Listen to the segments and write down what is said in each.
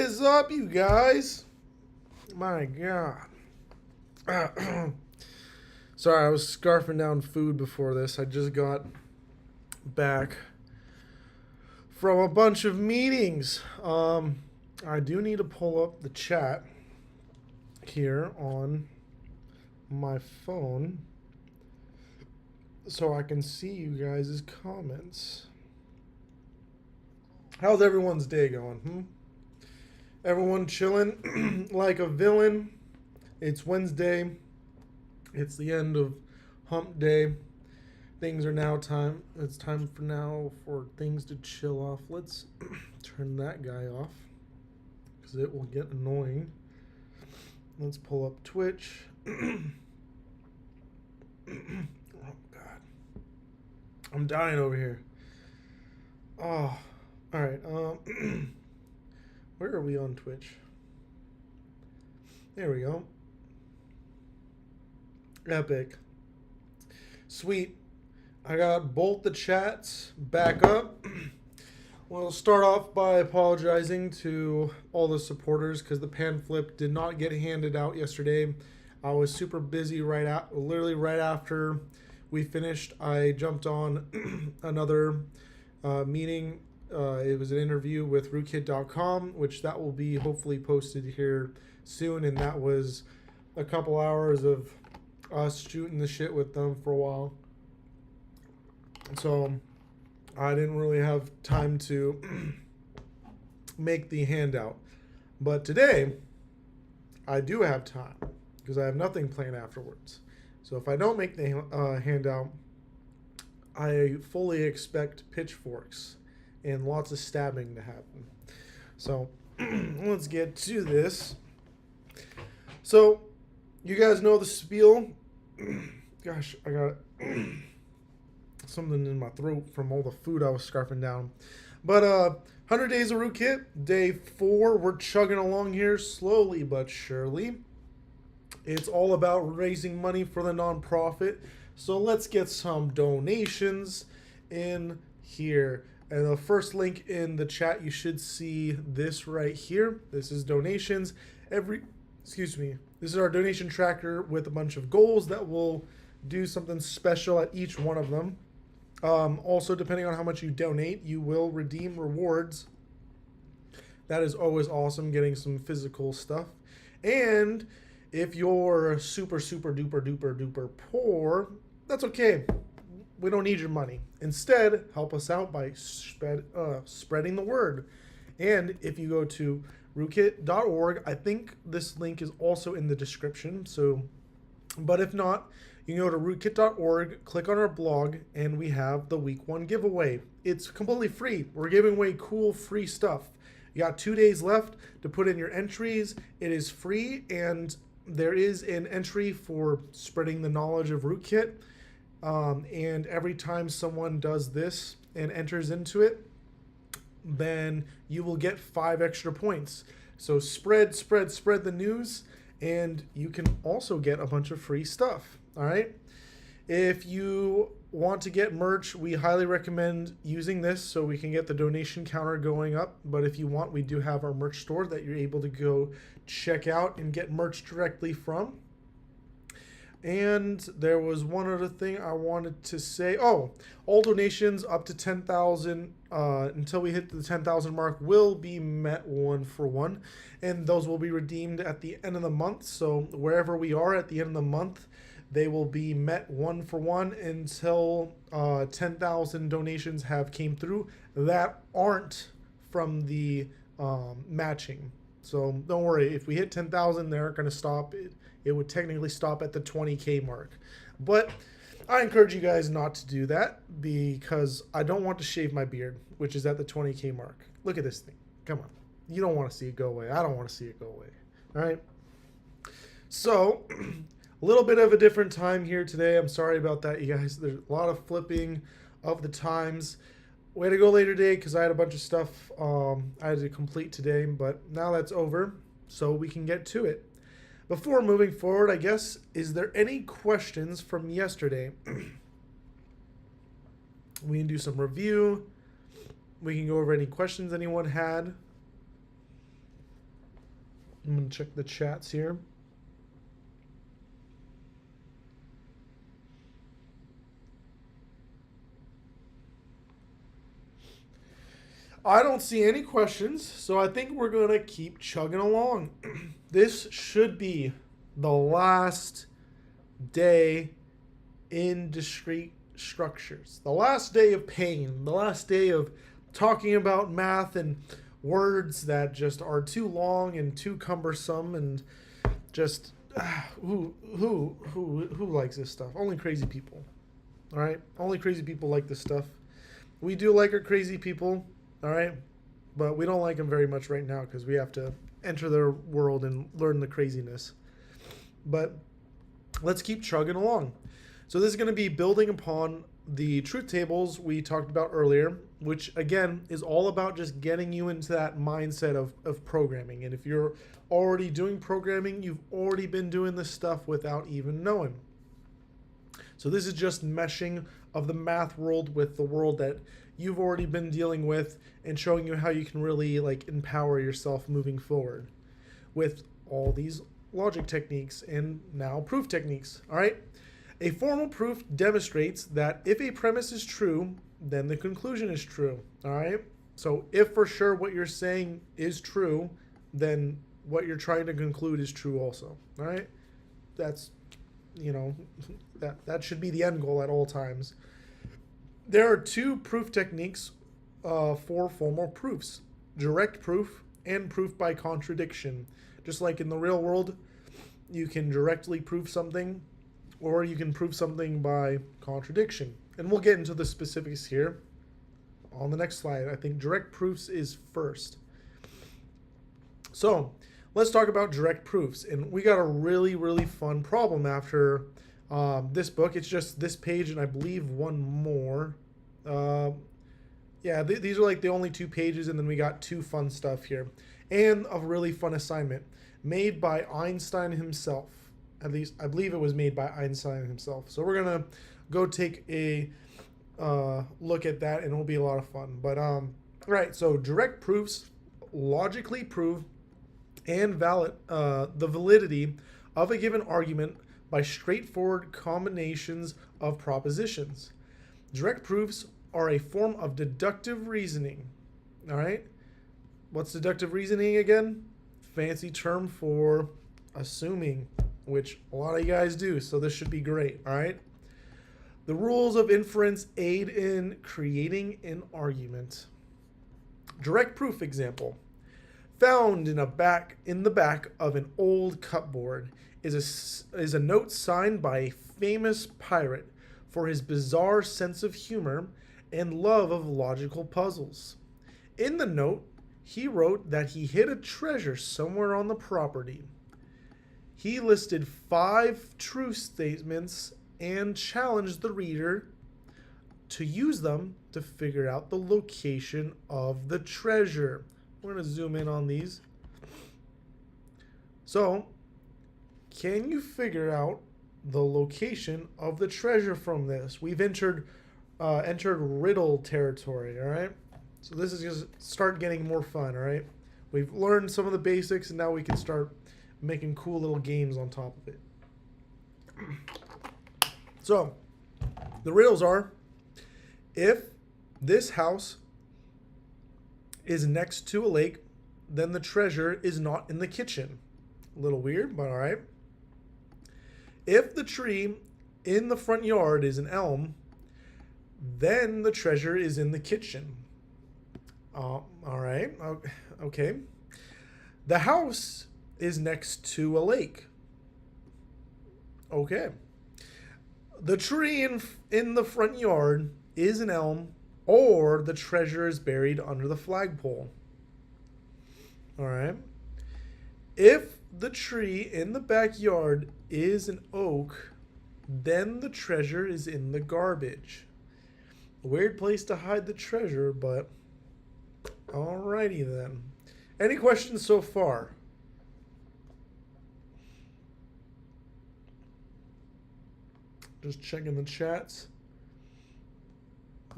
is up, you guys? My God. Sorry, I was scarfing down food before this. I just got back from a bunch of meetings. I do need to pull up the chat here on my phone so I can see you guys' comments. How's everyone's day going? Everyone chilling like a villain? It's Wednesday. It's the end of hump day. Things are now time. It's time for now for things to chill off. Let's turn that guy off because it will get annoying. Let's pull up Twitch. Oh God, I'm dying over here. Oh, all right. Where are we on Twitch? There we go. Epic. Sweet. I got both the chats back up. We'll start off by apologizing to all the supporters because the pan flip did not get handed out yesterday. I was super busy literally right after we finished. I jumped on another meeting. It was an interview with rootkit.com, which that will be hopefully posted here soon. And that was a couple hours of us shooting the shit with them for a while. So I didn't really have time to make the handout. But today, I do have time because I have nothing planned afterwards. So if I don't make the handout, I fully expect pitchforks and lots of stabbing to happen. So let's get to this. So you guys know the spiel. Gosh, I got something in my throat from all the food I was scarfing down. But 100 Days of Rootkit, day 4. We're chugging along here slowly but surely. It's all about raising money for the nonprofit. So let's get some donations in here. And the first link in the chat, you should see this right here. This is donations. This is our donation tracker with a bunch of goals that will do something special at each one of them. Also, depending on how much you donate, you will redeem rewards. That is always awesome, getting some physical stuff. And if you're super duper poor, that's okay. We don't need your money. Instead, help us out by spreading the word. And if you go to rootkit.org, I think this link is also in the description. But if not, you can go to rootkit.org, click on our blog, and we have the week 1 giveaway. It's completely free. We're giving away cool free stuff. You got 2 days left to put in your entries. It is free, and there is an entry for spreading the knowledge of Rootkit. And every time someone does this and enters into it, then you will get 5 extra points. So spread the news, and you can also get a bunch of free stuff. All right. If you want to get merch, we highly recommend using this so we can get the donation counter going up. But if you want, we do have our merch store that you're able to go check out and get merch directly from. And there was one other thing I wanted to say. Oh, all donations up to 10,000 until we hit the 10,000 mark will be met 1-for-1. And those will be redeemed at the end of the month. So wherever we are at the end of the month, they will be met 1-for-1 until 10,000 donations have came through that aren't from the matching. So don't worry, if we hit 10,000, they aren't going to stop. It would technically stop at the 20K mark. But I encourage you guys not to do that because I don't want to shave my beard, which is at the 20K mark. Look at this thing. Come on. You don't want to see it go away. I don't want to see it go away. All right. So a little bit of a different time here today. I'm sorry about that, you guys. There's a lot of flipping of the times. Way to go later today because I had a bunch of stuff I had to complete today. But now that's over, so we can get to it. Before moving forward, I guess, is there any questions from yesterday? We can do some review. We can go over any questions anyone had. I'm going to check the chats here. I don't see any questions, so I think we're going to keep chugging along. This should be the last day in discrete structures. The last day of pain. The last day of talking about math and words that just are too long and too cumbersome and just who likes this stuff? Only crazy people. All right? Only crazy people like this stuff. We do like our crazy people. All right, but we don't like them very much right now because we have to enter their world and learn the craziness. But let's keep chugging along. So this is going to be building upon the truth tables we talked about earlier, which again is all about just getting you into that mindset of programming. And if you're already doing programming, you've already been doing this stuff without even knowing. So this is just meshing of the math world with the world that you've already been dealing with and showing you how you can really like empower yourself moving forward with all these logic techniques and now proof techniques. All right. A formal proof demonstrates that if a premise is true, then the conclusion is true. All right. So if for sure what you're saying is true, then what you're trying to conclude is true also. All right. That's, you know, that should be the end goal at all times. There are two proof techniques for formal proofs: direct proof and proof by contradiction. Just like in the real world, you can directly prove something or you can prove something by contradiction. And we'll get into the specifics here on the next slide. I think direct proofs is first. So let's talk about direct proofs. And we got a really, really fun problem after this book. It's just this page and I believe one more. These are like the only 2 pages, and then we got 2 fun stuff here. And a really fun assignment made by Einstein himself. At least I believe it was made by Einstein himself. So we're going to go take a look at that, and it'll be a lot of fun. But right, so direct proofs logically prove and valid the validity of a given argument by straightforward combinations of propositions. Direct proofs are a form of deductive reasoning. All right? What's deductive reasoning again? Fancy term for assuming, which a lot of you guys do, so this should be great. All right? The rules of inference aid in creating an argument. Direct proof example. Found in the back of an old cupboard is a note signed by a famous pirate for his bizarre sense of humor and love of logical puzzles. In the note, he wrote that he hid a treasure somewhere on the property. He listed 5 true statements and challenged the reader to use them to figure out the location of the treasure. We're going to zoom in on these. So, can you figure out the location of the treasure from this? We've entered riddle territory, all right? So this is just start getting more fun, all right? We've learned some of the basics, and now we can start making cool little games on top of it. So, the riddles are, if this house is next to a lake, then the treasure is not in the kitchen. A little weird, but all right. If the tree in the front yard is an elm, then the treasure is in the kitchen. All right. Okay. The house is next to a lake. Okay. The tree in the front yard is an elm, or the treasure is buried under the flagpole. All right. If the tree in the backyard is an oak, then the treasure is in the garbage. A weird place to hide the treasure, but alrighty then. Any questions so far? Just checking the chats.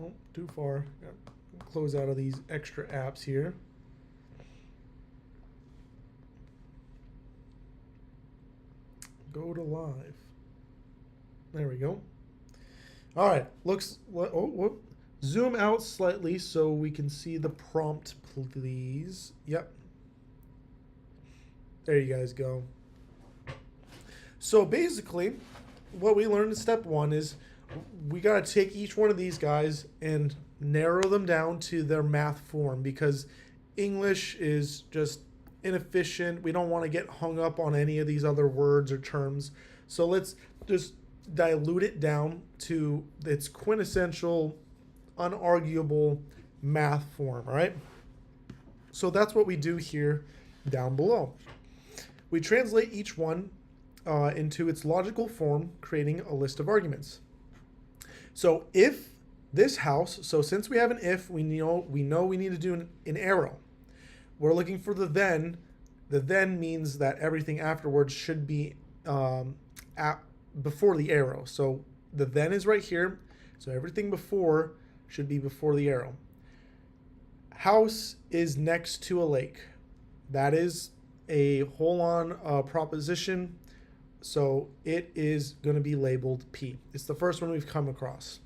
Oh, too far. Got close out of these extra apps here. go to live. There we go. All right, zoom out slightly so we can see the prompt, please. Yep. There you guys go. So basically, what we learned in step 1 is we got to take each one of these guys and narrow them down to their math form, because English is just inefficient. We don't want to get hung up on any of these other words or terms. So let's just dilute it down to its quintessential, unarguable math form, all right? So that's what we do here down below. We translate each one into its logical form, creating a list of arguments. So if this house, so since we have an if, we know we need to do an arrow. We're looking for the then. The then means that everything afterwards should be before the arrow. So the then is right here. So everything before should be before the arrow. House is next to a lake. That is a hold-on proposition. So it is going to be labeled P. It's the first one we've come across.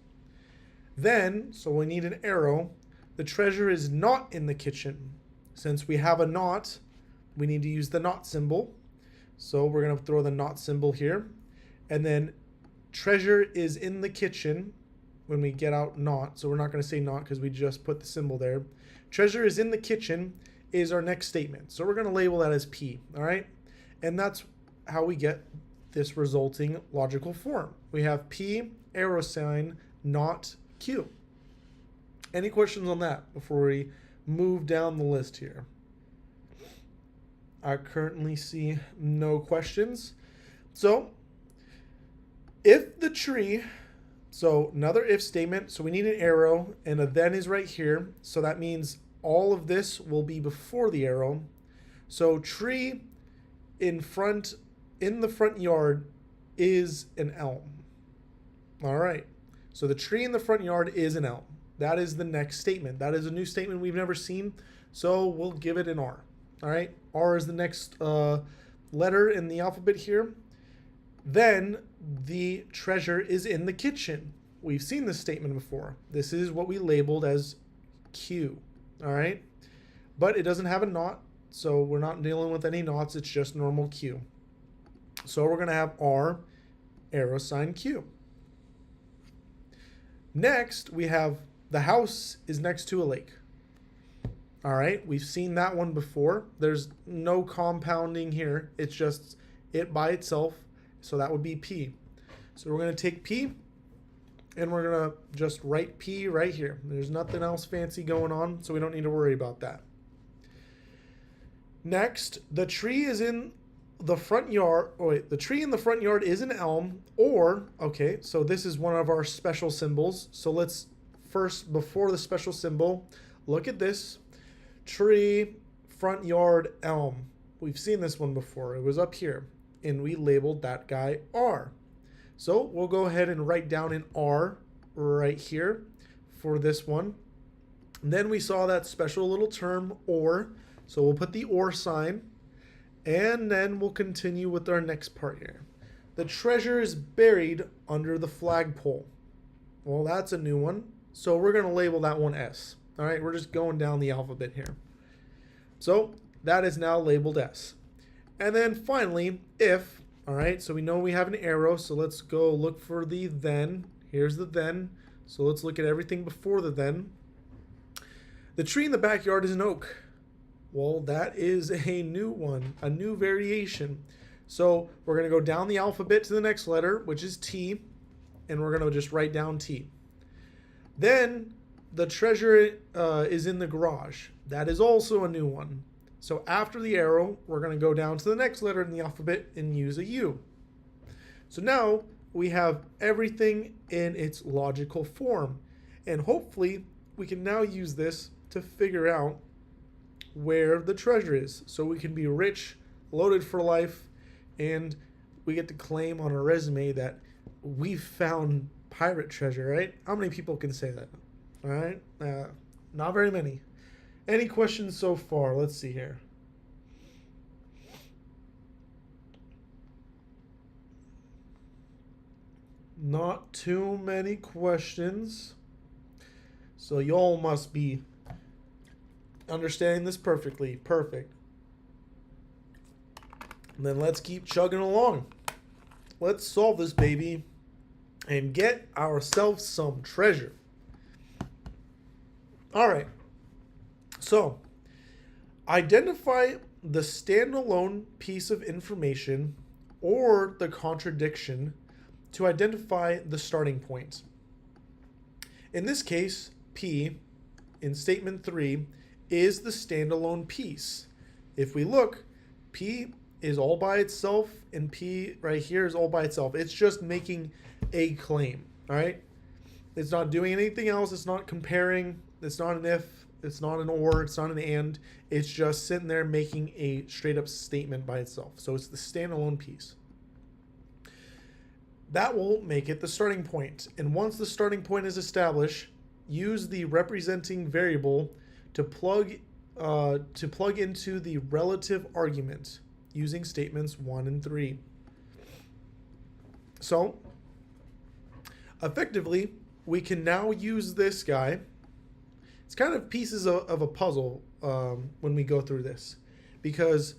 Then, so we need an arrow. The treasure is not in the kitchen. Since we have a not, we need to use the not symbol. So we're going to throw the not symbol here. And then treasure is in the kitchen when we get out not. So we're not going to say not because we just put the symbol there. Treasure is in the kitchen is our next statement. So we're going to label that as P, all right? And that's how we get this resulting logical form. We have P, arrow sign, not Q. Any questions on that before we move down the list here? I currently see no questions. So if the tree, so another if statement, so we need an arrow and a then is right here. So that means all of this will be before the arrow. So tree in the front yard is an elm. All right. So the tree in the front yard is an elm. That is the next statement. That is a new statement we've never seen. So we'll give it an R. All right. R is the next letter in the alphabet here. Then the treasure is in the kitchen. We've seen this statement before. This is what we labeled as Q. All right. But it doesn't have a not. So we're not dealing with any knots. It's just normal Q. So we're going to have R, arrow sign Q. Next, we have the house is next to a lake. All right, we've seen that one before. There's no compounding here. It's just it by itself. So that would be P. So we're going to take P and we're going to just write P right here. There's nothing else fancy going on, so we don't need to worry about that. Next, the tree is in the front yard. Oh wait, the tree in the front yard is an elm, or, okay, so this is one of our special symbols. So let's first, before the special symbol, look at this. Tree, front yard, elm. We've seen this one before. It was up here, and we labeled that guy R. So we'll go ahead and write down an R right here for this one. And then we saw that special little term, or. So we'll put the or sign. And then we'll continue with our next part here. The treasure is buried under the flagpole. Well, that's a new one. So we're going to label that one S. All right, we're just going down the alphabet here. So that is now labeled S. And then finally, if, all right, so we know we have an arrow. So let's go look for the then. Here's the then. So let's look at everything before the then. The tree in the backyard is an oak. Well, that is a new one, a new variation. So we're going to go down the alphabet to the next letter, which is T, and we're going to just write down T. Then the treasure is in the garage. That is also a new one. So after the arrow, we're going to go down to the next letter in the alphabet and use a U. So now we have everything in its logical form. And hopefully we can now use this to figure out where the treasure is, so we can be rich, loaded for life, and we get to claim on our resume that we found pirate treasure, right? How many people can say that? All right, not very many. Any questions so far? Let's see here. Not too many questions. So y'all must be understanding this perfectly. Perfect. And then let's keep chugging along. Let's solve this baby and get ourselves some treasure. All right. So, identify the standalone piece of information or the contradiction to identify the starting point. In this case, P in statement 3 is the standalone piece. If we look, P is all by itself and P right here is all by itself. It's just making a claim, all right? It's not doing anything else. It's not comparing. It's not an if. It's not an or. It's not an and. It's just sitting there making a straight up statement by itself. So it's the standalone piece. That will make it the starting point. And once the starting point is established, use the representing variable to plug into the relative argument using statements 1 and 3. So, effectively, we can now use this guy. It's kind of pieces of a puzzle when we go through this, because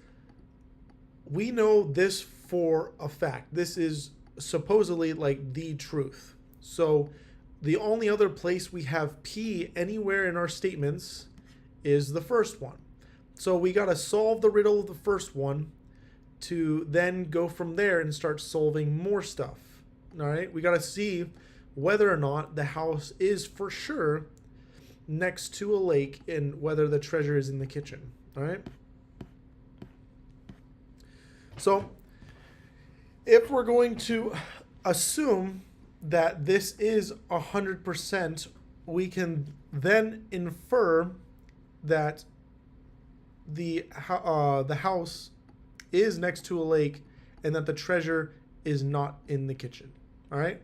we know this for a fact. This is supposedly like the truth. So the only other place we have P anywhere in our statements is the first one. So we got to solve the riddle of the first one to then go from there and start solving more stuff. All right, we got to see whether or not the house is for sure next to a lake and whether the treasure is in the kitchen. All right. So if we're going to assume that this is 100%, we can then infer that the house is next to a lake and that the treasure is not in the kitchen. All right?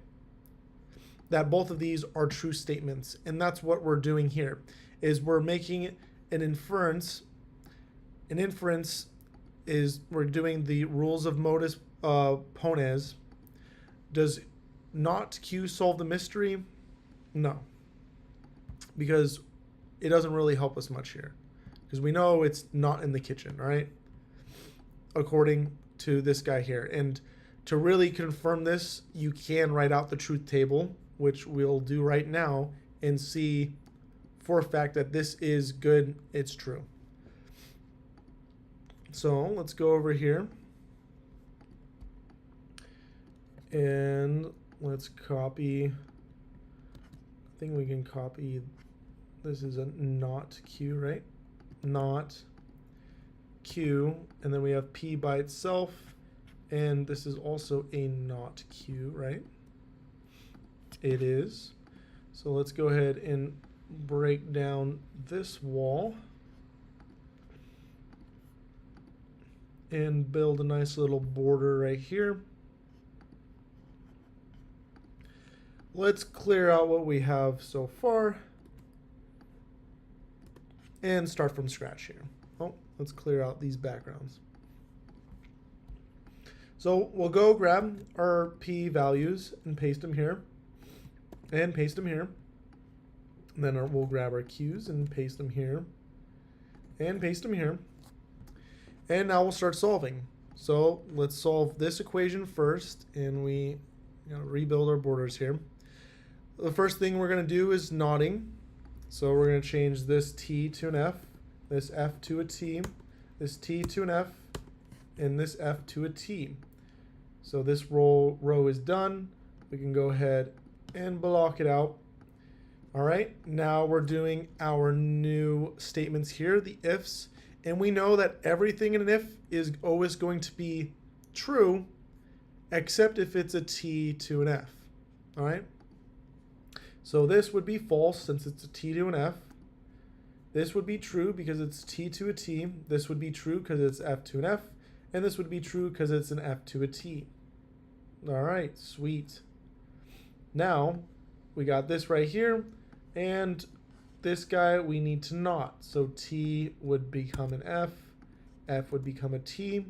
That both of these are true statements, and that's what we're doing here, is we're making an inference. An inference is we're doing the rules of modus ponens. Does not Q solve the mystery? No, because it doesn't really help us much here, because we know it's not in the kitchen, right? According to this guy here. And to really confirm this, you can write out the truth table, which we'll do right now, and see for a fact that this is good, it's true. So let's go over here and let's copy. I think we can copy. This is a not Q, right? Not Q, and then we have P by itself, and this is also a not Q, right? It is. So let's go ahead and break down this wall and build a nice little border right here. Let's clear out what we have so far and start from scratch here. Oh, let's clear out these backgrounds. So we'll go grab our P values and paste them here. And paste them here. And then we'll grab our Q's and paste them here. And paste them here. And now we'll start solving. So let's solve this equation first, and we rebuild our borders here. The first thing we're going to do is knotting. So we're going to change this T to an F, this F to a T, this T to an F, and this F to a T. So this row is done. We can go ahead and block it out. All right, now we're doing our new statements here, the ifs, and we know that everything in an if is always going to be true, except if it's a T to an F. All right, so this would be false since it's a T to an F. This would be true because it's T to a T. This would be true because it's F to an F, and this would be true because it's an F to a T. All right, sweet. Now we got this right here, and this guy we need to knot. So T would become an F, F would become a T,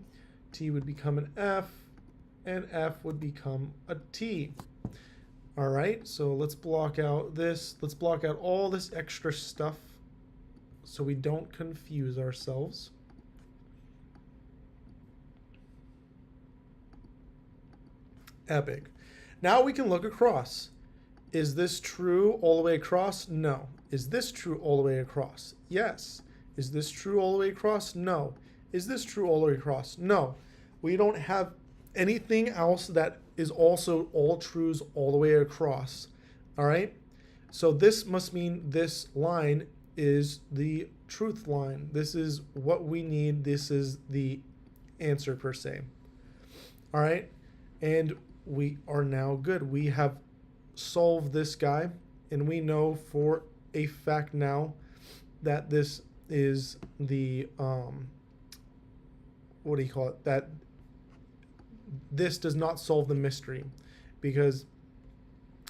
T would become an F, and F would become a T. All right, so let's block out this. Let's block out all this extra stuff so we don't confuse ourselves. Epic. Now we can look across. Is this true all the way across? No. Is this true all the way across? Yes. Is this true all the way across? No. Is this true all the way across? No. We don't have anything else that is also all trues all the way across. All right? So this must mean this line is the truth line. This is what we need. This is the answer per se. All right? And we are now good. We have solved this guy, and we know for a fact now that this is the what do you call it, that this does not solve the mystery, because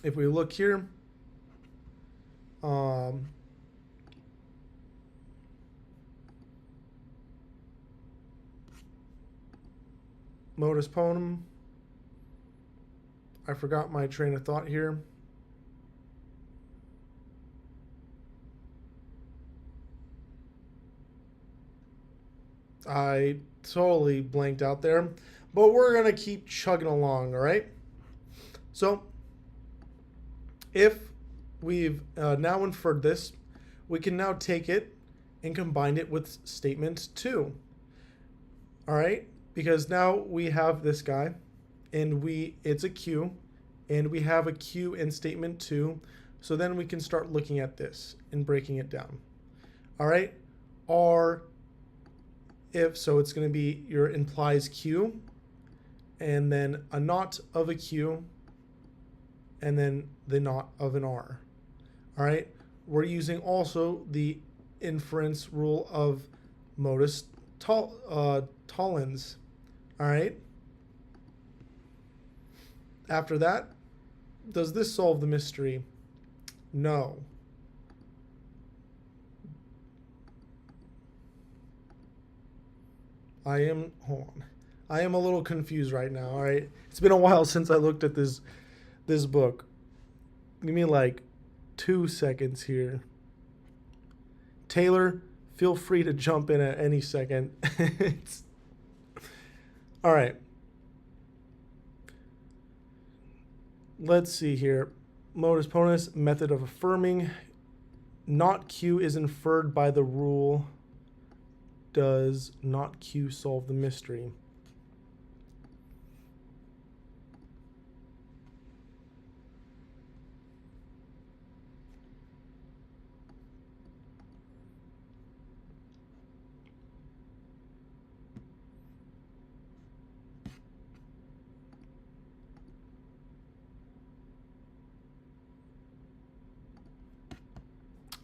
if we look here, modus ponens, I forgot my train of thought here. I totally blanked out there, but we're going to keep chugging along, all right? So if we've now inferred this, we can now take it and combine it with statement 2, all right? Because now we have this guy, and it's a Q, and we have a Q in statement 2, so then we can start looking at this and breaking it down. All right, R if, so it's going to be your implies Q, and then a not of a Q, and then the not of an R. All right, we're using also the inference rule of modus tollens. All right. After that, does this solve the mystery? No. hold on. I am a little confused right now, all right? It's been a while since I looked at this book. Give me like 2 seconds here. Taylor, feel free to jump in at any second. All right. Let's see here. Modus ponens, method of affirming. Not Q is inferred by the rule. Does not Q solve the mystery?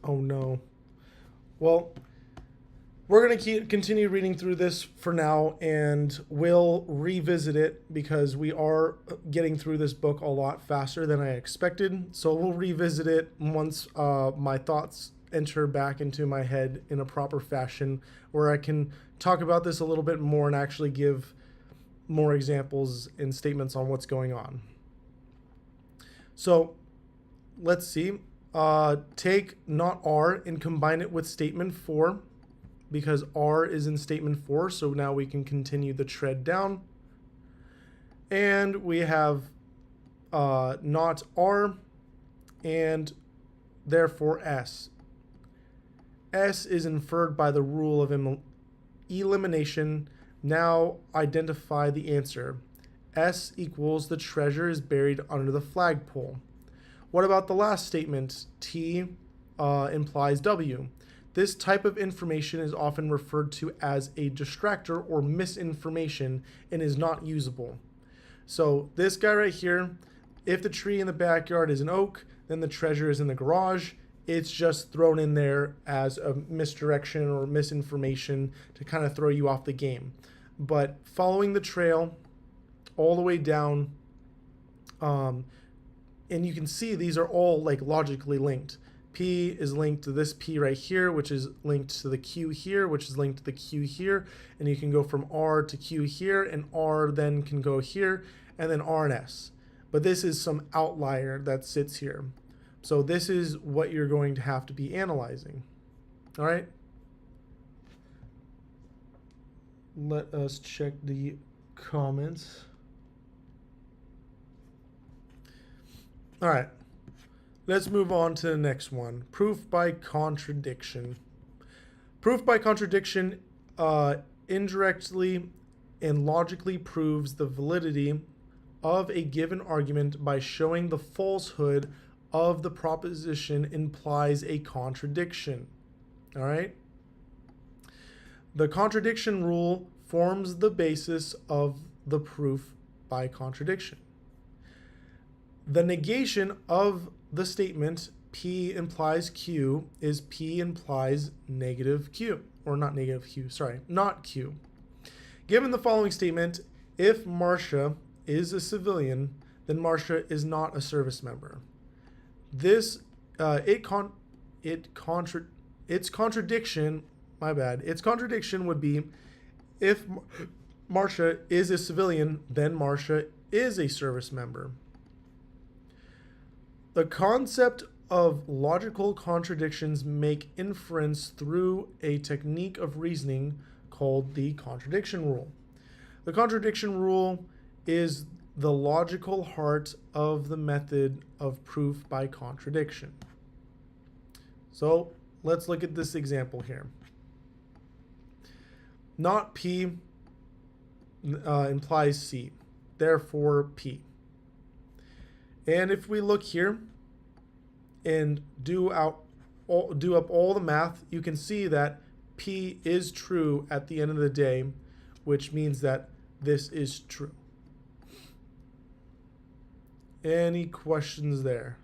Oh no. Well, we're going to continue reading through this for now, and we'll revisit it because we are getting through this book a lot faster than I expected. So we'll revisit it once my thoughts enter back into my head in a proper fashion, where I can talk about this a little bit more and actually give more examples and statements on what's going on. So let's see. Take not R and combine it with statement 4, because R is in statement 4, so now we can continue the tread down. And we have not R, and therefore S. S is inferred by the rule of elimination. Now identify the answer. S equals the treasure is buried under the flagpole. What about the last statement? T implies W. This type of information is often referred to as a distractor or misinformation and is not usable. So this guy right here, if the tree in the backyard is an oak, then the treasure is in the garage. It's just thrown in there as a misdirection or misinformation to kind of throw you off the game. But following the trail all the way down, and you can see these are all like logically linked. P is linked to this P right here, which is linked to the Q here, which is linked to the Q here. And you can go from R to Q here, and R then can go here, and then R and S. but this is some outlier that sits here. So this is what you're going to have to be analyzing. All right. Let us check the comments. All right. Let's move on to the next one. Proof by contradiction. Proof by contradiction indirectly and logically proves the validity of a given argument by showing the falsehood of the proposition implies a contradiction. All right? The contradiction rule forms the basis of the proof by contradiction. The negation of the statement P implies Q is P implies negative Q, or not negative Q, sorry, not Q. Given the following statement, if Marcia is a civilian, then Marcia is not a service member. Its contradiction would be, if Marcia is a civilian, then Marcia is a service member. The concept of logical contradictions make inference through a technique of reasoning called the contradiction rule. The contradiction rule is the logical heart of the method of proof by contradiction. So let's look at this example here. Not P implies C, therefore P. And if we look here and do up all the math, you can see that P is true at the end of the day, which means that this is true. Any questions there?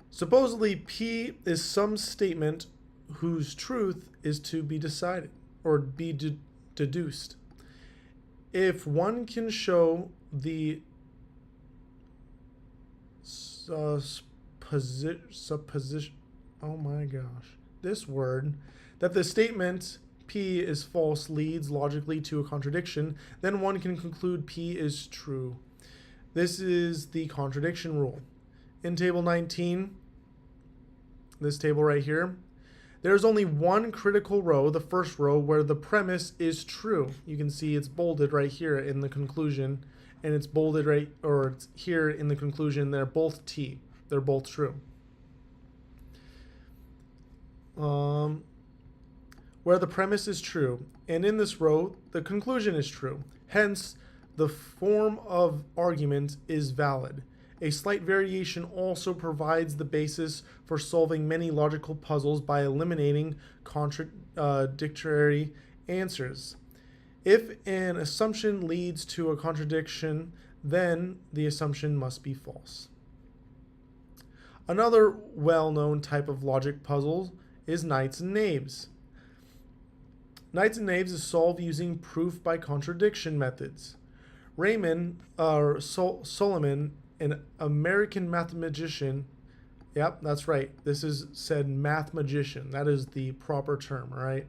Supposedly, P is some statement whose truth is to be decided or be deduced. If one can show the supposition, oh my gosh, this word, that the statement P is false leads logically to a contradiction, then one can conclude P is true. This is the contradiction rule. In table 19, this table right here, there's only one critical row, the first row, where the premise is true. You can see it's bolded right here in the conclusion, and it's bolded right, or it's here in the conclusion. They're both T. They're both true. Where the premise is true, and in this row, the conclusion is true. Hence, the form of argument is valid. A slight variation also provides the basis for solving many logical puzzles by eliminating contradictory answers. If an assumption leads to a contradiction, then the assumption must be false. Another well-known type of logic puzzle is knights and knaves. Knights and knaves is solved using proof by contradiction methods. Solomon, an American mathematician, yep, that's right. This is said math magician. That is the proper term, all right?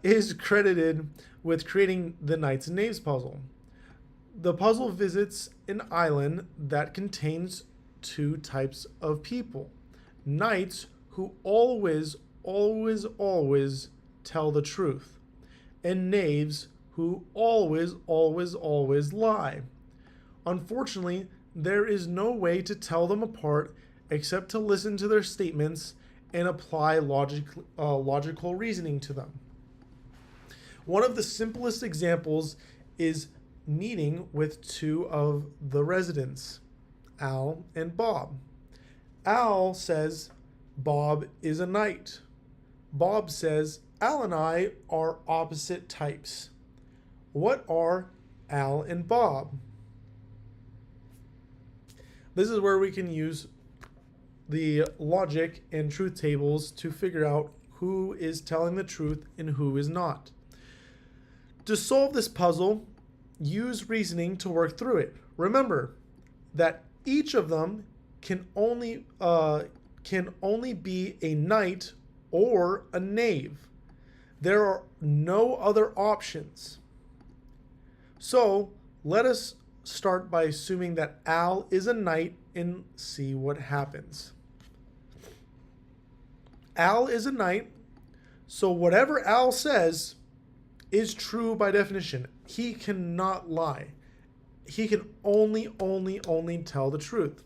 Is credited with creating the Knights and Knaves puzzle. The puzzle visits an island that contains two types of people. Knights who always tell the truth, and knaves who always lie. Unfortunately, there is no way to tell them apart except to listen to their statements and apply logical reasoning to them. One of the simplest examples is meeting with two of the residents, Al and Bob. Al says Bob is a knight. Bob says Al and I are opposite types. What are Al and Bob? This is where we can use the logic and truth tables to figure out who is telling the truth and who is not. To solve this puzzle, use reasoning to work through it. Remember that each of them can only be a knight or a knave. There are no other options. So let us start by assuming that Al is a knight and see what happens. Al is a knight, so whatever Al says is true by definition. He cannot lie. He can only tell the truth.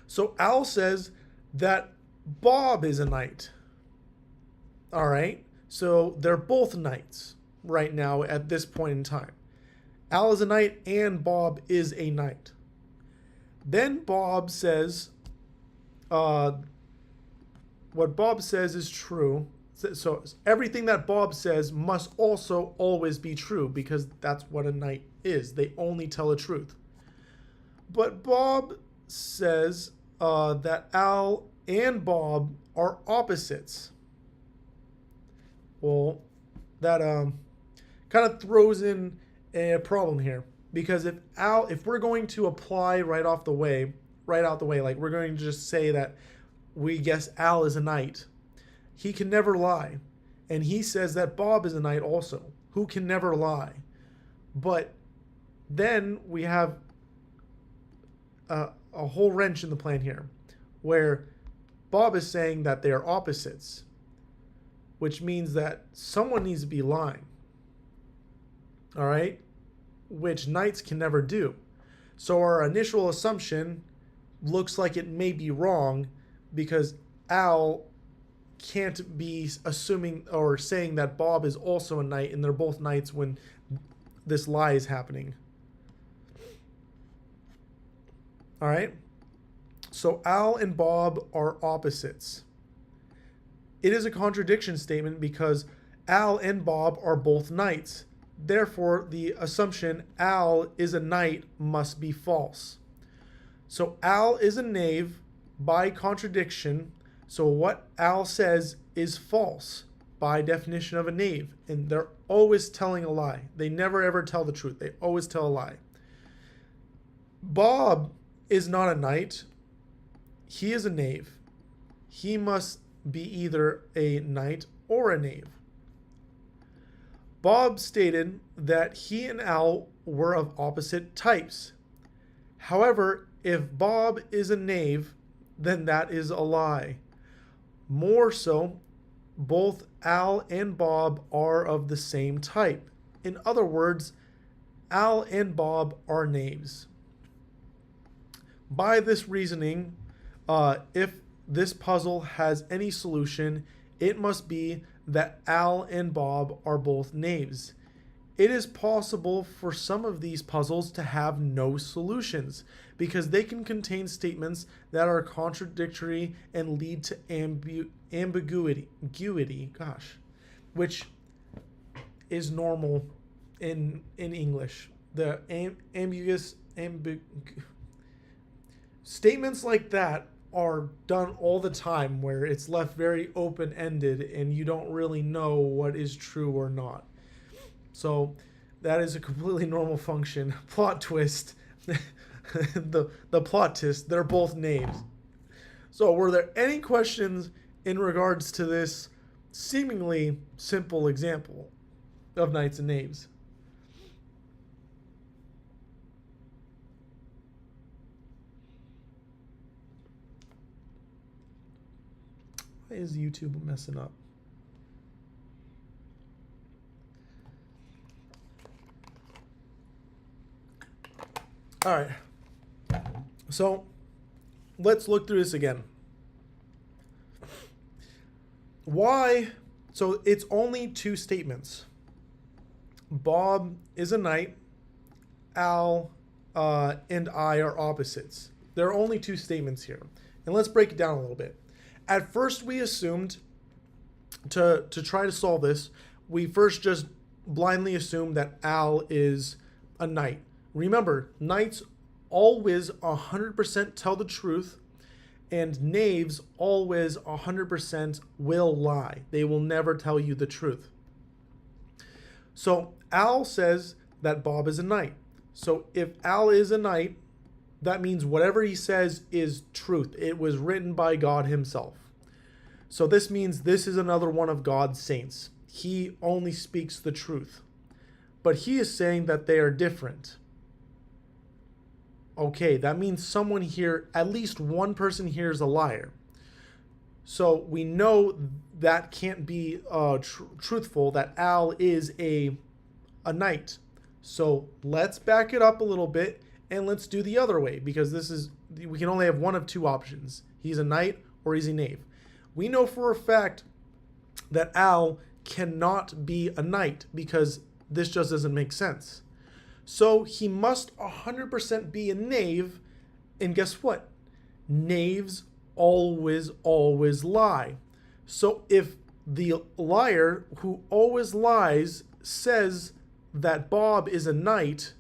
So Al says that Bob is a knight. All right, so they're both knights right now at this point in time. Al is a knight and Bob is a knight. Then Bob says, what Bob says is true. So everything that Bob says must also always be true because that's what a knight is. They only tell the truth. But Bob says that Al and Bob are opposites. Well, that kind of throws in a problem here because if we're going to apply right out the way, like we're going to just say that we guess Al is a knight, he can never lie, and he says that Bob is a knight also, who can never lie. But then we have a whole wrench in the plan here, where Bob is saying that they are opposites, which means that someone needs to be lying. All right? Which knights can never do. So our initial assumption looks like it may be wrong because Al can't be assuming or saying that Bob is also a knight and they're both knights when this lie is happening. All right? So Al and Bob are opposites. It is a contradiction statement because Al and Bob are both knights. Therefore, the assumption Al is a knight must be false. So Al is a knave by contradiction. So what Al says is false by definition of a knave. And they're always telling a lie. They never ever tell the truth. They always tell a lie. Bob is not a knight. He is a knave. He must be either a knight or a knave. Bob stated that he and Al were of opposite types. However, if Bob is a knave, then that is a lie. More so, both Al and Bob are of the same type. In other words, Al and Bob are knaves. By this reasoning, if this puzzle has any solution, it must be that Al and Bob are both knaves. It is possible for some of these puzzles to have no solutions because they can contain statements that are contradictory and lead to ambiguity, which is normal in English. The statements like that are done all the time where it's left very open-ended and you don't really know what is true or not. So that is a completely normal function. Plot twist. the plot twist, they're both names. So were there any questions in regards to this seemingly simple example of knights and knaves? Why is YouTube messing up? All right. So let's look through this again. Why? So it's only two statements. Bob is a knight. Al and I are opposites. There are only two statements here. And let's break it down a little bit. At first, we assumed to try to solve this, we first just blindly assumed that Al is a knight. Remember, knights always 100% tell the truth, and knaves always 100% will lie. They will never tell you the truth. So Al says that Bob is a knight. So if Al is a knight, that means whatever he says is truth. It was written by God himself. So this means this is another one of God's saints. He only speaks the truth. But he is saying that they are different. Okay, that means someone here, at least one person here is a liar. So we know that can't be truthful, that Al is a knight. So let's back it up a little bit and let's do the other way, because we can only have one of two options. He's a knight or he's a knave. We know for a fact that Al cannot be a knight because this just doesn't make sense. So he must 100% be a knave. And guess what? Knaves always lie. So if the liar who always lies says that Bob is a knight,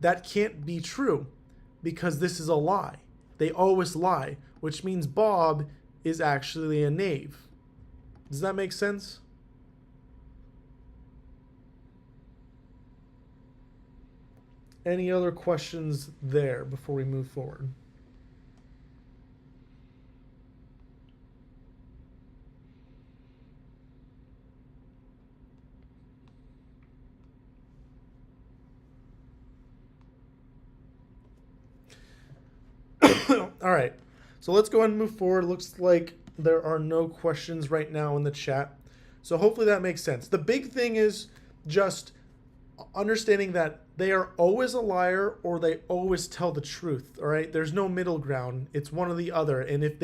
that can't be true because this is a lie. They always lie, which means Bob is actually a knave. Does that make sense? Any other questions there before we move forward? All right, so let's go ahead and move forward. Looks like there are no questions right now in the chat. So hopefully that makes sense. The big thing is just understanding that they are always a liar or they always tell the truth. All right, there's no middle ground. It's one or the other. And if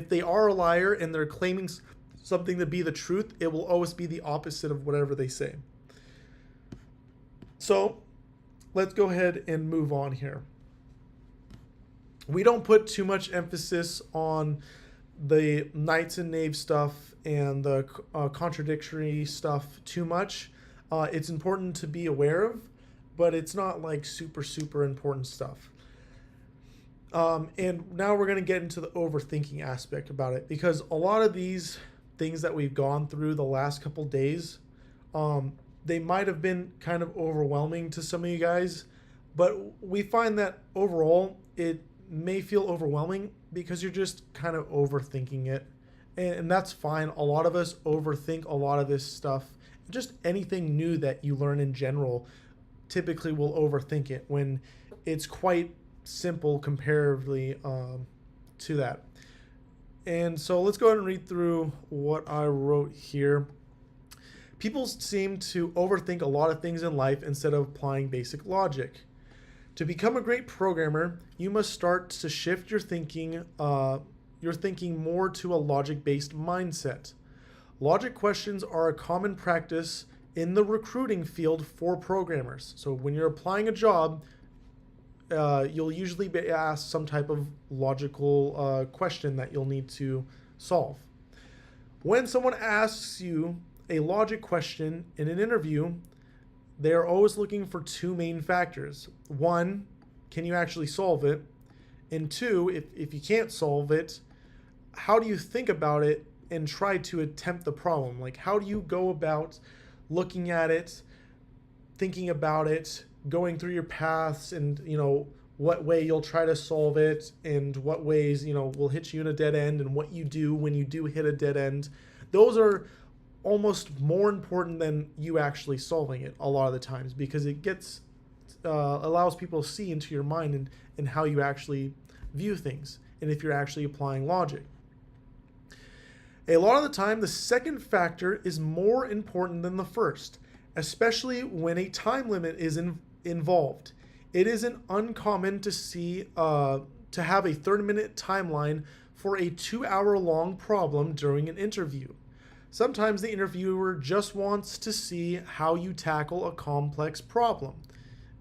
they are a liar and they're claiming something to be the truth, it will always be the opposite of whatever they say. So let's go ahead and move on here. We don't put too much emphasis on the knights and knaves stuff and the contradictory stuff too much. It's important to be aware of, but it's not like super important stuff. And now we're going to get into the overthinking aspect about it, because a lot of these things that we've gone through the last couple days, they might have been kind of overwhelming to some of you guys, but we find that overall it may feel overwhelming because you're just kind of overthinking it, and that's fine. A lot of us overthink a lot of this stuff. Just anything new that you learn in general typically will overthink it when it's quite simple comparatively to that. And so let's go ahead and read through what I wrote here. People seem to overthink a lot of things in life instead of applying basic logic. To become a great programmer, you must start to shift your thinking more to a logic-based mindset. Logic questions are a common practice in the recruiting field for programmers. So when you're applying a job, you'll usually be asked some type of logical question that you'll need to solve. When someone asks you a logic question in an interview, they are always looking for two main factors. One, can you actually solve it? And two, if you can't solve it, how do you think about it and try to attempt the problem? Like, how do you go about looking at it, thinking about it, going through your paths, and what way you'll try to solve it, and what ways will hit you in a dead end, and what you do when you do hit a dead end. Those are almost more important than you actually solving it a lot of the times, because it gets allows people to see into your mind and how you actually view things, and if you're actually applying logic. A lot of the time, the second factor is more important than the first, especially when a time limit is involved. It isn't uncommon to see to have a 30-minute timeline for a 2-hour-long problem during an interview. Sometimes the interviewer just wants to see how you tackle a complex problem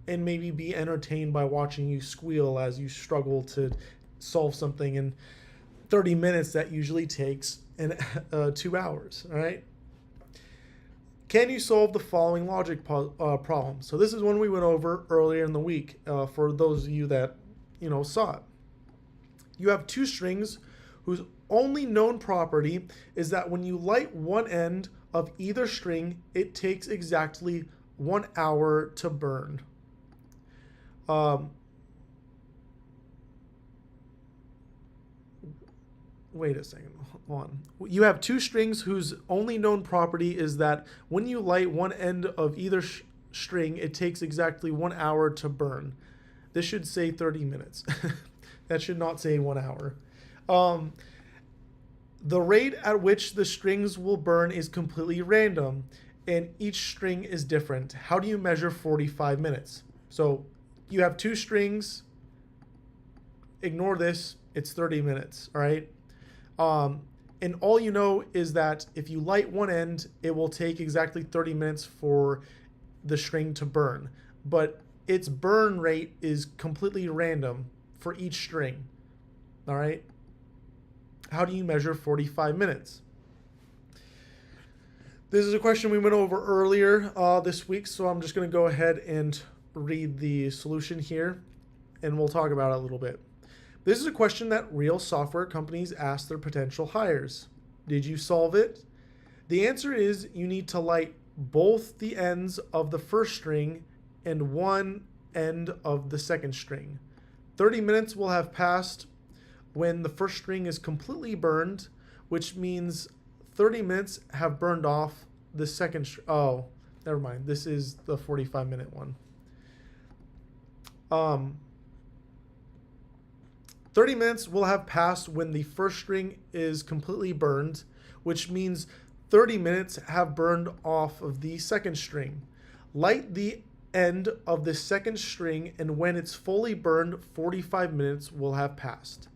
and maybe be entertained by watching you squeal as you struggle to solve something in 30 minutes that usually takes 2 hours, all right? Can you solve the following logic problem? So this is one we went over earlier in the week for those of you that saw it. You have two strings whose only known property is that when you light one end of either string, it takes exactly 1 hour to burn. wait a second, hold on. You have two strings whose only known property is that when you light one end of either string, it takes exactly 1 hour to burn. This should say 30 minutes. That should not say 1 hour. The rate at which the strings will burn is completely random, and each string is different. How do you measure 45 minutes? So you have two strings. Ignore this. It's 30 minutes, all right? And all you know is that if you light one end, it will take exactly 30 minutes for the string to burn. But its burn rate is completely random for each string, all right? How do you measure 45 minutes? This is a question we went over earlier this week, so I'm just going to go ahead and read the solution here, and we'll talk about it a little bit. This is a question that real software companies ask their potential hires. Did you solve it? The answer is you need to light both the ends of the first string and one end of the second string. 30 minutes will have passed when the first string is completely burned, which means 30 minutes have burned off the second string. Oh, never mind. This is the 45-minute one. 30 minutes will have passed when the first string is completely burned, which means 30 minutes have burned off of the second string. Light the end of the second string, and when it's fully burned, 45 minutes will have passed.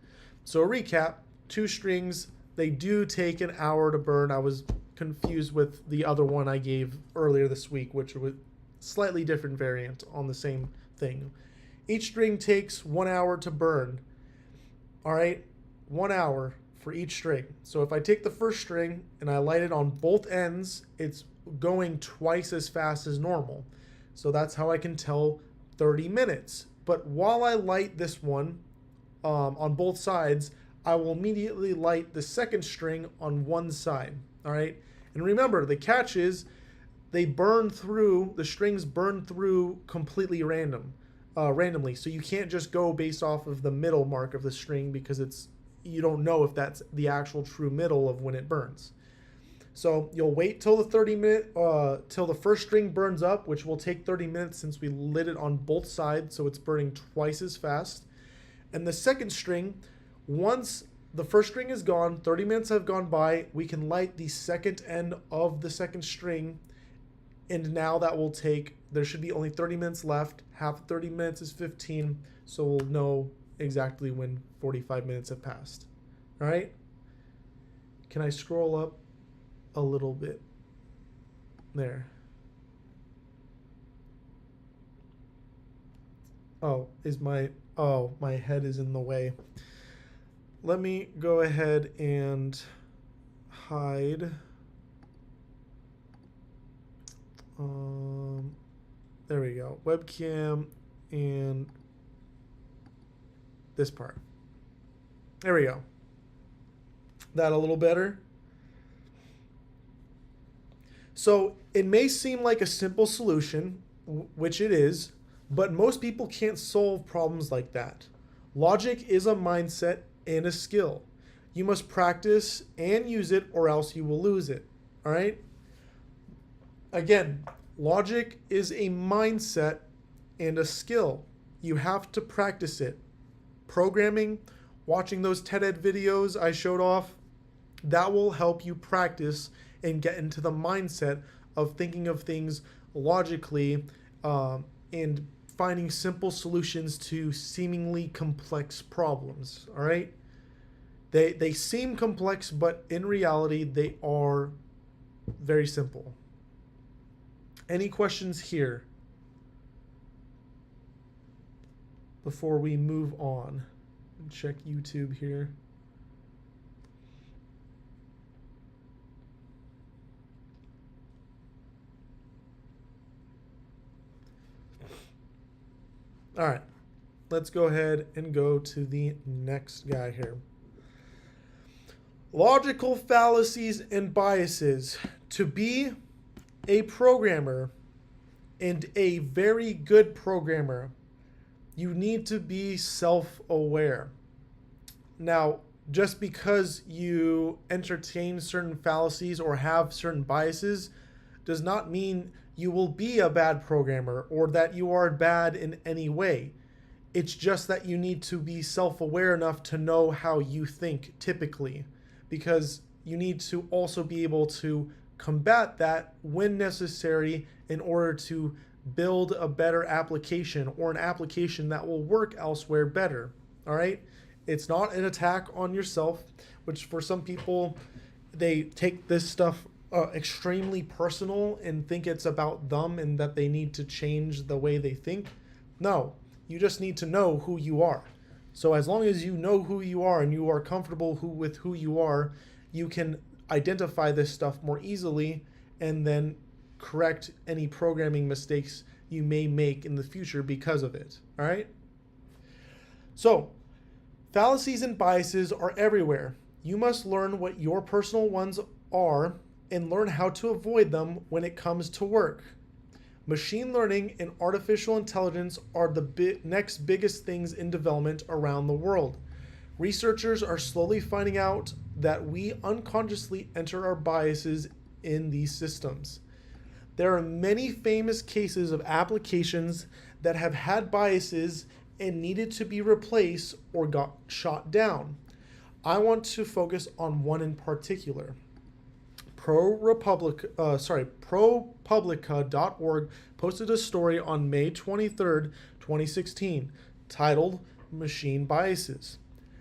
So a recap, two strings, they do take an hour to burn. I was confused with the other one I gave earlier this week, which was slightly different variant on the same thing. Each string takes 1 hour to burn. All right, 1 hour for each string. So if I take the first string and I light it on both ends, it's going twice as fast as normal. So that's how I can tell 30 minutes. But while I light this one on both sides, I will immediately light the second string on one side. All right. And remember, the catch is they burn through, the strings burn through completely randomly. So you can't just go based off of the middle mark of the string because you don't know if that's the actual true middle of when it burns. So you'll wait till till the first string burns up, which will take 30 minutes since we lit it on both sides, so it's burning twice as fast. And the second string, once the first string is gone, 30 minutes have gone by, we can light the second end of the second string, and now that will take, there should be only 30 minutes left. Half of 30 minutes is 15, so we'll know exactly when 45 minutes have passed. All right? Can I scroll up a little bit? There. Oh, my head is in the way. Let me go ahead and hide. There we go. Webcam and this part. There we go. That a little better? So it may seem like a simple solution, which it is, but most people can't solve problems like that. Logic is a mindset and a skill. You must practice and use it or else you will lose it. All right? Again, logic is a mindset and a skill. You have to practice it. Programming, watching those TED Ed videos I showed off, that will help you practice and get into the mindset of thinking of things logically and finding simple solutions to seemingly complex problems. All right? They seem complex, but in reality, they are very simple. Any questions here before we move on? Check YouTube here. All right, let's go ahead and go to the next guy here. Logical fallacies and biases. To be a programmer and a very good programmer, you need to be self-aware. Now, just because you entertain certain fallacies or have certain biases does not mean you will be a bad programmer or that you are bad in any way. It's just that you need to be self-aware enough to know how you think typically, because you need to also be able to combat that when necessary in order to build a better application or an application that will work elsewhere better. All right? It's not an attack on yourself, which for some people, they take this stuff extremely personal and think it's about them and that they need to change the way they think. No, you just need to know who you are. So as long as you know who you are and you are comfortable with who you are, you can identify this stuff more easily and then correct any programming mistakes you may make in the future because of it. All right? So, fallacies and biases are everywhere. You must learn what your personal ones are and learn how to avoid them when it comes to work. Machine learning and artificial intelligence are the next biggest things in development around the world. Researchers are slowly finding out that we unconsciously enter our biases in these systems. There are many famous cases of applications that have had biases and needed to be replaced or got shot down. I want to focus on one in particular. ProPublica.org posted a story on May 23rd, 2016, titled Machine Biases.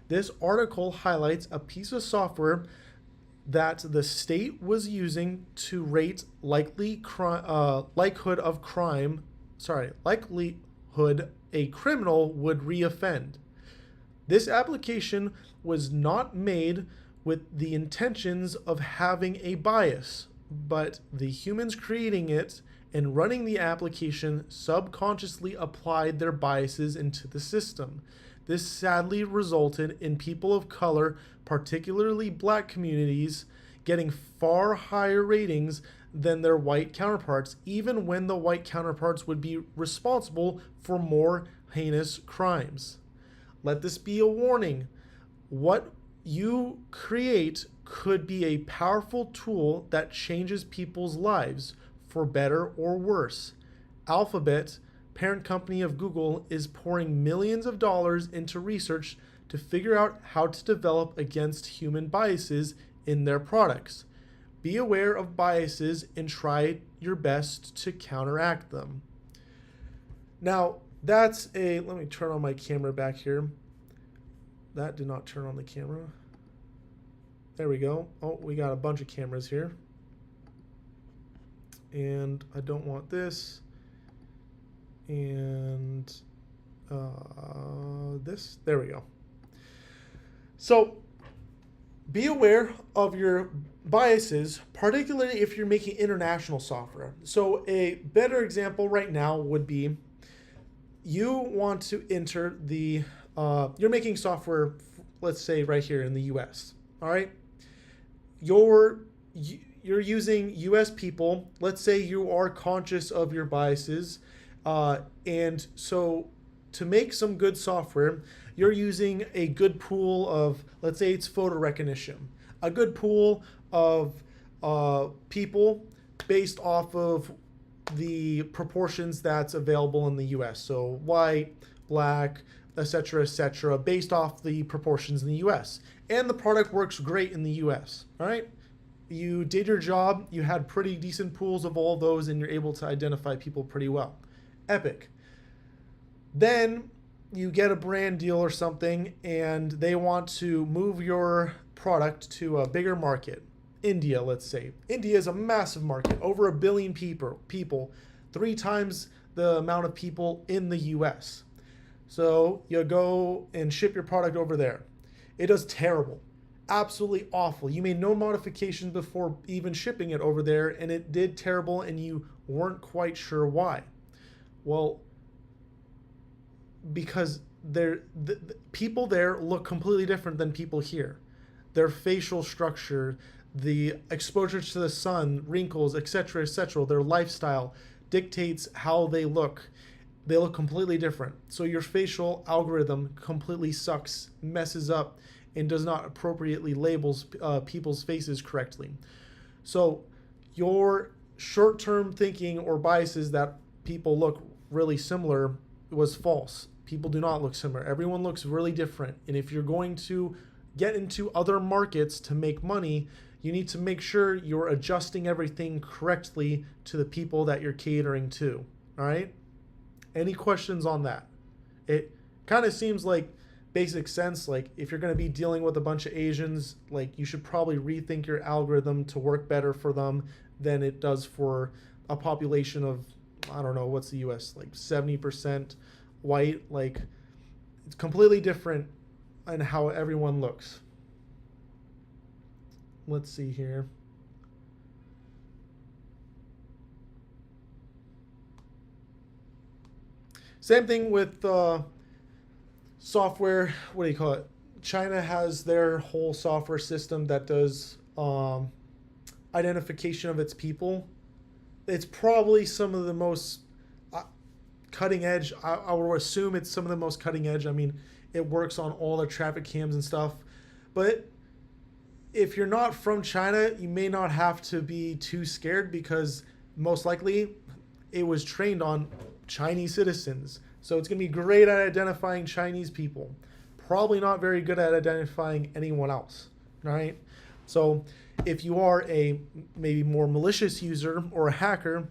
This article highlights a piece of software that the state was using to rate likelihood a criminal would reoffend. This application was not made with the intentions of having a bias, but the humans creating it and running the application subconsciously applied their biases into the system. This sadly resulted in people of color, particularly black communities, getting far higher ratings than their white counterparts, even when the white counterparts would be responsible for more heinous crimes. Let this be a warning. What you create could be a powerful tool that changes people's lives for better or worse. Alphabet, parent company of Google, is pouring millions of dollars into research to figure out how to develop against human biases in their products. Be aware of biases and try your best to counteract them. Now, let me turn on my camera back here. That did not turn on the camera. There we go. Oh, we got a bunch of cameras here. And I don't want this. And this. There we go. So, be aware of your biases, particularly if you're making international software. So a better example right now would be you want to enter you're making software, let's say right here in the US, all right? You're using US people. Let's say you are conscious of your biases. And so to make some good software, you're using a good pool of, let's say it's photo recognition, a good pool of people based off of the proportions that's available in the US. So white, black, etc., based off the proportions in the US. And the product works great in the US, all right? You did your job, you had pretty decent pools of all those, and you're able to identify people pretty well. Epic. Then you get a brand deal or something, and they want to move your product to a bigger market. India, let's say. India is a massive market, over 1 billion people, 3 times the amount of people in the US. So you go and ship your product over there. It does terrible, absolutely awful. You made no modifications before even shipping it over there, and it did terrible, and you weren't quite sure why. Well, because the people there look completely different than people here. Their facial structure, the exposure to the sun, wrinkles, etc., their lifestyle dictates how they look. they look completely different. So your facial algorithm completely sucks, messes up, and does not appropriately labels people's faces correctly. So your short-term thinking or biases that people look really similar was false. People do not look similar. Everyone looks really different. And if you're going to get into other markets to make money, you need to make sure you're adjusting everything correctly to the people that you're catering to. All right? Any questions on that? It kind of seems like basic sense. Like if you're going to be dealing with a bunch of Asians, like you should probably rethink your algorithm to work better for them than it does for a population of, I don't know, what's the US, like 70% white. Like it's completely different in how everyone looks. Let's see here. Same thing with software. What do you call it? China has their whole software system that does identification of its people. It's probably some of the most cutting edge. I would assume it's some of the most cutting edge. I mean, it works on all the traffic cams and stuff. But if you're not from China, you may not have to be too scared because most likely it was trained on Chinese citizens. So it's going to be great at identifying Chinese people. Probably not very good at identifying anyone else, right? So if you are a maybe more malicious user or a hacker,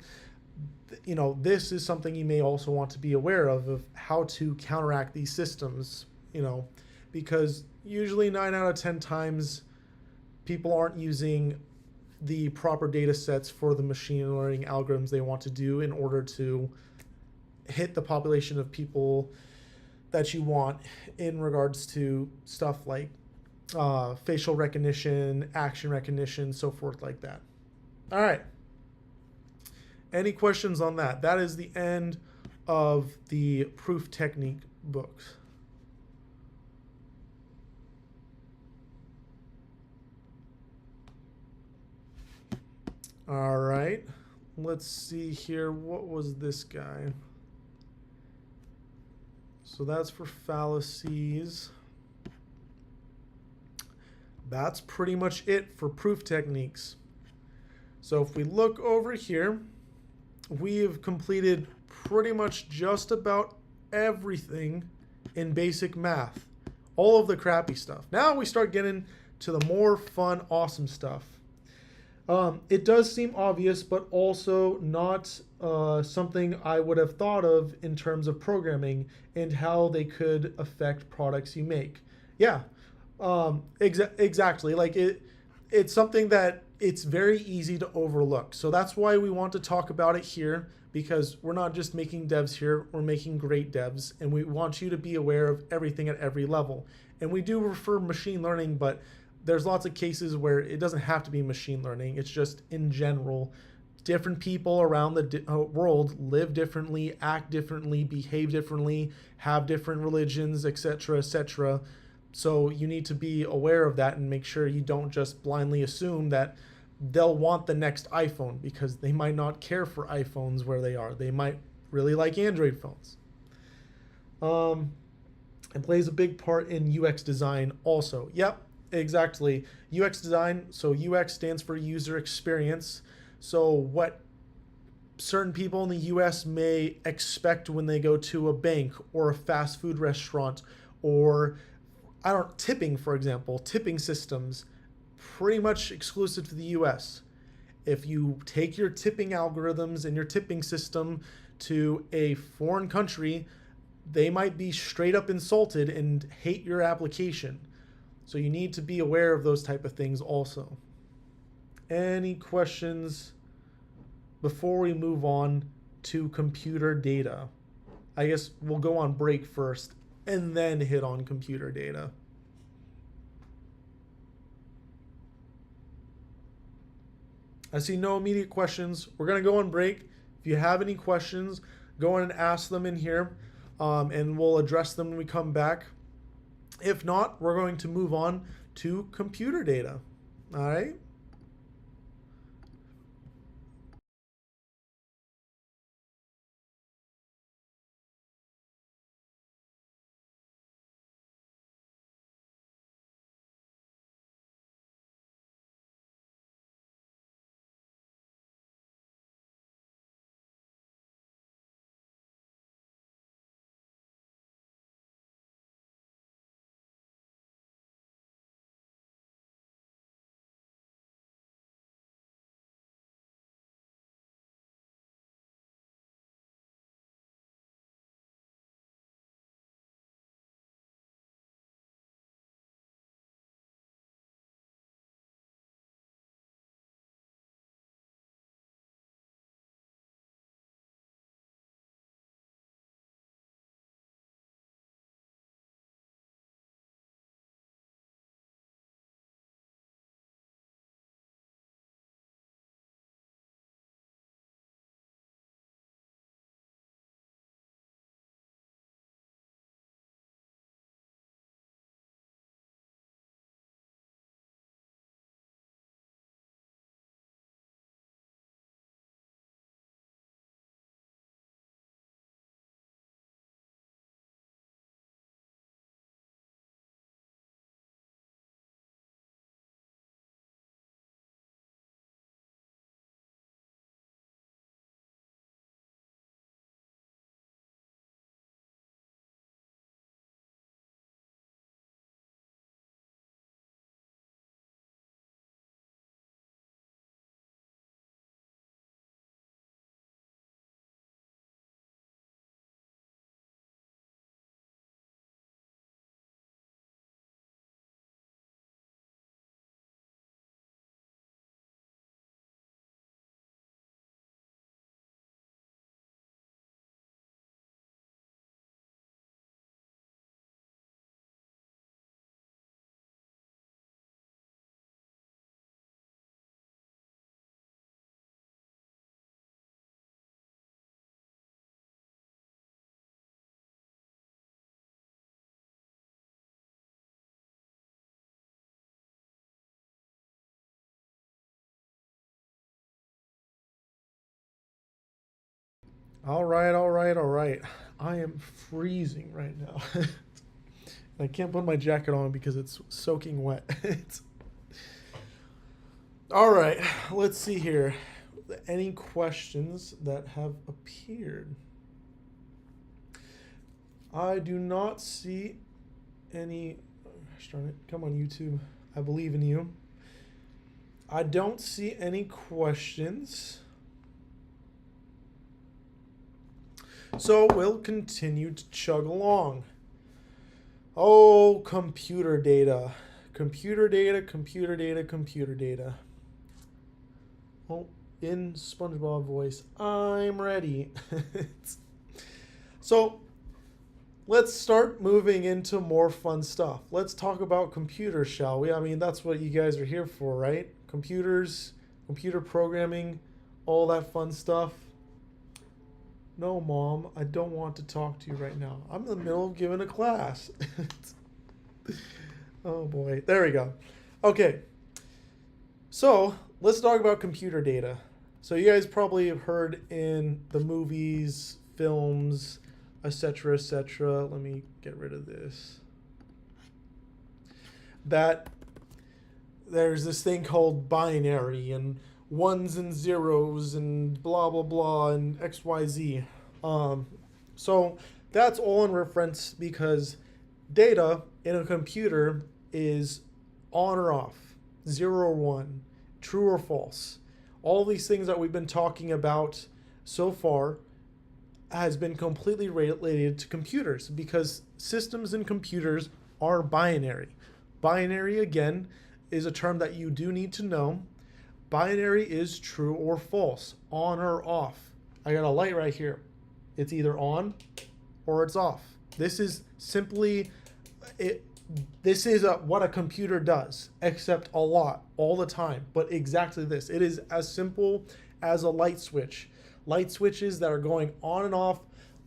you know, this is something you may also want to be aware of how to counteract these systems, you know, because usually 9 out of 10 times people aren't using the proper data sets for the machine learning algorithms they want to do in order to hit the population of people that you want in regards to stuff like facial recognition, action recognition, so forth like that. All right. Any questions on that? That is the end of the proof technique books. All right. Let's see here. What was this guy? So that's for fallacies. That's pretty much it for proof techniques. So if we look over here, we have completed pretty much just about everything in basic math. All of the crappy stuff. Now we start getting to the more fun, awesome stuff. It does seem obvious, but also not something I would have thought of in terms of programming and how they could affect products you make. Yeah, exactly. Like it's something that it's very easy to overlook. So that's why we want to talk about it here, because we're not just making devs here, we're making great devs, and we want you to be aware of everything at every level. And we do refer machine learning, but there's lots of cases where it doesn't have to be machine learning. It's just in general, different people around the world live differently, act differently, behave differently, have different religions, etc., etc. So you need to be aware of that and make sure you don't just blindly assume that they'll want the next iPhone, because they might not care for iPhones where they are. They might really like Android phones. It plays a big part in UX design also. Yep, exactly. UX design, so UX stands for user experience. So what certain people in the US may expect when they go to a bank or a fast food restaurant, or tipping, for example, tipping systems, pretty much exclusive to the US. If you take your tipping algorithms and your tipping system to a foreign country, they might be straight up insulted and hate your application. So you need to be aware of those type of things also. Any questions before we move on to computer data? I guess we'll go on break first and then hit on computer data. I see no immediate questions. We're going to go on break. If you have any questions, go on and ask them in here, and we'll address them when we come back. If not, we're going to move on to computer data. All right? All right, all right, all right. I am freezing right now. I can't put my jacket on because it's soaking wet. All right, let's see here. Any questions that have appeared? I do not see any. Gosh darn it. Come on, YouTube. I believe in you. I don't see any questions. So we'll continue to chug along. Oh, computer data. Computer data, computer data, computer data. Oh, in SpongeBob voice, I'm ready. So let's start moving into more fun stuff. Let's talk about computers, shall we? I mean, that's what you guys are here for, right? Computers, computer programming, all that fun stuff. No, Mom, I don't want to talk to you right now. I'm in the middle of giving a class. Oh boy, there we go. Okay, so let's talk about computer data. So you guys probably have heard in the movies, films, etc., etc. Let me get rid of this. That there's this thing called binary and ones and zeros and blah blah blah and XYZ. So that's all in reference because data in a computer is on or off, 0 or 1, true or false. All these things that we've been talking about so far has been completely related to computers because systems and computers are binary. Binary, again, is a term that you do need to know. Binary is true or false, on or off. I got a light right here. It's either on or it's off. This is simply it. This is what a computer does, except a lot, all the time. But exactly this. It is as simple as a light switch. Light switches that are going on and off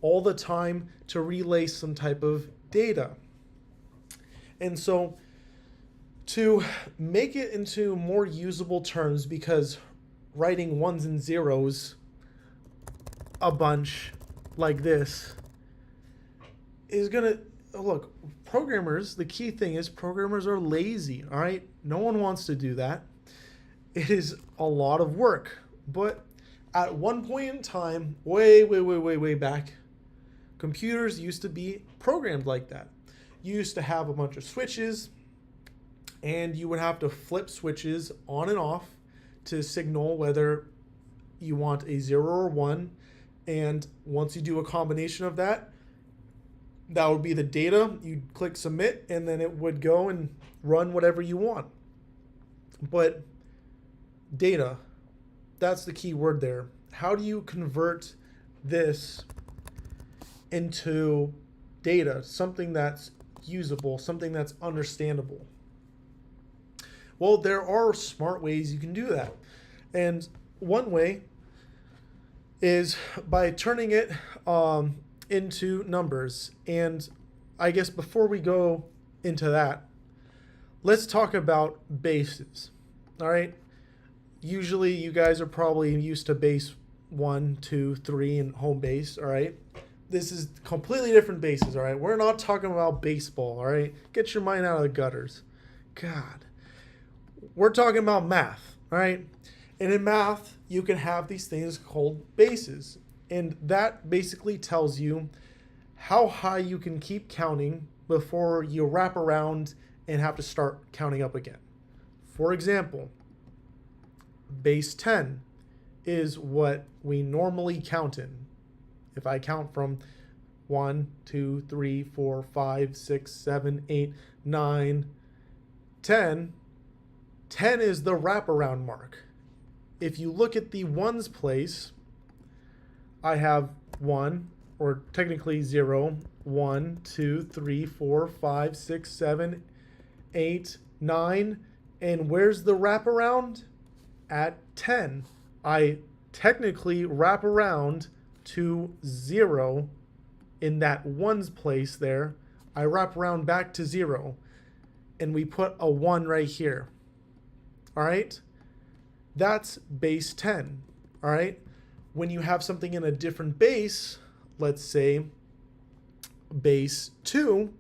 all the time to relay some type of data. And so to make it into more usable terms, because writing ones and zeros a bunch like this is gonna look, programmers, the key thing is programmers are lazy. All right, no one wants to do that. It is a lot of work. But at one point in time, way back, computers used to be programmed like that. You used to have a bunch of switches, and you would have to flip switches on and off to signal whether you want a 0 or 1. And once you do a combination of that, that would be the data. You'd click submit, and then it would go and run whatever you want. But data, that's the key word there. How do you convert this into data, something that's usable, something that's understandable? Well, there are smart ways you can do that. And one way is by turning it into numbers. And I guess before we go into that, let's talk about bases. All right. Usually you guys are probably used to base 1, 2, 3 and home base. All right. This is completely different bases. All right. We're not talking about baseball. All right. Get your mind out of the gutters. God. We're talking about math. All right. And in math, you can have these things called bases. And that basically tells you how high you can keep counting before you wrap around and have to start counting up again. For example, base 10 is what we normally count in. If I count from 1, 2, 3, 4, 5, 6, 7, 8, 9, 10, 10 is the wraparound mark. If you look at the ones place, I have 1, or technically 0, 1, 2, 3, 4, 5, 6, 7, 8, 9. And where's the wraparound? At 10. I technically wrap around to 0 in that ones place there. I wrap around back to 0. And we put a 1 right here. All right? That's base 10. All right? when you have something in a different base, let's say base 2,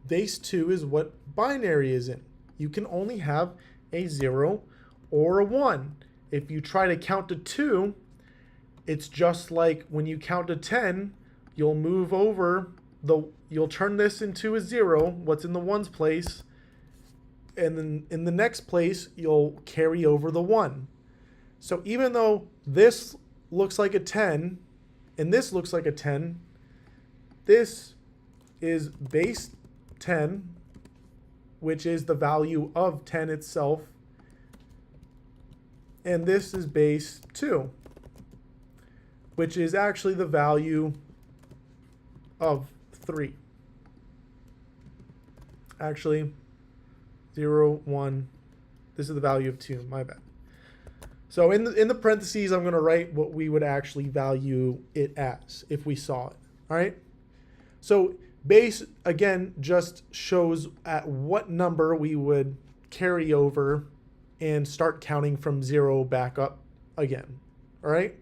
base 2 is what binary is in. You can only have a 0 or a 1. If you try to count to 2, it's just like when you count to 10, you'll move over you'll turn this into a 0, what's in the 1's place, and then in the next place you'll carry over the 1. So even though this looks like a 10 and this looks like a 10, this is base 10, which is the value of 10 itself, and this is base 2, which is actually the value of 3. Actually, 0, 1, this is the value of 2, my bad. So in the parentheses, I'm going to write what we would actually value it as if we saw it. All right. So base, again, just shows at what number we would carry over and start counting from 0 back up again. All right.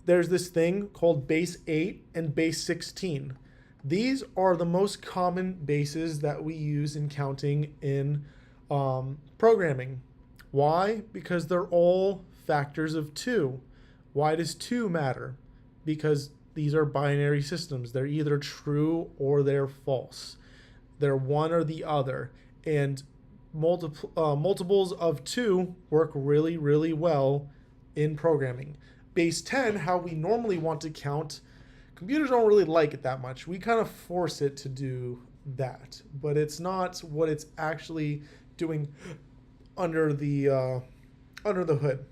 There's this thing called base 8 and base 16. These are the most common bases that we use in counting in programming. Why? Because they're all factors of 2. Why does 2 matter? Because these are binary systems. They're either true or they're false. They're one or the other. And multiples of 2 work really, really well in programming. Base 10, how we normally want to count, computers don't really like it that much. We kind of force it to do that, but it's not what it's actually doing under the hood.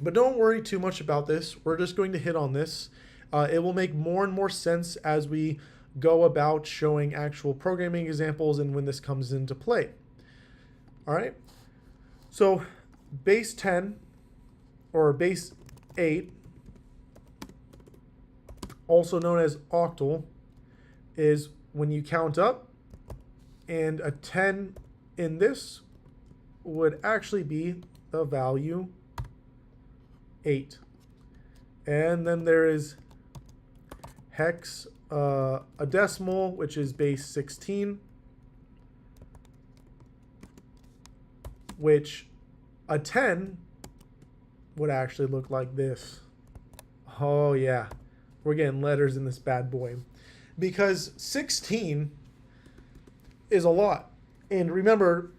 But don't worry too much about this. We're just going to hit on this. It will make more and more sense as we go about showing actual programming examples and when this comes into play. All right. So base 10 or base 8, also known as octal, is when you count up, and a 10 in this would actually be the value 8. And then there is hex, a decimal, which is base 16, which a 10 would actually look like this. Oh yeah, we're getting letters in this bad boy, because 16 is a lot. And remember,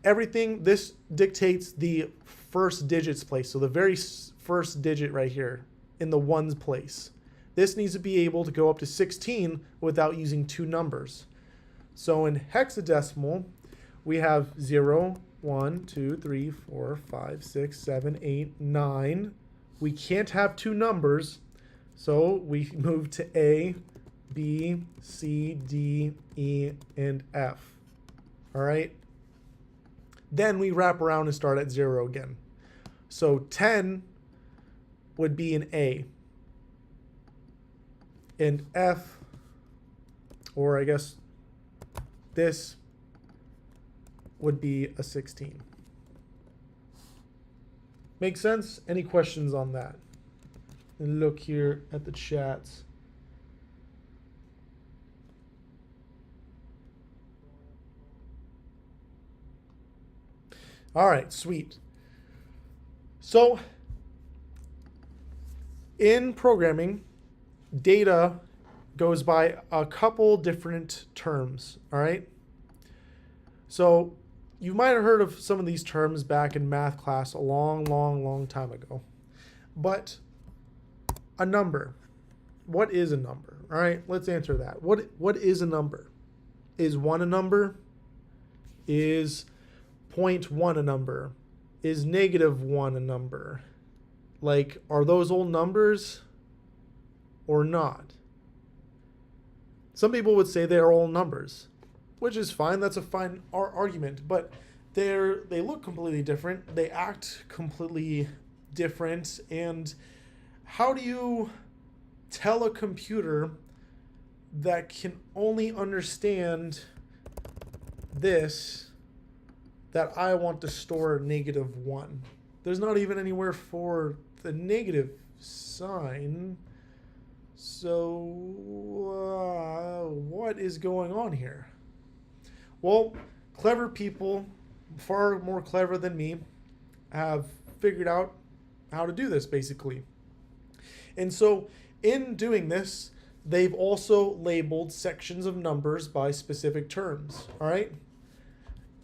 everything, this dictates the first digits place. So the very first digit right here in the 1's place. This needs to be able to go up to 16 without using 2 numbers. So in hexadecimal, we have 0, 1, 2, 3, 4, 5, 6, 7, 8, 9. We can't have 2 numbers, so we move to A, B, C, D, E, and F. All right? Then we wrap around and start at 0 again. So 10 would be an A. And F, or I guess this would be a 16. Make sense? Any questions on that? And look here at the chats. All right, sweet. So in programming, data goes by a couple different terms, all right? So you might have heard of some of these terms back in math class a long time ago. But a number, what is a number? All right, let's answer that. What is a number? Is 1 a number? Is 0.1 a number? Is -1 a number? Like, are those all numbers or not? Some people would say they're all numbers, which is fine. That's a fine argument, but they look completely different. They act completely different. And how do you tell a computer that can only understand this that I want to store -1? There's not even anywhere for the negative sign. So, what is going on here? Well, clever people, far more clever than me, have figured out how to do this basically. And so, in doing this, they've also labeled sections of numbers by specific terms. All right.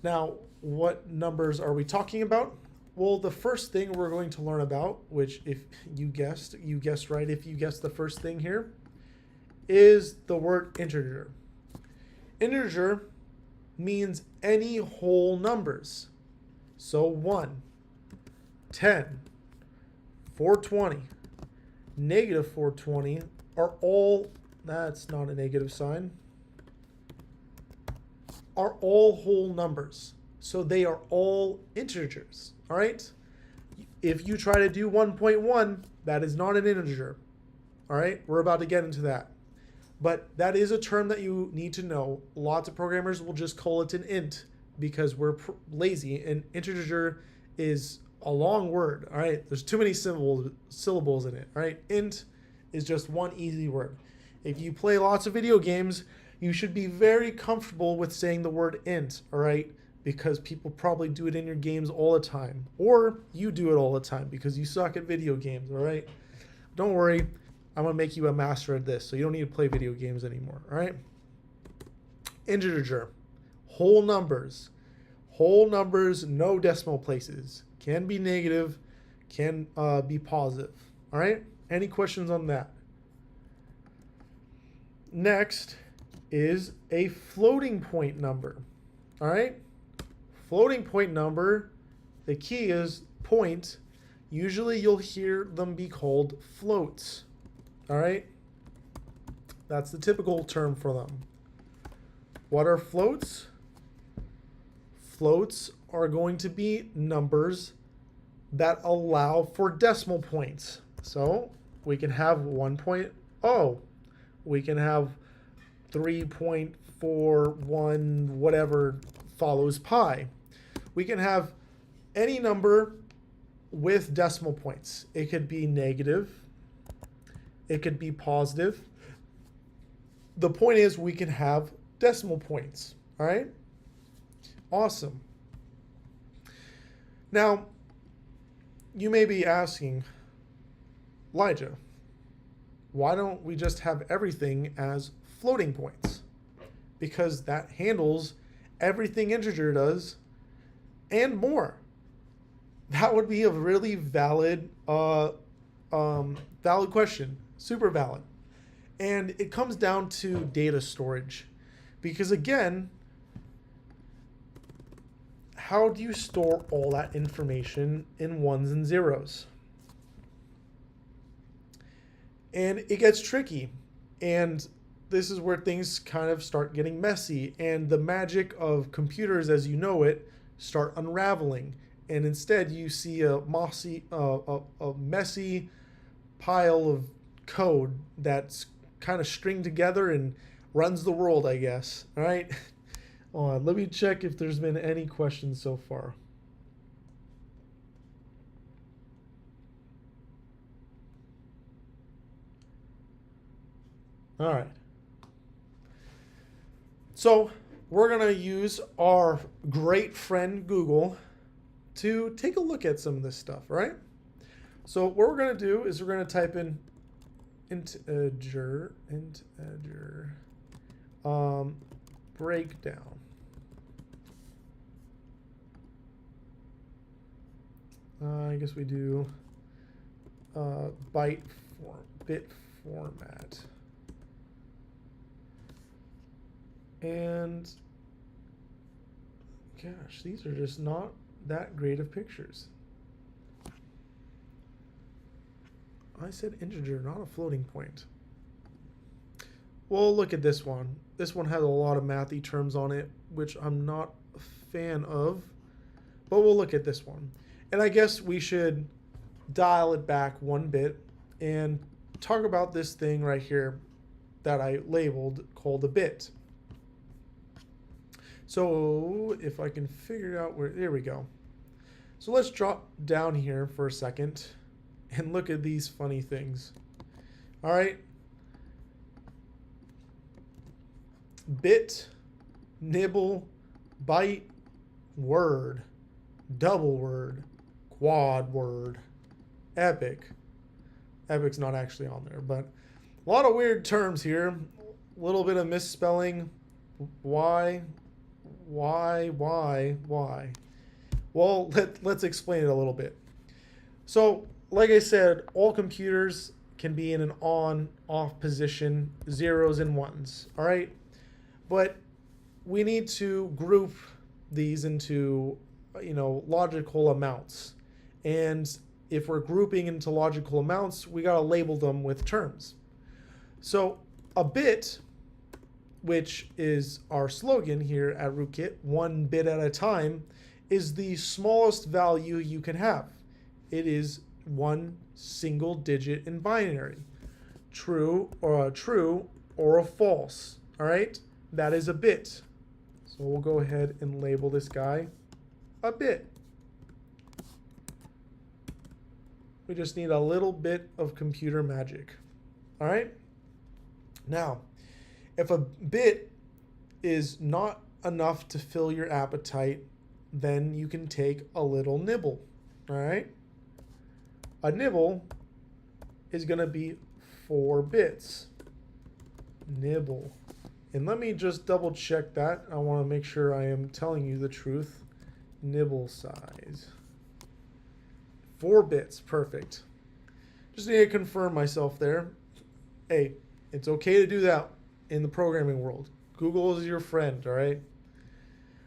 Now, what numbers are we talking about? Well, the first thing we're going to learn about, which if you guessed right if you guessed the first thing here, is the word integer. Integer means any whole numbers. So 1, 10, 420, negative 420 are all, that's not a negative sign, are all whole numbers. So they are all integers, all right? If you try to do 1.1, that is not an integer, all right? We're about to get into that. But that is a term that you need to know. Lots of programmers will just call it an int because we're lazy, and integer is a long word, all right? There's too many syllables in it, all right? Int is just one easy word. If you play lots of video games, you should be very comfortable with saying the word int, all right? Because people probably do it in your games all the time. Or you do it all the time because you suck at video games, all right? Don't worry, I'm gonna make you a master at this, so you don't need to play video games anymore, all right? Integer, whole numbers. Whole numbers, no decimal places. Can be negative, can be positive, all right? Any questions on that? Next is a floating point number, all right? Floating point number, the key is point. Usually you'll hear them be called floats, all right? That's the typical term for them. What are floats? Floats are going to be numbers that allow for decimal points. So we can have 1.0, we can have 3.41, whatever follows pi. We can have any number with decimal points. It could be negative, it could be positive. The point is we can have decimal points, all right? Awesome. Now, you may be asking, Elijah, why don't we just have everything as floating points? Because that handles everything integer does and more. That would be a really valid valid question, super valid. And it comes down to data storage. Because again, how do you store all that information in ones and zeros? And it gets tricky. And this is where things kind of start getting messy, and the magic of computers as you know it start unraveling. And instead you see a messy pile of code that's kind of stringed together and runs the world, I guess. All right. Let me check if there's been any questions so far. All right. So we're going to use our great friend Google to take a look at some of this stuff, right? So what we're going to do is we're going to type in integer breakdown. I guess we do bit format. And gosh, these are just not that great of pictures. I said integer, not a floating point. Well, look at this one. This one has a lot of mathy terms on it, which I'm not a fan of. But we'll look at this one. And I guess we should dial it back one bit and talk about this thing right here that I labeled called a bit. So if I can figure out where, there we go. So let's drop down here for a second. And look at these funny things. All right. Bit, nibble, byte, word, double word, quad word, epic. Epic's not actually on there, but a lot of weird terms here. A little bit of misspelling. Why? Well, let's explain it a little bit. So, like I said, all computers can be in an on-off position, zeros and ones, all right? But we need to group these into, logical amounts. And if we're grouping into logical amounts, we got to label them with terms. So a bit, which is our slogan here at Rootkit, 1 bit at a time, is the smallest value you can have. It is one single digit in binary. True or a false. All right? That is a bit. So we'll go ahead and label this guy a bit. We just need a little bit of computer magic. All right? Now, if a bit is not enough to fill your appetite, then you can take a little nibble. All right? A nibble is going to be 4 bits. Nibble. And let me just double check that. I want to make sure I am telling you the truth. Nibble size. 4 bits. Perfect. Just need to confirm myself there. Hey, it's okay to do that in the programming world. Google is your friend, all right?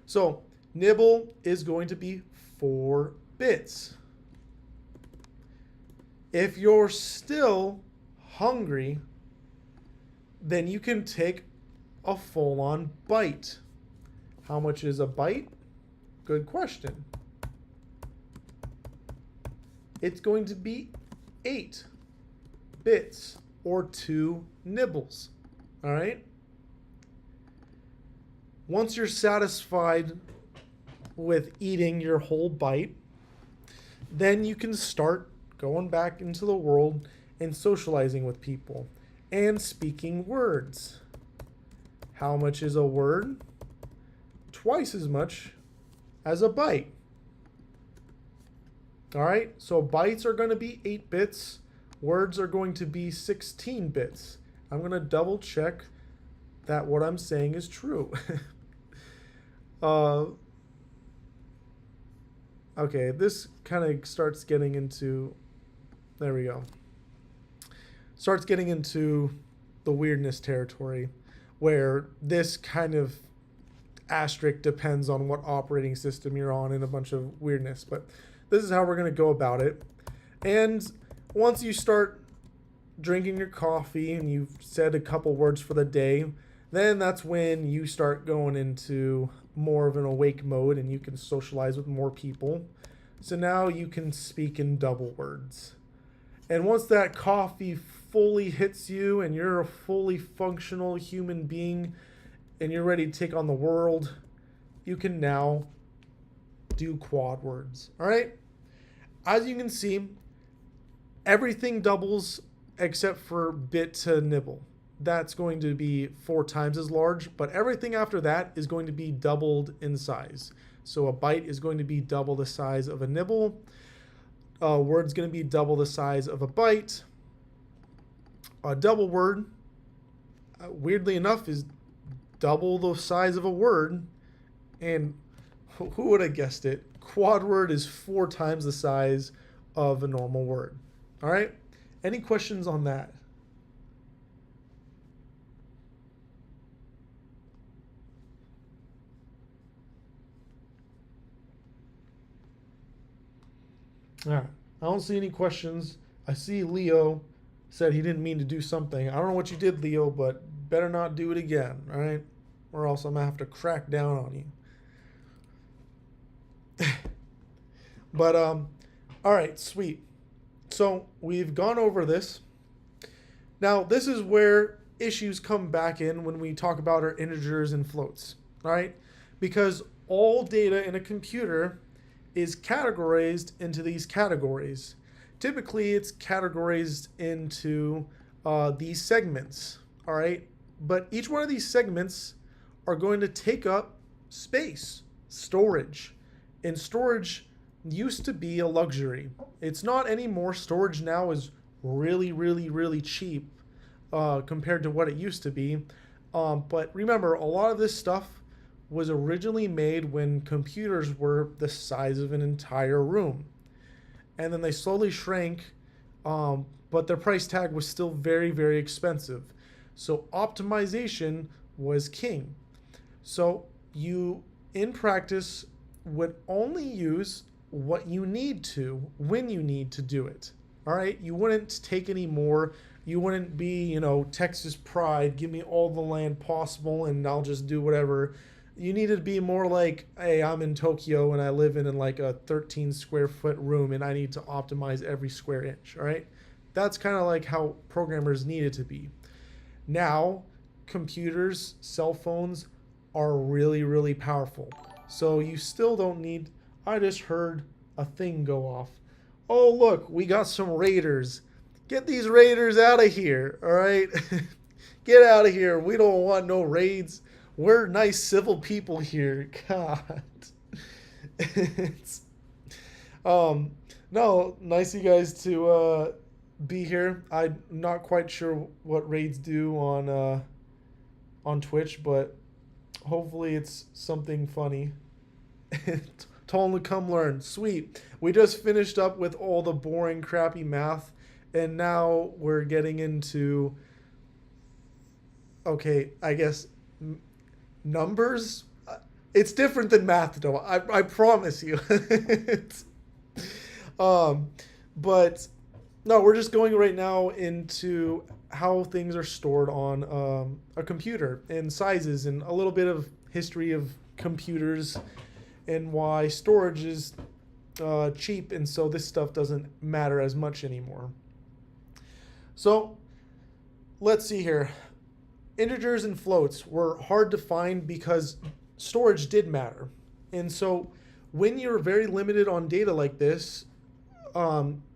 So, nibble is going to be 4 bits. If you're still hungry, then you can take a full-on byte. How much is a byte? Good question. It's going to be 8 bits or 2 nibbles. All right? Once you're satisfied with eating your whole bite, then you can start going back into the world and socializing with people and speaking words. How much is a word? Twice as much as a byte. All right, so bytes are going to be 8 bits. Words are going to be 16 bits. I'm going to double check that what I'm saying is true. Okay, this kind of starts getting into, there we go. Starts getting into the weirdness territory, where this kind of asterisk depends on what operating system you're on and a bunch of weirdness. But this is how we're going to go about it. And once you start drinking your coffee and you've said a couple words for the day, then that's when you start going into more of an awake mode and you can socialize with more people. So now you can speak in double words. And once that coffee fully hits you and you're a fully functional human being and you're ready to take on the world, you can now do quad words. All right? As you can see, everything doubles except for bit to nibble. That's going to be 4 times as large, but everything after that is going to be doubled in size. So a byte is going to be double the size of a nibble. A word's going to be double the size of a byte. A double word, weirdly enough, is double the size of a word. And who would have guessed it? Quad word is 4 times the size of a normal word. All right? Any questions on that? All right. I don't see any questions. I see Leo said he didn't mean to do something. I don't know what you did, Leo, but better not do it again, all right? Or else I'm going to have to crack down on you. But, all right, sweet. So we've gone over this. Now, this is where issues come back in when we talk about our integers and floats, all right? Because all data in a computer is categorized into these categories. typically it's categorized into these segments, all right? But each one of these segments are going to take up space, storage. And storage used to be a luxury. It's not anymore. Storage now is really, really, really cheap compared to what it used to be. But remember, a lot of this stuff was originally made when computers were the size of an entire room. And then they slowly shrank, but their price tag was still very, very expensive. So optimization was king. So you, in practice, would only use what you need to when you need to do it. All right? You wouldn't take any more. You wouldn't be, Texas pride, give me all the land possible and I'll just do whatever. You need to be more like, hey, I'm in Tokyo and I live in like a 13 square foot room and I need to optimize every square inch. All right? That's kind of like how programmers needed to be. Now, computers, cell phones are really, really powerful. So you still don't need, I just heard a thing go off. Oh, look, we got some raiders. Get these raiders out of here, all right? Get out of here. We don't want no raids. We're nice civil people here. God. It's, no, nice of you guys to be here. I'm not quite sure what raids do on Twitch, but hopefully it's something funny. Told them to come learn. Sweet. We just finished up with all the boring, crappy math, and now we're getting into, okay, I guess, numbers? It's different than math, though. I promise you. But no, we're just going right now into how things are stored on a computer and sizes and a little bit of history of computers and why storage is cheap, and so this stuff doesn't matter as much anymore. So let's see here. Integers and floats were hard to find because storage did matter. And so when you're very limited on data like this,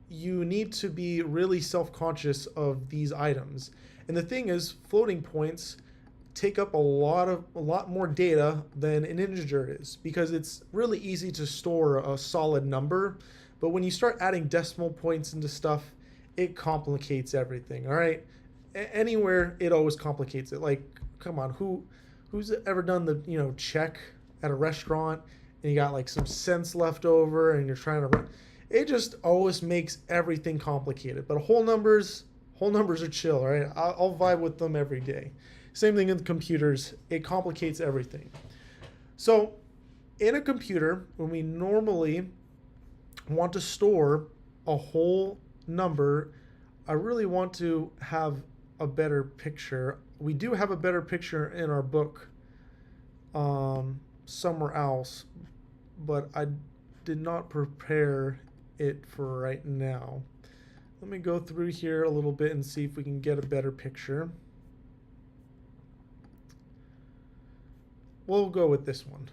you need to be really self-conscious of these items. And the thing is, floating points take up a lot more data than an integer is, because it's really easy to store a solid number, but when you start adding decimal points into stuff, it complicates everything. All right, anywhere it always complicates it. Like, come on, who's ever done the check at a restaurant and you got like some cents left over and you're trying to, it just always makes everything complicated. But whole numbers are chill. Right, I'll vibe with them every day. Same thing in computers. It complicates everything. So in a computer, when we normally want to store a whole number, I really want to have a better picture. We do have a better picture in our book somewhere else, but I did not prepare it for right now. Let me go through here a little bit and see if we can get a better picture. We'll go with this one.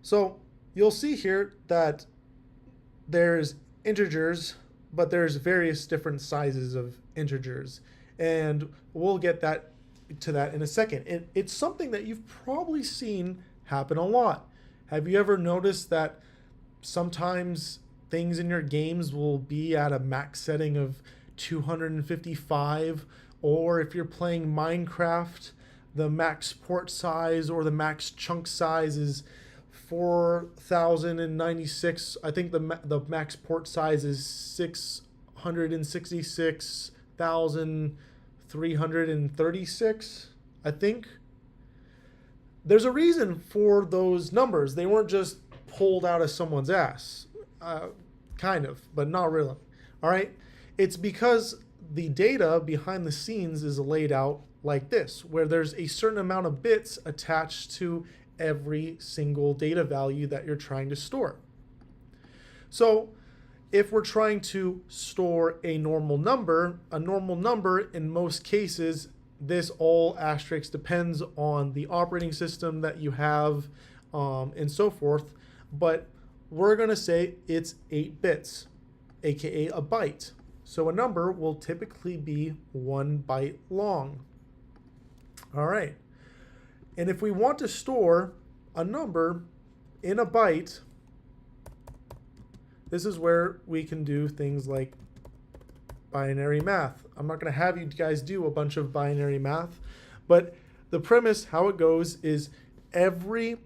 So you'll see here that there's integers, but there's various different sizes of integers. And we'll get to that in a second. And it's something that you've probably seen happen a lot. Have you ever noticed that sometimes things in your games will be at a max setting of 255, or if you're playing Minecraft, the max port size or the max chunk size is 4096. I think the max port size is 666,336, I think. There's a reason for those numbers. They weren't just pulled out of someone's ass. Kind of, but not really. All right? It's because the data behind the scenes is laid out like this, where there's a certain amount of bits attached to every single data value that you're trying to store. So if we're trying to store a normal number in most cases, this all asterisk depends on the operating system that you have and so forth. but we're going to say it's 8 bits, aka a byte. So a number will typically be 1 byte long. All right. And if we want to store a number in a byte, this is where we can do things like binary math. I'm not going to have you guys do a bunch of binary math, but the premise, how it goes, is every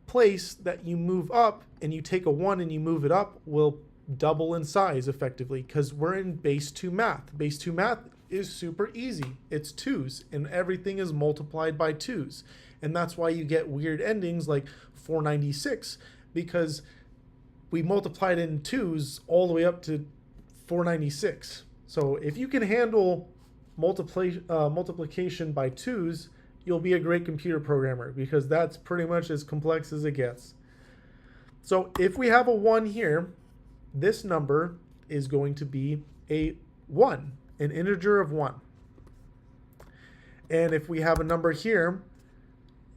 place that you move up and you take a 1 and you move it up will double in size effectively, because we're in base 2 math. Base 2 math is super easy. It's 2's, and everything is multiplied by 2's. And that's why you get weird endings like 496, because we multiplied in 2's all the way up to 496. So if you can handle multiplication by 2's, you'll be a great computer programmer, because that's pretty much as complex as it gets. So if we have a 1 here, this number is going to be a 1, an integer of 1. And if we have a number here,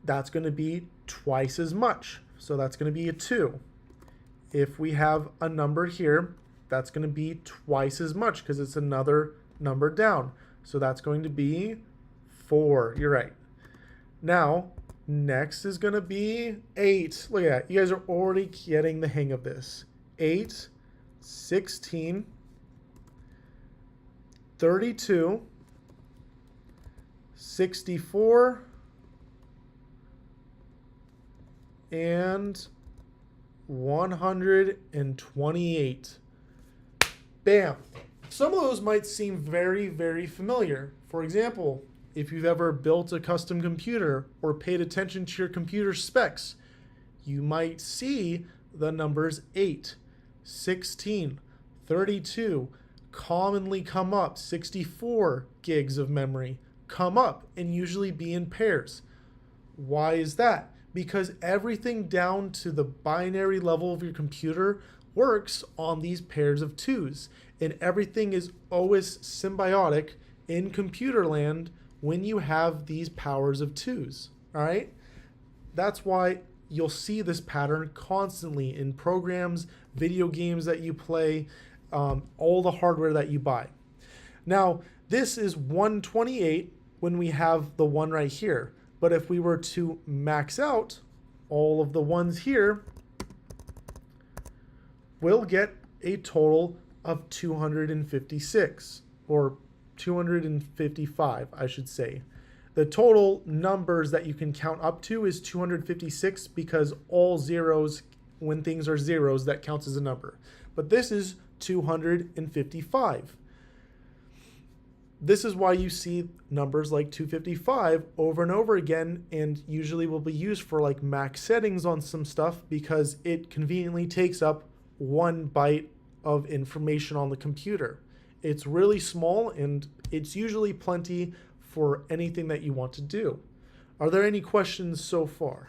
that's going to be twice as much. So that's going to be a 2. If we have a number here, that's going to be twice as much because it's another number down. So that's going to be 4. You're right. Now, next is going to be 8. Look at that. You guys are already getting the hang of this. 8, 16, 32, 64, and 128. Bam. Some of those might seem very, very familiar. For example, if you've ever built a custom computer or paid attention to your computer specs, you might see the numbers 8, 16, 32 commonly come up. 64 gigs of memory come up and usually be in pairs. Why is that? Because everything down to the binary level of your computer works on these pairs of 2's, and everything is always symbiotic in computer land when you have these powers of 2's. All right? That's why you'll see this pattern constantly in programs, video games that you play, all the hardware that you buy. Now, this is 128 when we have the 1 right here. But if we were to max out all of the 1's here, we'll get a total of 256, or 255, I should say. The total numbers that you can count up to is 256 because all zeros, when things are zeros, that counts as a number. But this is 255. This is why you see numbers like 255 over and over again, and usually will be used for like max settings on some stuff because it conveniently takes up 1 byte of information on the computer. It's really small and it's usually plenty for anything that you want to do. Are there any questions so far?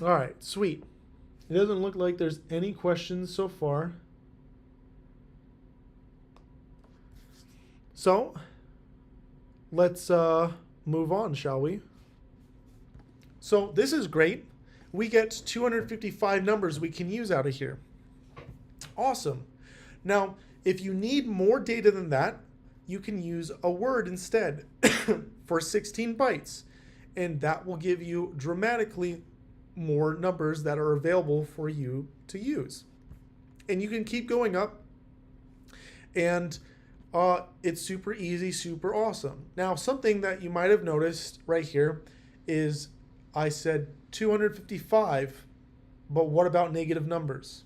All right, sweet. It doesn't look like there's any questions so far. So, let's move on, shall we? So this is great. We get 255 numbers we can use out of here. Awesome. Now, if you need more data than that, you can use a word instead for 16 bytes. And that will give you dramatically more numbers that are available for you to use. And you can keep going up, and it's super easy, super awesome. Now, something that you might have noticed right here is I said 255, but what about negative numbers?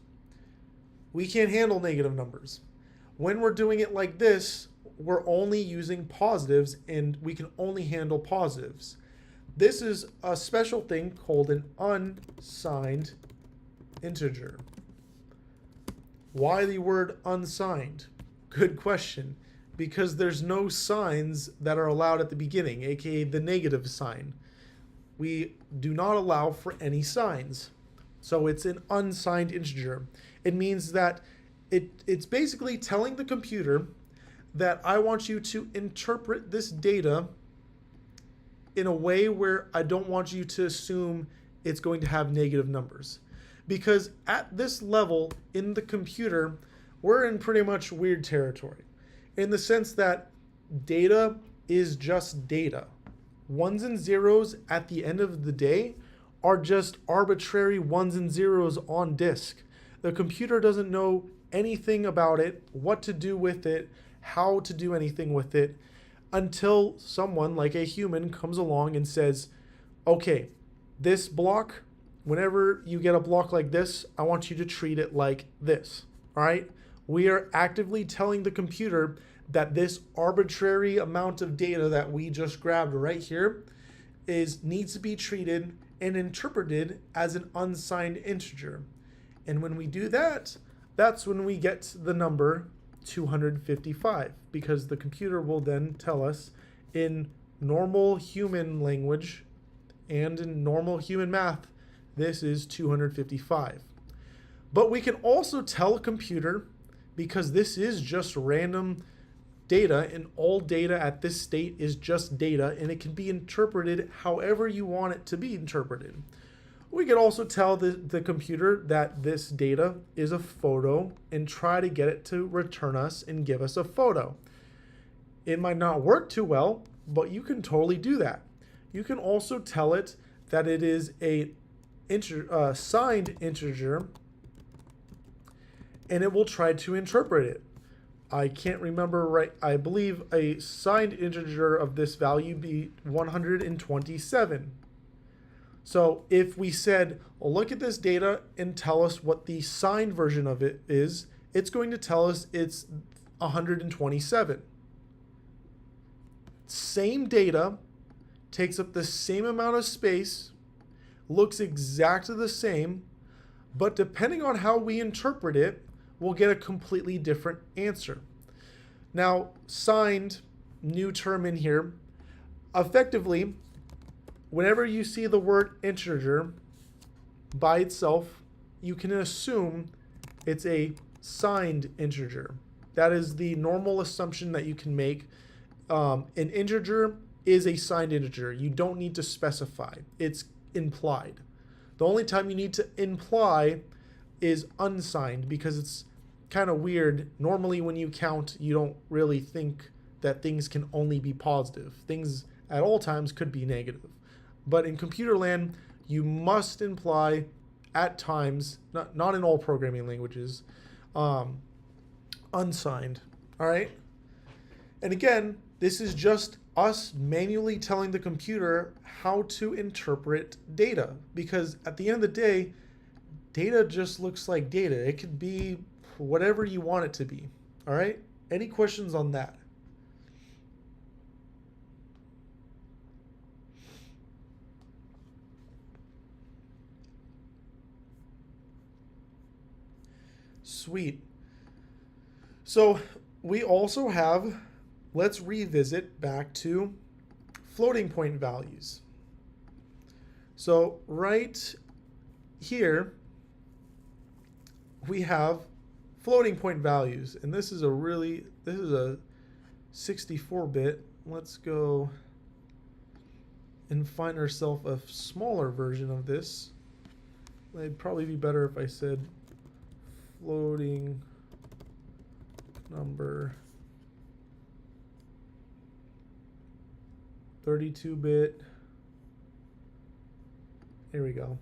We can't handle negative numbers. When we're doing it like this, we're only using positives, and we can only handle positives. This is a special thing called an unsigned integer. Why the word unsigned? Good question. Because there's no signs that are allowed at the beginning, aka the negative sign. we do not allow for any signs. So it's an unsigned integer. It means that it's basically telling the computer that I want you to interpret this data in a way where I don't want you to assume it's going to have negative numbers. Because at this level in the computer, we're in pretty much weird territory, in the sense that data is just data. Ones and zeros at the end of the day are just arbitrary ones and zeros on disk. The computer doesn't know anything about it, what to do with it, how to do anything with it, until someone like a human comes along and says, okay, this block, whenever you get a block like this, I want you to treat it like this. All right? We are actively telling the computer that this arbitrary amount of data that we just grabbed right here needs to be treated and interpreted as an unsigned integer. And when we do that, that's when we get the number 255, because the computer will then tell us in normal human language and in normal human math, this is 255. But we can also tell a computer, because this is just random data, and all data at this state is just data, and it can be interpreted however you want it to be interpreted. We could also tell the computer that this data is a photo and try to get it to return us and give us a photo. It might not work too well, but you can totally do that. You can also tell it that it is a signed integer, and it will try to interpret it. I can't remember right. I believe a signed integer of this value be 127. So if we said, well, look at this data and tell us what the signed version of it is, it's going to tell us it's 127. Same data, takes up the same amount of space, looks exactly the same, but depending on how we interpret it, we'll get a completely different answer. Now, signed, new term in here, effectively, whenever you see the word integer by itself, you can assume it's a signed integer. That is the normal assumption that you can make. An integer is a signed integer. You don't need to specify. It's implied. The only time you need to imply is unsigned, because it's kind of weird. Normally when you count, you don't really think that things can only be positive. Things at all times could be negative. But in computer land, you must imply at times, not in all programming languages, unsigned. All right? And again, this is just us manually telling the computer how to interpret data. Because at the end of the day, data just looks like data. It could be whatever you want it to be. All right? Any questions on that? Sweet. So we also have, let's revisit back to floating point values. So right here, we have floating point values, and this is a 64-bit. Let's go and find ourselves a smaller version of this. It'd probably be better if I said floating number 32-bit. Here we go.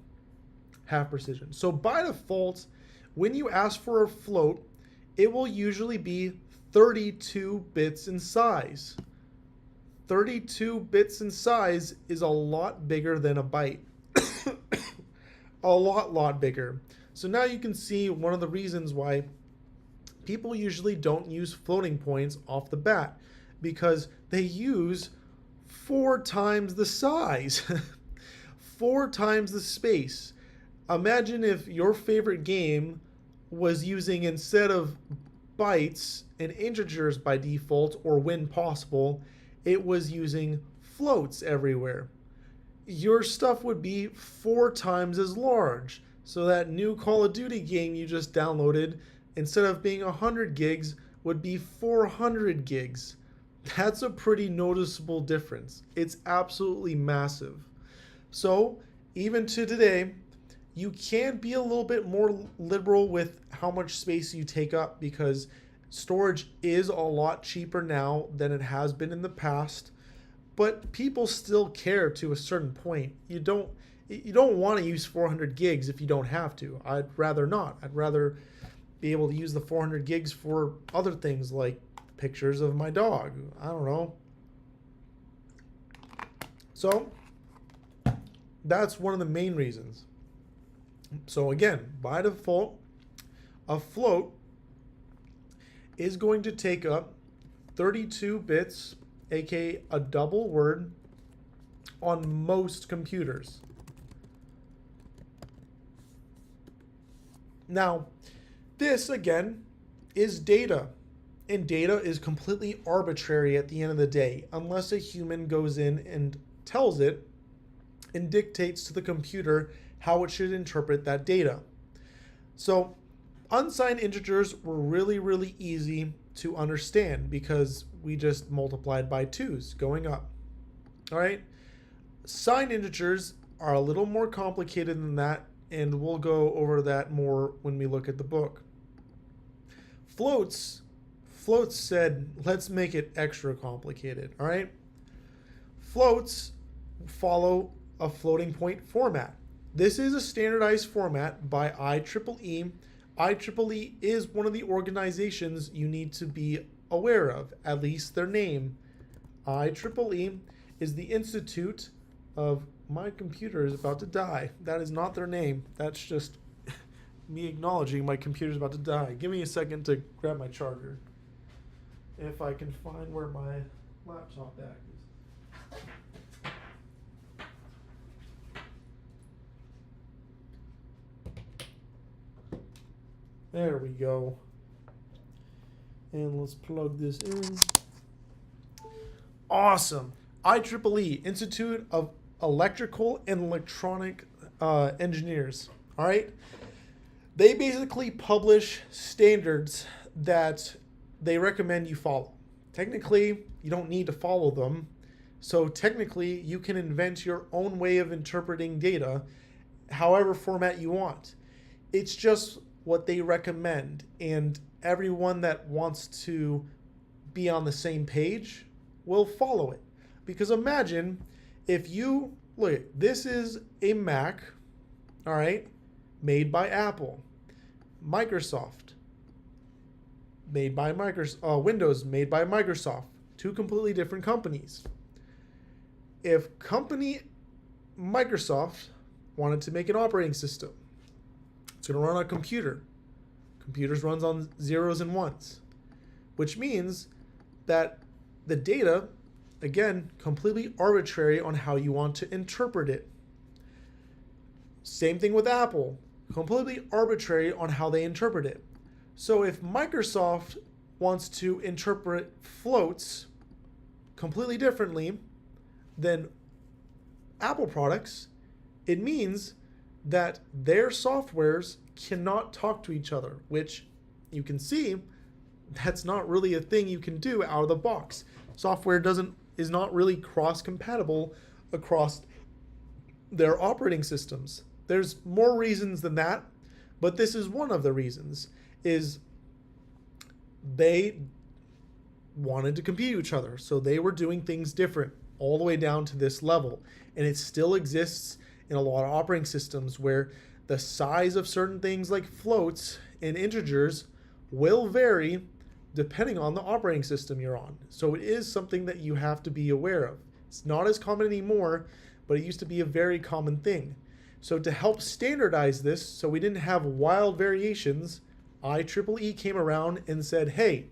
Half precision. So by default, when you ask for a float, it will usually be 32 bits in size. 32 bits in size is a lot bigger than a byte. A lot bigger. So now you can see one of the reasons why people usually don't use floating points off the bat, because they use 4 times the size, 4 times the space. Imagine if your favorite game was using, instead of bytes and integers by default, or when possible, it was using floats everywhere. your stuff would be 4 times as large. So that new Call of Duty game you just downloaded, instead of being 100 gigs, would be 400 gigs. That's a pretty noticeable difference. It's absolutely massive. So, even to today, you can be a little bit more liberal with how much space you take up because storage is a lot cheaper now than it has been in the past. But people still care to a certain point. You don't want to use 400 gigs if you don't have to. I'd rather not. I'd rather be able to use the 400 gigs for other things like pictures of my dog. I don't know. So that's one of the main reasons. So again, by default, a float is going to take up 32 bits, aka a double word, on most computers. Now, this again is data, and data is completely arbitrary at the end of the day, unless a human goes in and tells it and dictates to the computer how it should interpret that data. So, unsigned integers were really, really easy to understand because we just multiplied by 2's going up. All right. Signed integers are a little more complicated than that, and we'll go over that more when we look at the book. Floats said, let's make it extra complicated. All right. Floats follow a floating point format. This is a standardized format by IEEE. IEEE is one of the organizations you need to be aware of, at least their name. IEEE is the Institute of... My computer is about to die. That is not their name. That's just me acknowledging my computer's about to die. Give me a second to grab my charger. If I can find where my laptop bag is. There we go. And let's plug this in. Awesome. IEEE, Institute of Electrical and Electronic Engineers. All right. They basically publish standards that they recommend you follow. Technically, you don't need to follow them. So technically, you can invent your own way of interpreting data, however format you want. It's just what they recommend, and everyone that wants to be on the same page will follow it. Because imagine if you look, this is a Mac, all right, made by Apple, Microsoft, made by Microsoft, Windows made by Microsoft, two completely different companies. If company Microsoft wanted to make an operating system, it's going to run on a computer. Computers runs on zeros and ones, which means that the data, again, completely arbitrary on how you want to interpret it. Same thing with Apple, completely arbitrary on how they interpret it. So if Microsoft wants to interpret floats completely differently than Apple products, it means that their softwares cannot talk to each other, which you can see that's not really a thing you can do out of the box. Software is not really cross-compatible across their operating systems. There's more reasons than that, but this is one of the reasons, is they wanted to compete with each other. So they were doing things different all the way down to this level. And it still exists in a lot of operating systems where the size of certain things like floats and integers will vary depending on the operating system you're on. So it is something that you have to be aware of. It's not as common anymore, but it used to be a very common thing. So to help standardize this, so we didn't have wild variations, IEEE came around and said, hey,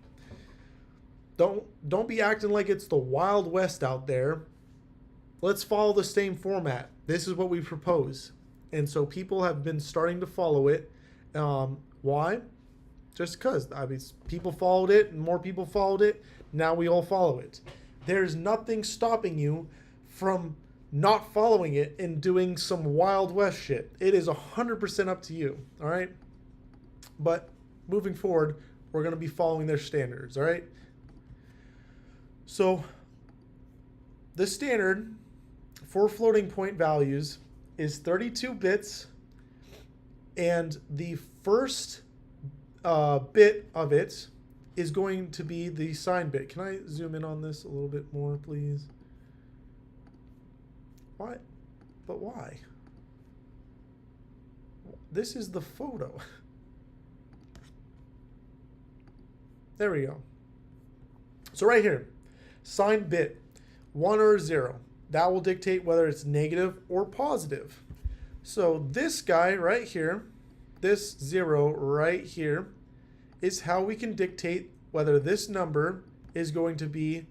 don't be acting like it's the Wild West out there. Let's follow the same format. This is what we propose. And so people have been starting to follow it. Why? Just because. I mean, people followed it and more people followed it. Now we all follow it. There's nothing stopping you from not following it and doing some Wild West shit. It is 100% up to you, all right? But moving forward, we're going to be following their standards, all right? So the standard for floating point values is 32 bits, and the first bit of it is going to be the sign bit. Can I zoom in on this a little bit more, please? Why? But why? This is the photo. There we go. So right here, sign bit, 1 or 0. That will dictate whether it's negative or positive. So this guy right here, this 0 right here, is how we can dictate whether this number is going to be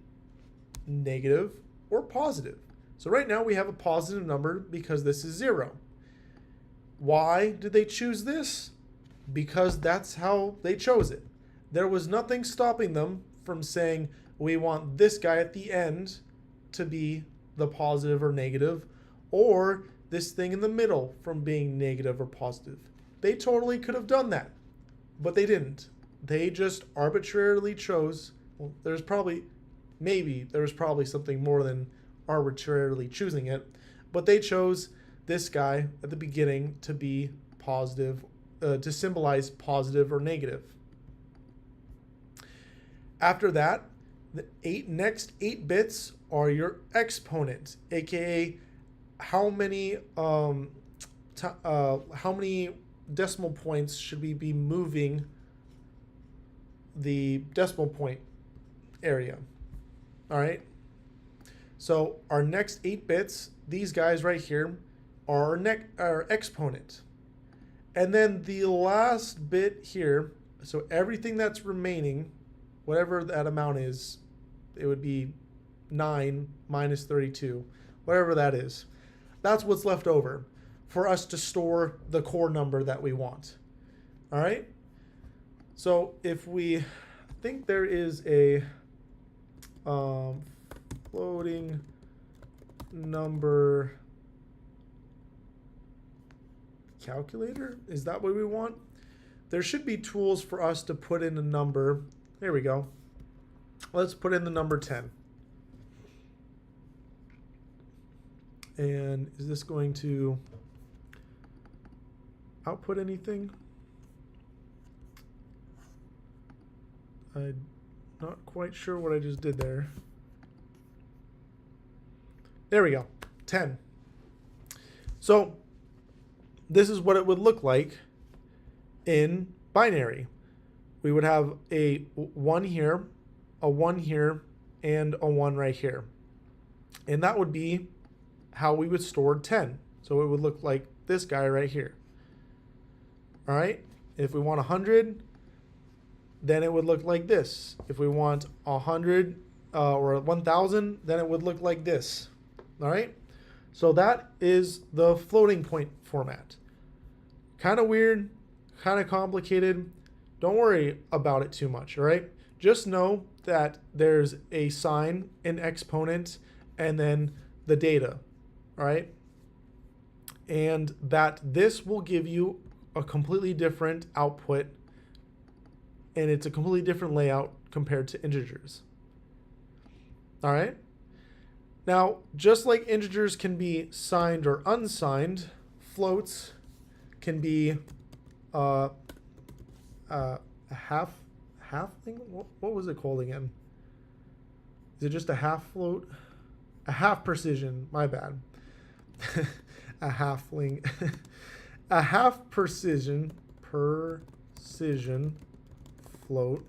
negative or positive. So right now we have a positive number because this is 0. Why did they choose this? Because that's how they chose it. There was nothing stopping them from saying, we want this guy at the end to be the positive or negative, or this thing in the middle from being negative or positive. They totally could have done that, but they didn't. They just arbitrarily chose. Well, there was probably something more than arbitrarily choosing it, but they chose this guy at the beginning to be positive, to symbolize positive or negative. After that, the next 8 bits are your exponent, aka how many decimal points should we be moving the decimal point area. All right. So our next 8 bits, these guys right here, are our exponent. And then the last bit here, so everything that's remaining, whatever that amount is, it would be 9 minus 32, whatever that is. That's what's left over for us to store the core number that we want. All right? So if I think there is a floating number calculator. Is that what we want? There should be tools for us to put in a number. There we go. Let's put in the number 10. And is this going to output anything? I'm not quite sure what I just did there. There we go, 10. So this is what it would look like in binary. We would have a 1 here, a 1 here, and a 1 right here. And that would be how we would store 10. So it would look like this guy right here. All right, if we want 100, then it would look like this. If we want 100 or 1,000, then it would look like this. All right, so that is the floating point format. Kind of weird, kind of complicated. Don't worry about it too much, all right? Just know that there's a sign, an exponent, and then the data, all right? And that this will give you a completely different output, and it's a completely different layout compared to integers. All right? Now, just like integers can be signed or unsigned, floats can be a half thing. What was it called again? Is it just a half float? A half precision. My bad. A halfling. A half precision float.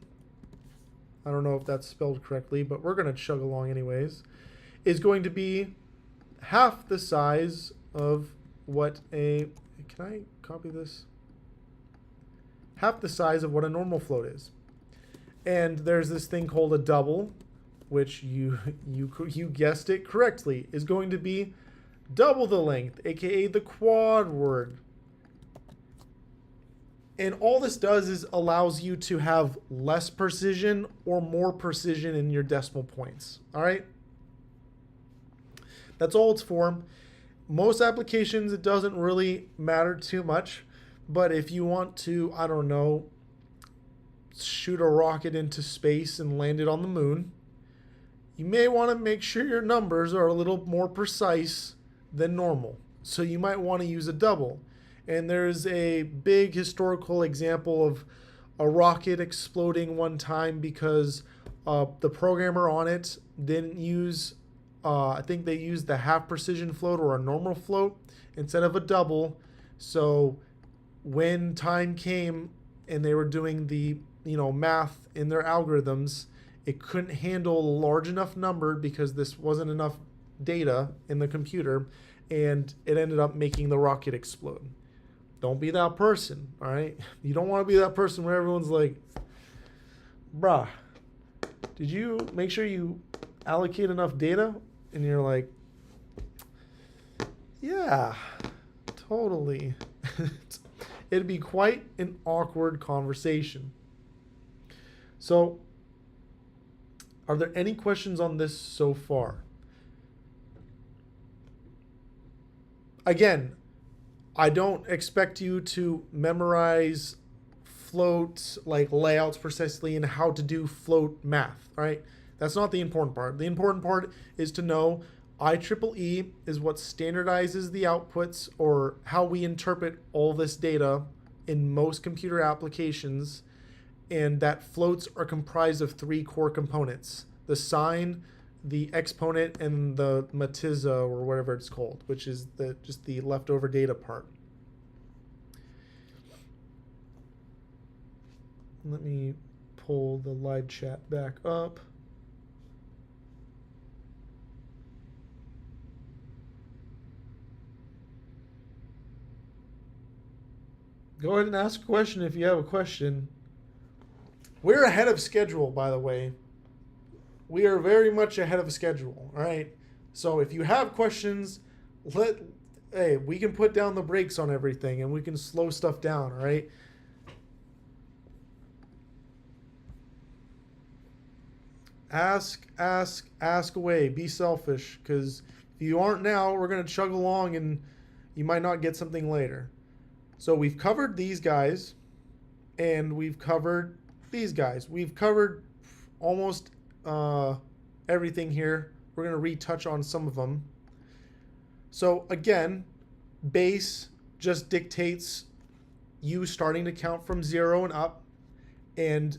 I don't know if that's spelled correctly, but we're gonna chug along anyways. Is going to be half the size of what a, can I copy this? Half the size of what a normal float is. And there's this thing called a double, which you guessed it correctly, is going to be double the length, aka the quad word. And all this does is allows you to have less precision or more precision in your decimal points. All right. That's all it's for. Most applications, it doesn't really matter too much. But if you want to, I don't know, shoot a rocket into space and land it on the moon, you may want to make sure your numbers are a little more precise than normal. So you might want to use a double. And there's a big historical example of a rocket exploding one time because the programmer on it didn't use, I think they used the half precision float or a normal float instead of a double. So when time came and they were doing the math in their algorithms, it couldn't handle a large enough number because this wasn't enough data in the computer, and it ended up making the rocket explode. Don't be that person, all right? You don't want to be that person where everyone's like, bruh, did you make sure you allocate enough data? And you're like, yeah, totally. It'd be quite an awkward conversation. So, are there any questions on this so far? Again, I don't expect you to memorize float like layouts precisely and how to do float math, right? That's not the important part. The important part is to know IEEE is what standardizes the outputs or how we interpret all this data in most computer applications, and that floats are comprised of 3 core components: the sign, the exponent, and the matiza or whatever it's called, which is just the leftover data part. Let me pull the live chat back up. Go ahead and ask a question if you have a question. We're ahead of schedule, by the way. We are very much ahead of schedule, all right? So if you have questions, we can put down the brakes on everything and we can slow stuff down, all right? Ask away. Be selfish, because if you aren't now, we're going to chug along and you might not get something later. So we've covered these guys, and we've covered these guys. We've covered almost everything here. We're going to retouch on some of them. So again, base just dictates you starting to count from 0 and up, and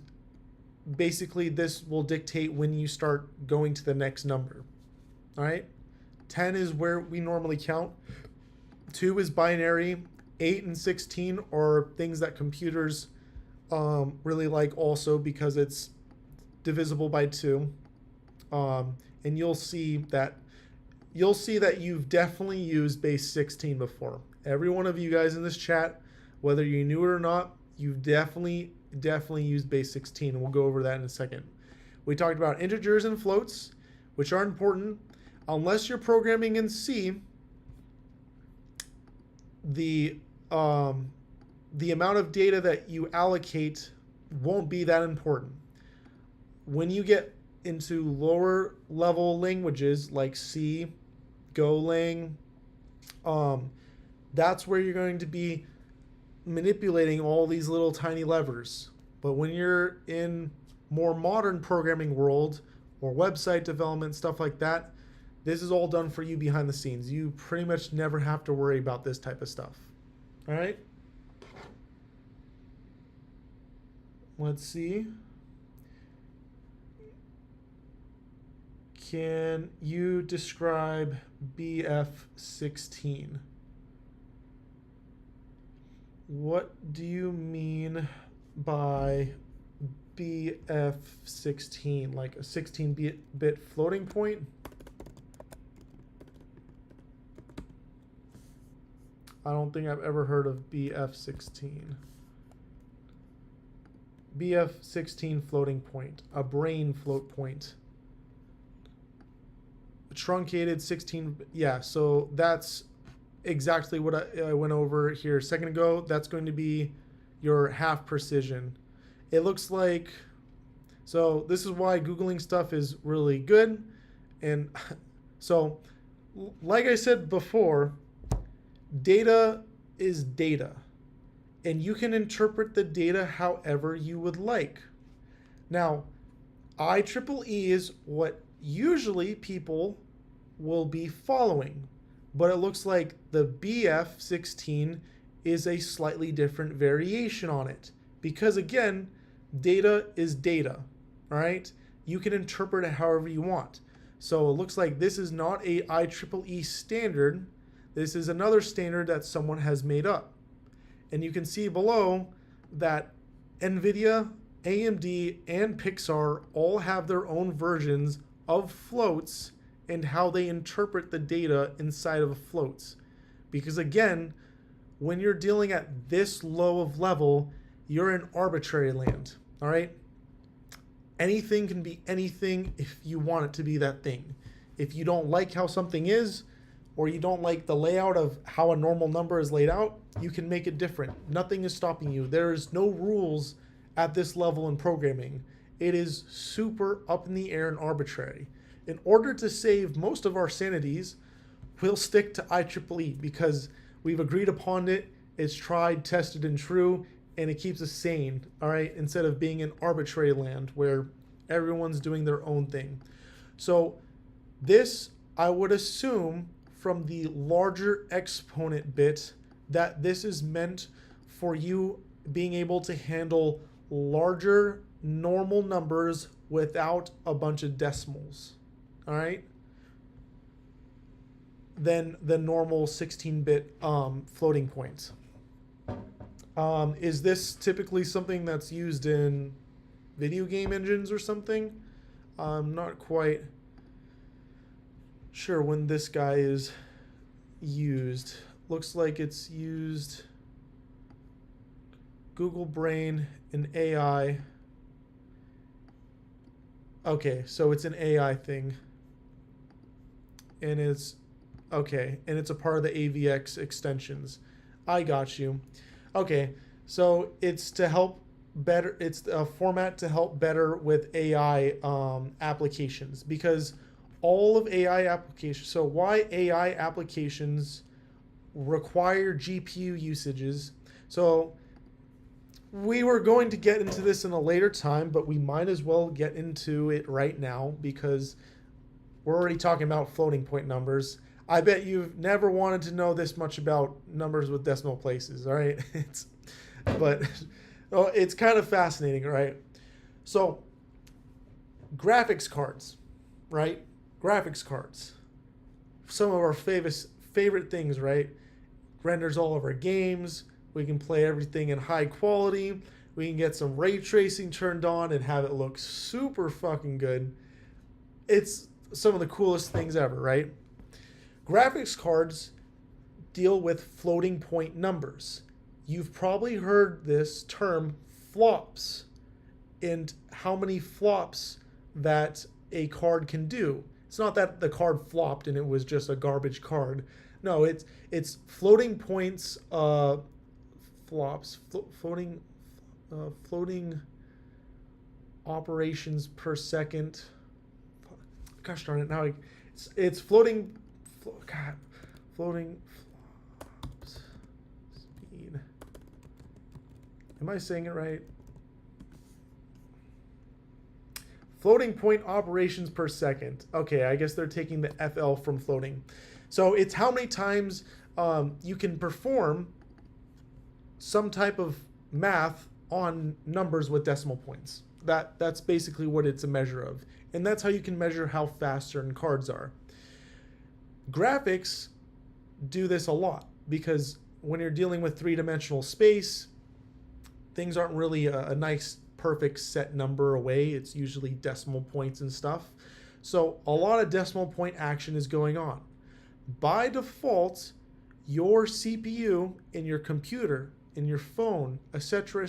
basically this will dictate when you start going to the next number. All right, 10 is where we normally count. 2 is binary. 8 and 16 are things that computers really like also because it's divisible by 2. And you'll see that you've definitely used base 16 before. Every one of you guys in this chat, whether you knew it or not, you've definitely used base 16, and we'll go over that in a second. We talked about integers and floats, which are important. Unless you're programming in C, the amount of data that you allocate won't be that important. When you get into lower level languages like C, Golang, that's where you're going to be manipulating all these little tiny levers. But when you're in more modern programming world or website development, stuff like that, this is all done for you behind the scenes. You pretty much never have to worry about this type of stuff. All right? Let's see. Can you describe BF16? What do you mean by BF16? Like a 16-bit floating point? I don't think I've ever heard of BF16. BF16 floating point, a brain float point. Truncated 16, yeah, so that's exactly what I went over here a second ago. That's going to be your half precision. It looks like, so this is why Googling stuff is really good. And so like I said before, data is data, and you can interpret the data however you would like. Now, IEEE is what usually people will be following, but it looks like the BF16 is a slightly different variation on it. Because again, data is data, all right? You can interpret it however you want. So it looks like this is not a IEEE standard. This is another standard that someone has made up. And you can see below that NVIDIA, AMD, and Pixar all have their own versions of floats and how they interpret the data inside of floats. Because again, when you're dealing at this low of level, you're in arbitrary land, all right? Anything can be anything if you want it to be that thing. If you don't like how something is, or you don't like the layout of how a normal number is laid out, you can make it different. Nothing is stopping you. There is no rules at this level in programming. It is super up in the air and arbitrary. In order to save most of our sanities, we'll stick to IEEE because we've agreed upon it. It's tried, tested, and true, and it keeps us sane, all right, instead of being in arbitrary land where everyone's doing their own thing. So this, I would assume from the larger exponent bit that this is meant for you being able to handle larger normal numbers without a bunch of decimals, all right? Than the normal 16-bit floating points. Is this typically something that's used in video game engines or something? I'm not quite sure when this guy is used. Looks like it's used Google Brain and AI. Okay, so it's an AI thing. And it's okay, and it's a part of the AVX extensions. I got you. Okay, so it's to help better, it's a format to help better with AI applications, because all of AI applications, so why AI applications require GPU usages. So we were going to get into this in a later time, but we might as well get into it right now because we're already talking about floating point numbers. I bet you've never wanted to know this much about numbers with decimal places, all right? But it's kind of fascinating, right? So graphics cards, right? Graphics cards. Some of our favorite things, right? Renders all of our games. We can play everything in high quality. We can get some ray tracing turned on and have it look super fucking good. It's some of the coolest things ever, right? Graphics cards deal with floating point numbers. You've probably heard this term flops and how many flops that a card can do. It's not that the card flopped and it was just a garbage card. No, it's floating points, flops, floating operations per second. Gosh darn it! Now it's floating. God, floating flops speed. Am I saying it right? Floating point operations per second. Okay, I guess they're taking the FL from floating. So it's how many times you can perform some type of math on numbers with decimal points. That's basically what it's a measure of. And that's how you can measure how fast certain cards are. Graphics do this a lot because when you're dealing with three-dimensional space, things aren't really a nice perfect set number away. It's usually decimal points and stuff. So a lot of decimal point action is going on. By default, your CPU in your computer, in your phone, etc.,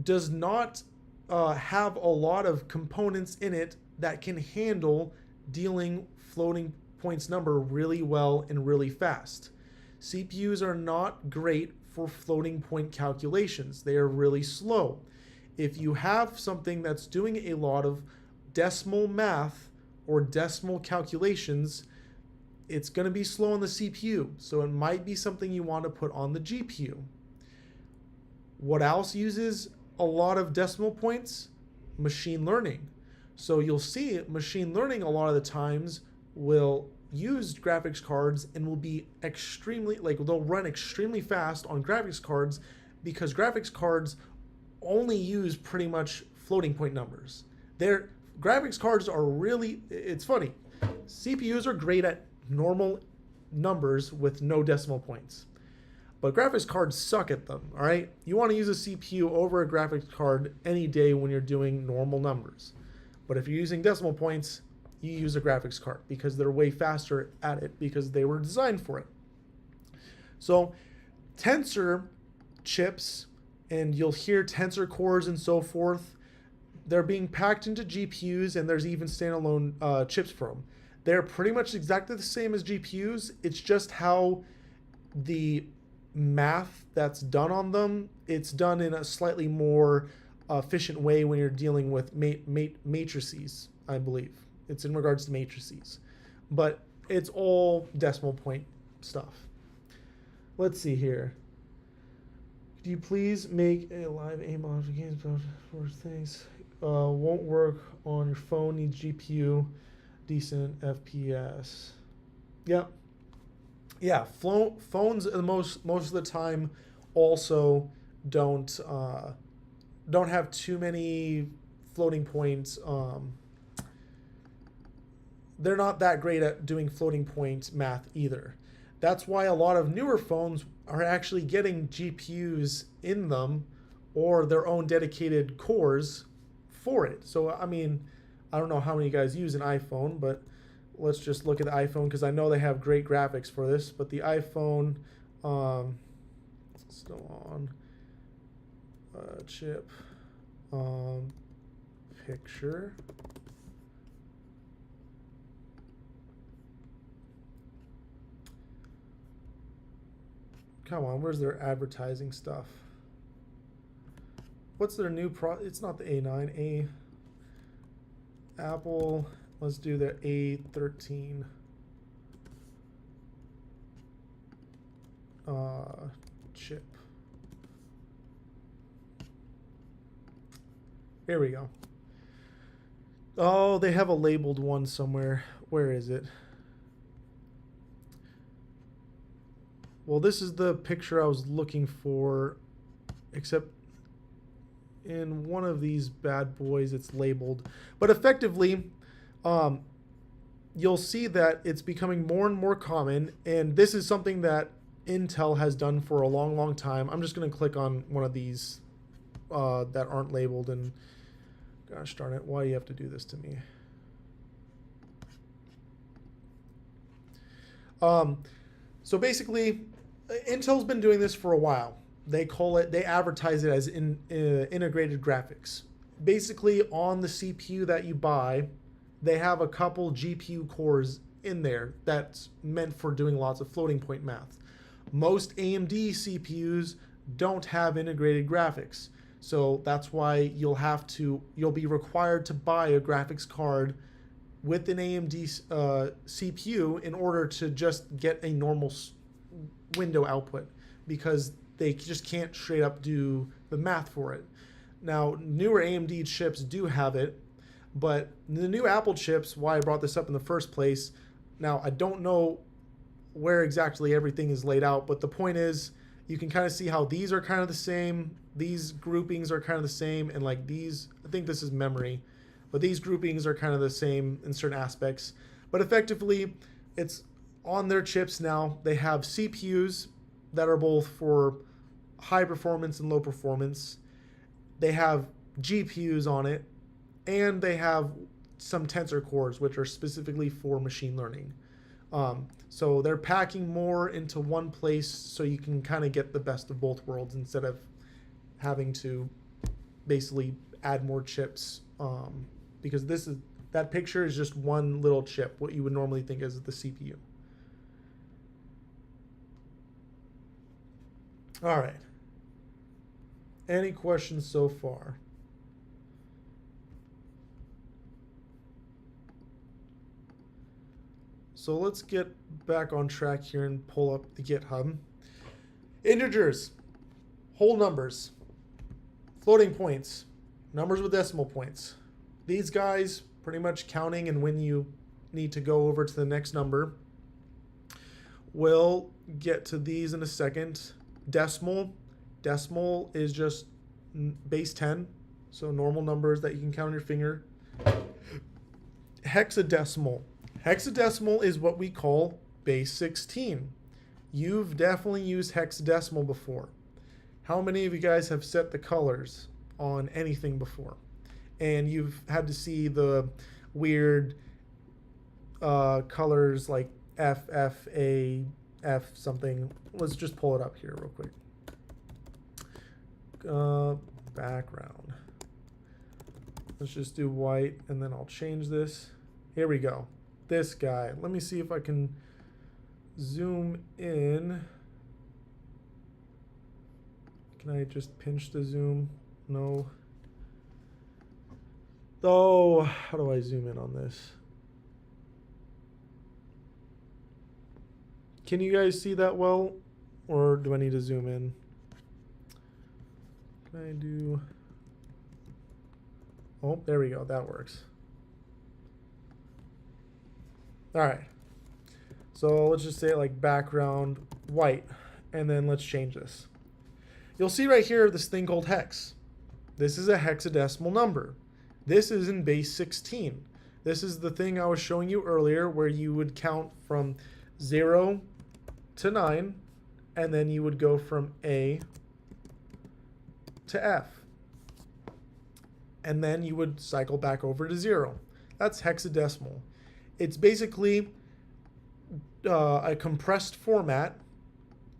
does not have a lot of components in it that can handle dealing floating points number really well and really fast. CPUs are not great for floating point calculations. They are really slow. If you have something that's doing a lot of decimal math or decimal calculations, it's going to be slow on the CPU, so it might be something you want to put on the GPU. What else uses a lot of decimal points? Machine learning. So you'll see machine learning a lot of the times will use graphics cards and will be extremely, like, they'll run extremely fast on graphics cards because graphics cards only use pretty much floating point numbers. Their graphics cards are really, it's funny, CPUs are great at normal numbers with no decimal points, but graphics cards suck at them. All right, you want to use a CPU over a graphics card any day when you're doing normal numbers, but if you're using decimal points, you use a graphics card because they're way faster at it because they were designed for it. So tensor chips, and you'll hear tensor cores and so forth, they're being packed into GPUs, and there's even standalone chips for them. They're pretty much exactly the same as GPUs. It's just how the math that's done on them, it's done in a slightly more efficient way when you're dealing with matrices, I believe. It's in regards to matrices. But it's all decimal point stuff. Let's see here. Could you please make a live aim modification for things? Won't work on your phone, needs GPU, decent FPS. Yep. Yeah, phones most of the time also don't have too many floating points. They're not that great at doing floating point math either. That's why a lot of newer phones are actually getting GPUs in them or their own dedicated cores for it. So, I mean, I don't know how many guys use an iPhone, but let's just look at the iPhone because I know they have great graphics for this. But the iPhone, still on chip, picture. Come on, where's their advertising stuff? What's their new It's not the A9, Apple. Let's do the A13. Chip. Here we go. Oh, they have a labeled one somewhere. Where is it? Well, this is the picture I was looking for, except in one of these bad boys it's labeled. But effectively, you'll see that it's becoming more and more common, and this is something that Intel has done for a long time. I'm just going to click on one of these that aren't labeled, and gosh darn it, why do you have to do this to me? So basically, Intel's been doing this for a while. They advertise it as integrated graphics. Basically, on the CPU that you buy, they have a couple GPU cores in there that's meant for doing lots of floating point math. Most AMD CPUs don't have integrated graphics. So that's why you'll be required to buy a graphics card with an AMD CPU in order to just get a normal window output, because they just can't straight up do the math for it. Now, newer AMD chips do have it, but the new Apple chips, why I brought this up in the first place, now I don't know where exactly everything is laid out, but the point is you can kind of see how these are kind of the same, these groupings are kind of the same, and like these, I think this is memory, but these groupings are kind of the same in certain aspects. But effectively, it's on their chips now. They have CPUs that are both for high performance and low performance. They have GPUs on it, and they have some tensor cores, which are specifically for machine learning. So they're packing more into one place so you can kind of get the best of both worlds instead of having to basically add more chips, because that picture is just one little chip, what you would normally think is the CPU. All right. Any questions so far? So let's get back on track here and pull up the GitHub. Integers, whole numbers, floating points, numbers with decimal points. These guys pretty much counting, and when you need to go over to the next number. We'll get to these in a second. Decimal is just base 10, so normal numbers that you can count on your finger. Hexadecimal is what we call base 16. You've definitely used hexadecimal before. How many of you guys have set the colors on anything before? And you've had to see the weird colors like F, F, A, F something. Let's just pull it up here real quick. Background. Let's just do white, and then I'll change this. Here we go. This guy. Let me see if I can zoom in. Can I just pinch the zoom? No. Oh, how do I zoom in on this? Can you guys see that well? Or do I need to zoom in? Can I do... Oh, there we go. That works. All right. So let's just say like background white. And then let's change this. You'll see right here this thing called hex. This is a hexadecimal number. This is in base 16. This is the thing I was showing you earlier where you would count from 0 to 9, and then you would go from A to F. And then you would cycle back over to 0. That's hexadecimal. It's basically a compressed format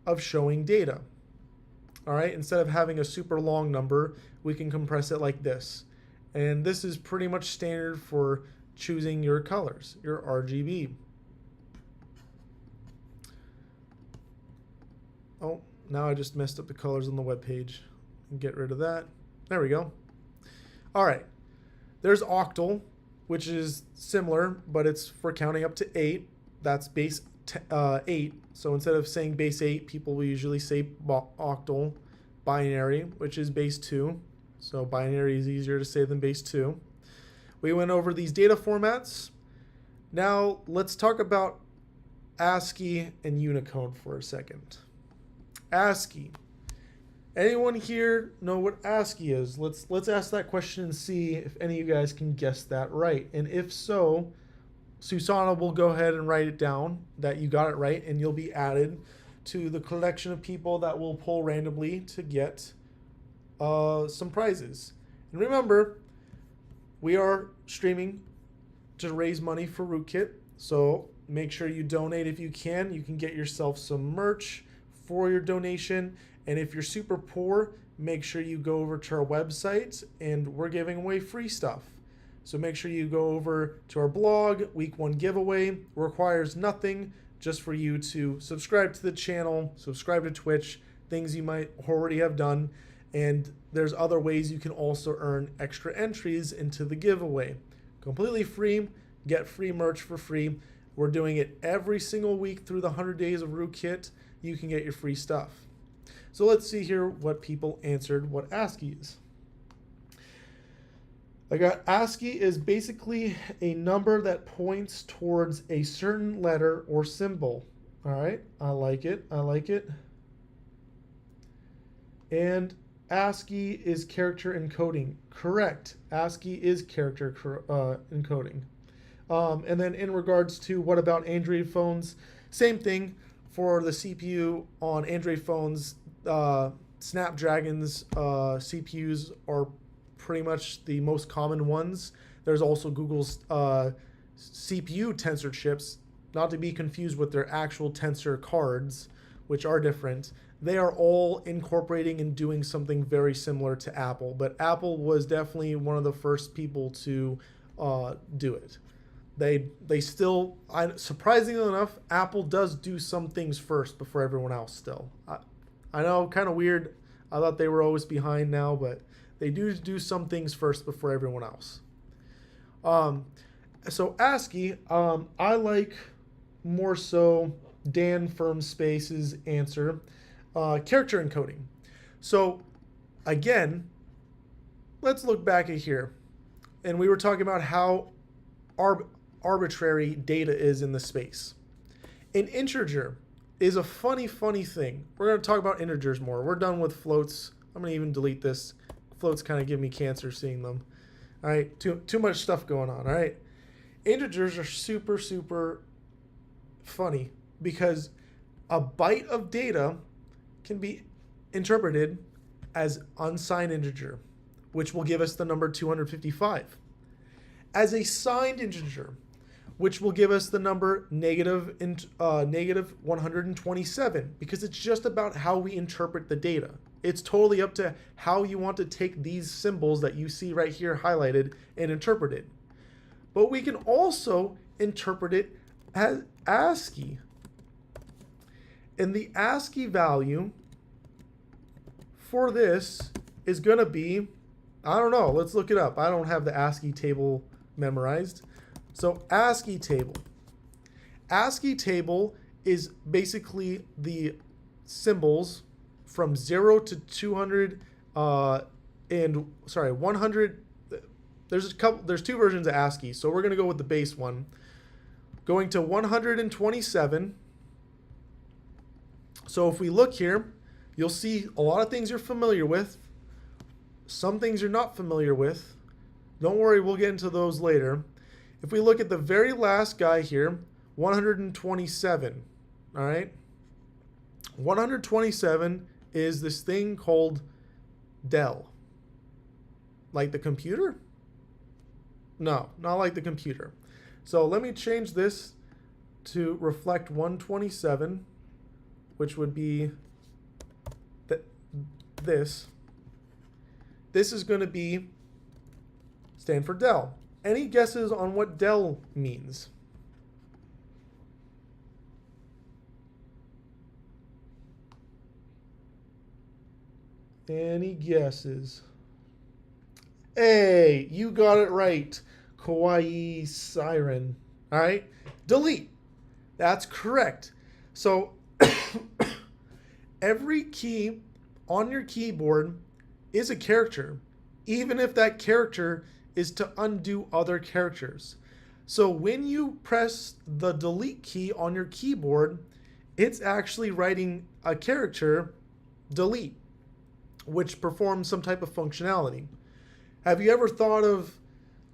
of showing data. All right, instead of having a super long number, we can compress it like this. And this is pretty much standard for choosing your colors, your RGB. Oh, now I just messed up the colors on the web page. Get rid of that. There we go. All right. There's octal, which is similar, but it's for counting up to 8. That's base 8. So instead of saying base 8, people will usually say octal. Binary, which is base 2. So binary is easier to say than base 2. We went over these data formats. Now let's talk about ASCII and Unicode for a second. ASCII. Anyone here know what ASCII is? Let's ask that question and see if any of you guys can guess that right. And if so, Susanna will go ahead and write it down that you got it right, and you'll be added to the collection of people that will pull randomly to get some prizes. And remember, we are streaming to raise money for Rootkit, so make sure you donate if you can. You can get yourself some merch for your donation. And if you're super poor, make sure you go over to our website, and we're giving away free stuff. So make sure you go over to our blog. Week 1 giveaway requires nothing, just for you to subscribe to the channel, subscribe to Twitch, things you might already have done. And there's other ways you can also earn extra entries into the giveaway. Completely free, get free merch for free. We're doing it every single week through the 100 days of Rootkit. You can get your free stuff. So let's see here what people answered what ASCII is. I got ASCII is basically a number that points towards a certain letter or symbol. All right, I like it. I like it. And ASCII is character encoding. Correct. ASCII is character encoding. And then in regards to what about Android phones, same thing for the CPU on Android phones. Snapdragon's CPUs are pretty much the most common ones. There's also Google's CPU tensor chips, not to be confused with their actual tensor cards, which are different. They are all incorporating and doing something very similar to Apple, but Apple was definitely one of the first people to do it. They still, surprisingly enough, Apple does do some things first before everyone else still. I know, kind of weird. I thought they were always behind now, but they do some things first before everyone else. So ASCII, I like more so Dan from Space's answer, character encoding. So again, let's look back at here. And we were talking about how arbitrary data is in the space. An integer is a funny thing. We're going to talk about integers more. We're done with floats. I'm going to even delete this. Floats kind of give me cancer seeing them. All right, too much stuff going on. All right, integers are super funny because a byte of data can be interpreted as unsigned integer, which will give us the number 255, as a signed integer, which will give us the number negative 127, because it's just about how we interpret the data. It's totally up to how you want to take these symbols that you see right here highlighted and interpret it. But we can also interpret it as ASCII. And the ASCII value for this is going to be, I don't know, let's look it up. I don't have the ASCII table memorized. So ASCII table. ASCII table is basically the symbols from 0 to 200 100. There's two versions of ASCII, so we're going to go with the base one. Going to 127. So if we look here, you'll see a lot of things you're familiar with. Some things you're not familiar with. Don't worry, we'll get into those later. If we look at the very last guy here, 127, all right? 127 is this thing called Dell. Like the computer? No, not like the computer. So let me change this to reflect 127, which would be this. This is going to stand for Dell. Any guesses on what Dell means? Any guesses? Hey, you got it right. Kawaii Siren. All right. Delete. That's correct. So every key on your keyboard is a character, even if that character is to undo other characters. So when you press the delete key on your keyboard, it's actually writing a character delete, which performs some type of functionality. Have you ever thought of,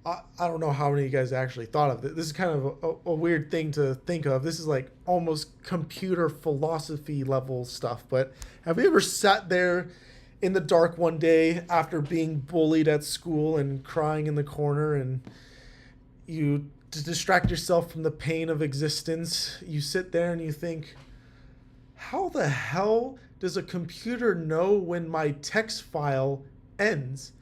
I don't know how many of you guys actually thought of it. This is kind of a weird thing to think of. This is like almost computer philosophy level stuff. But have you ever sat there in the dark one day after being bullied at school and crying in the corner, and you, to distract yourself from the pain of existence, you sit there and you think, how the hell does a computer know when my text file ends?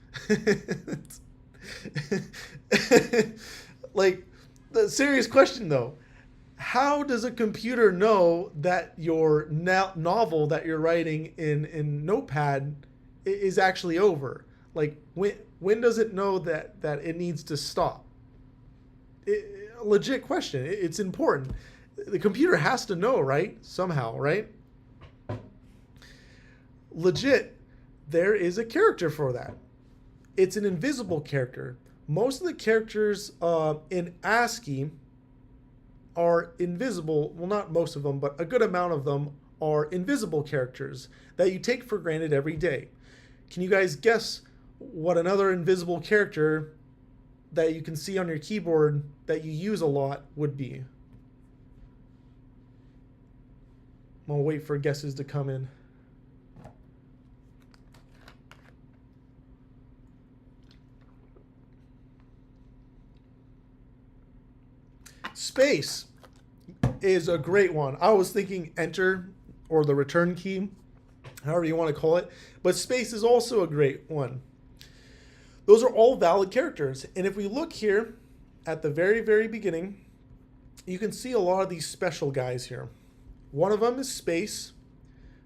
Like, the serious question though, how does a computer know that your novel that you're writing in Notepad is actually over? Like, when does it know that it needs to stop? Legit question. It's important. The computer has to know, right? Somehow, right? Legit, there is a character for that. It's an invisible character. Most of the characters in ASCII are invisible. Well, not most of them, but a good amount of them are invisible characters that you take for granted every day. Can you guys guess what another invisible character that you can see on your keyboard that you use a lot would be? I'm gonna wait for guesses to come in. Space is a great one. I was thinking enter or the return key, however you want to call it, but space is also a great one. Those are all valid characters. And if we look here at the very, very beginning, you can see a lot of these special guys here. One of them is space.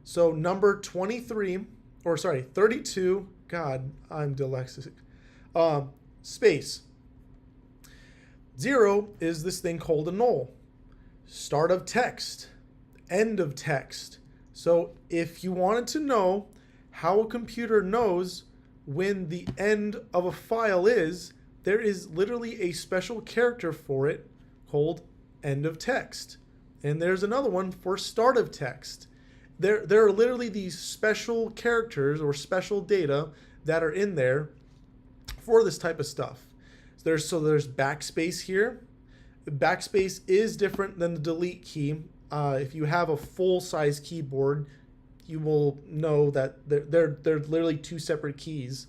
So number 32, God, I'm dyslexic. Space. 0 is this thing called a null. start of text, end of text. So if you wanted to know how a computer knows when the end of a file is, there is literally a special character for it called end of text. And there's another one for start of text. There are literally these special characters or special data that are in there for this type of stuff. There's backspace here. Backspace is different than the delete key. If you have a full-size keyboard, you will know that they're literally two separate keys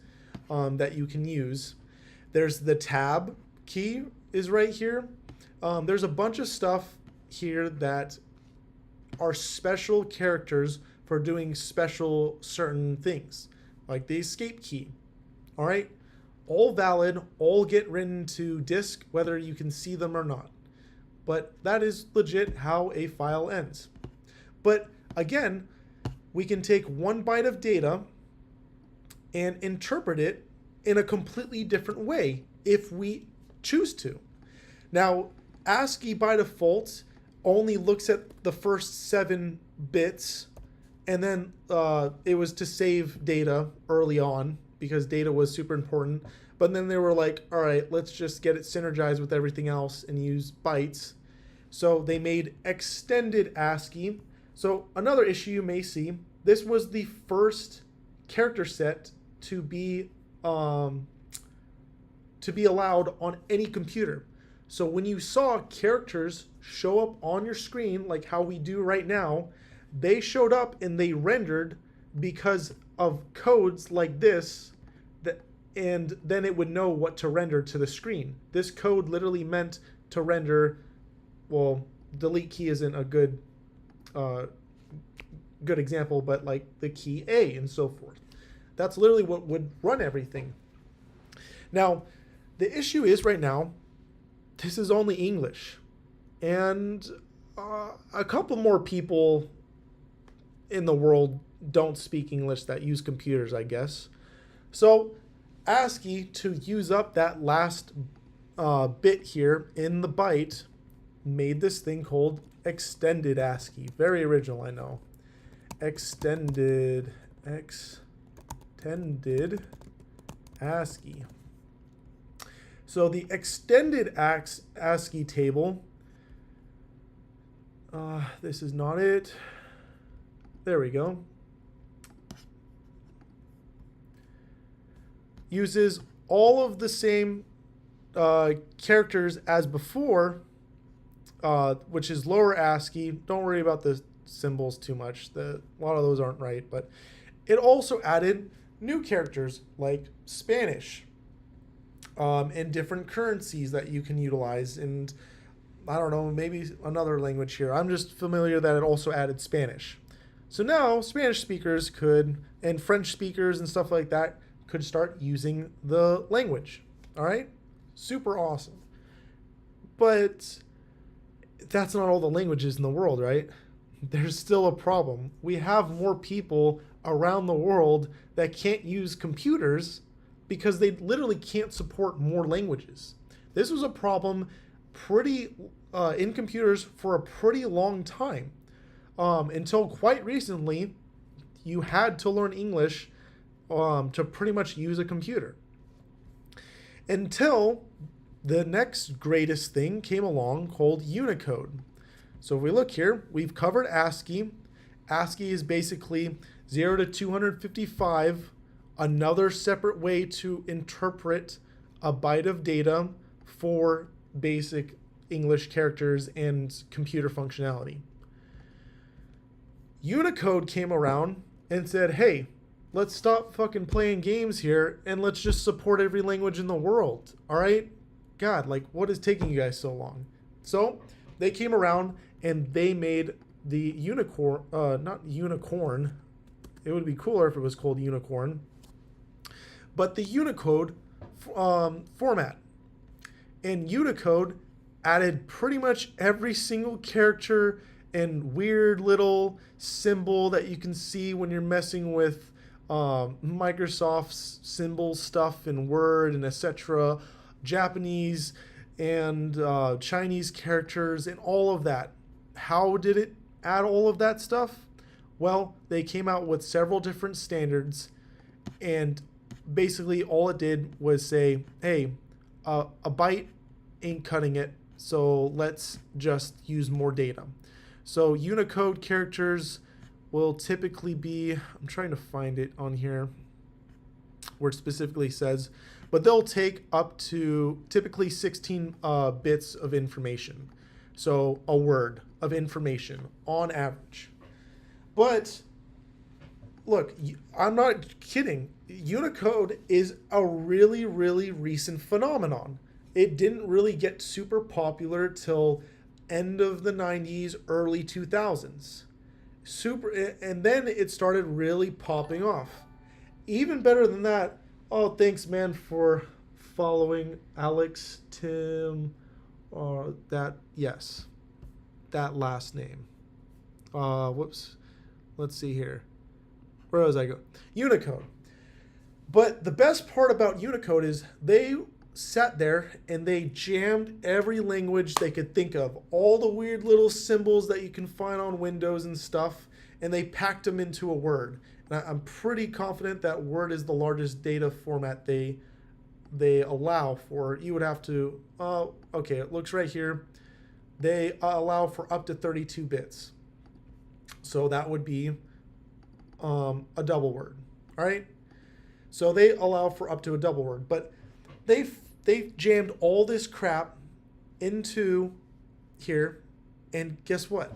that you can use. There's the tab key is right here. There's a bunch of stuff here that are special characters for doing special certain things, like the escape key. All right, all valid, all get written to disk, whether you can see them or not. But that is legit how a file ends. But again, we can take 1 byte of data and interpret it in a completely different way if we choose to. Now, ASCII by default only looks at the first 7 bits, and then it was to save data early on because data was super important. But then they were like, all right, let's just get it synergized with everything else and use bytes. So they made extended ASCII. So another issue you may see, this was the first character set to be allowed on any computer. So when you saw characters show up on your screen, like how we do right now, they showed up and they rendered because of codes like this, and then it would know what to render to the screen. This code literally meant to render, well, delete key isn't a good example, but like the key A and so forth. That's literally what would run everything. Now, the issue is right now, this is only English. And a couple more people in the world don't speak English that use computers, I guess. So ASCII, to use up that last bit here in the byte, made this thing called extended ASCII. Very original, I know. Extended ASCII. So the extended ASCII table, this is not it. There we go. Uses all of the same characters as before, which is lower ASCII. Don't worry about the symbols too much. A lot of those aren't right, but it also added new characters like Spanish and different currencies that you can utilize. And I don't know, maybe another language here. I'm just familiar that it also added Spanish. So now Spanish speakers could, and French speakers and stuff like that, could start using the language. All right? Super awesome. But that's not all the languages in the world, right? There's still a problem. We have more people around the world that can't use computers because they literally can't support more languages. This was a problem in computers for a pretty long time. Until quite recently, you had to learn English to pretty much use a computer. Until the next greatest thing came along called Unicode. So if we look here, we've covered ASCII. ASCII is basically 0 to 255, another separate way to interpret a byte of data for basic English characters and computer functionality. Unicode came around and said, hey, let's stop fucking playing games here and let's just support every language in the world. All right? God, like, what is taking you guys so long? So they came around and they made the not unicorn. It would be cooler if it was called unicorn. But the Unicode format. And Unicode added pretty much every single character and weird little symbol that you can see when you're messing with Microsoft's symbol stuff in Word and etc. Japanese and Chinese characters and all of that. how did it add all of that stuff? Well, they came out with several different standards, and basically all it did was say, hey, a byte ain't cutting it, so let's just use more data. So Unicode characters will typically be, I'm trying to find it on here where it specifically says, but they'll take up to typically 16 bits of information. So a word of information on average. But look, I'm not kidding. Unicode is a really, really recent phenomenon. It didn't really get super popular till end of the 90s, early 2000s. And then it started really popping off. Even better than that, oh, thanks, man, for following Alex, Tim, that last name. Whoops. Let's see here. Where was I going? Unicode. But the best part about Unicode is they sat there and they jammed every language they could think of, all the weird little symbols that you can find on Windows and stuff, and they packed them into a Word. And I'm pretty confident that Word is the largest data format they allow for. You would have to, okay, it looks right here. They allow for up to 32 bits. So that would be a double word, all right? So they allow for up to a double word, but they've jammed all this crap into here, and guess what?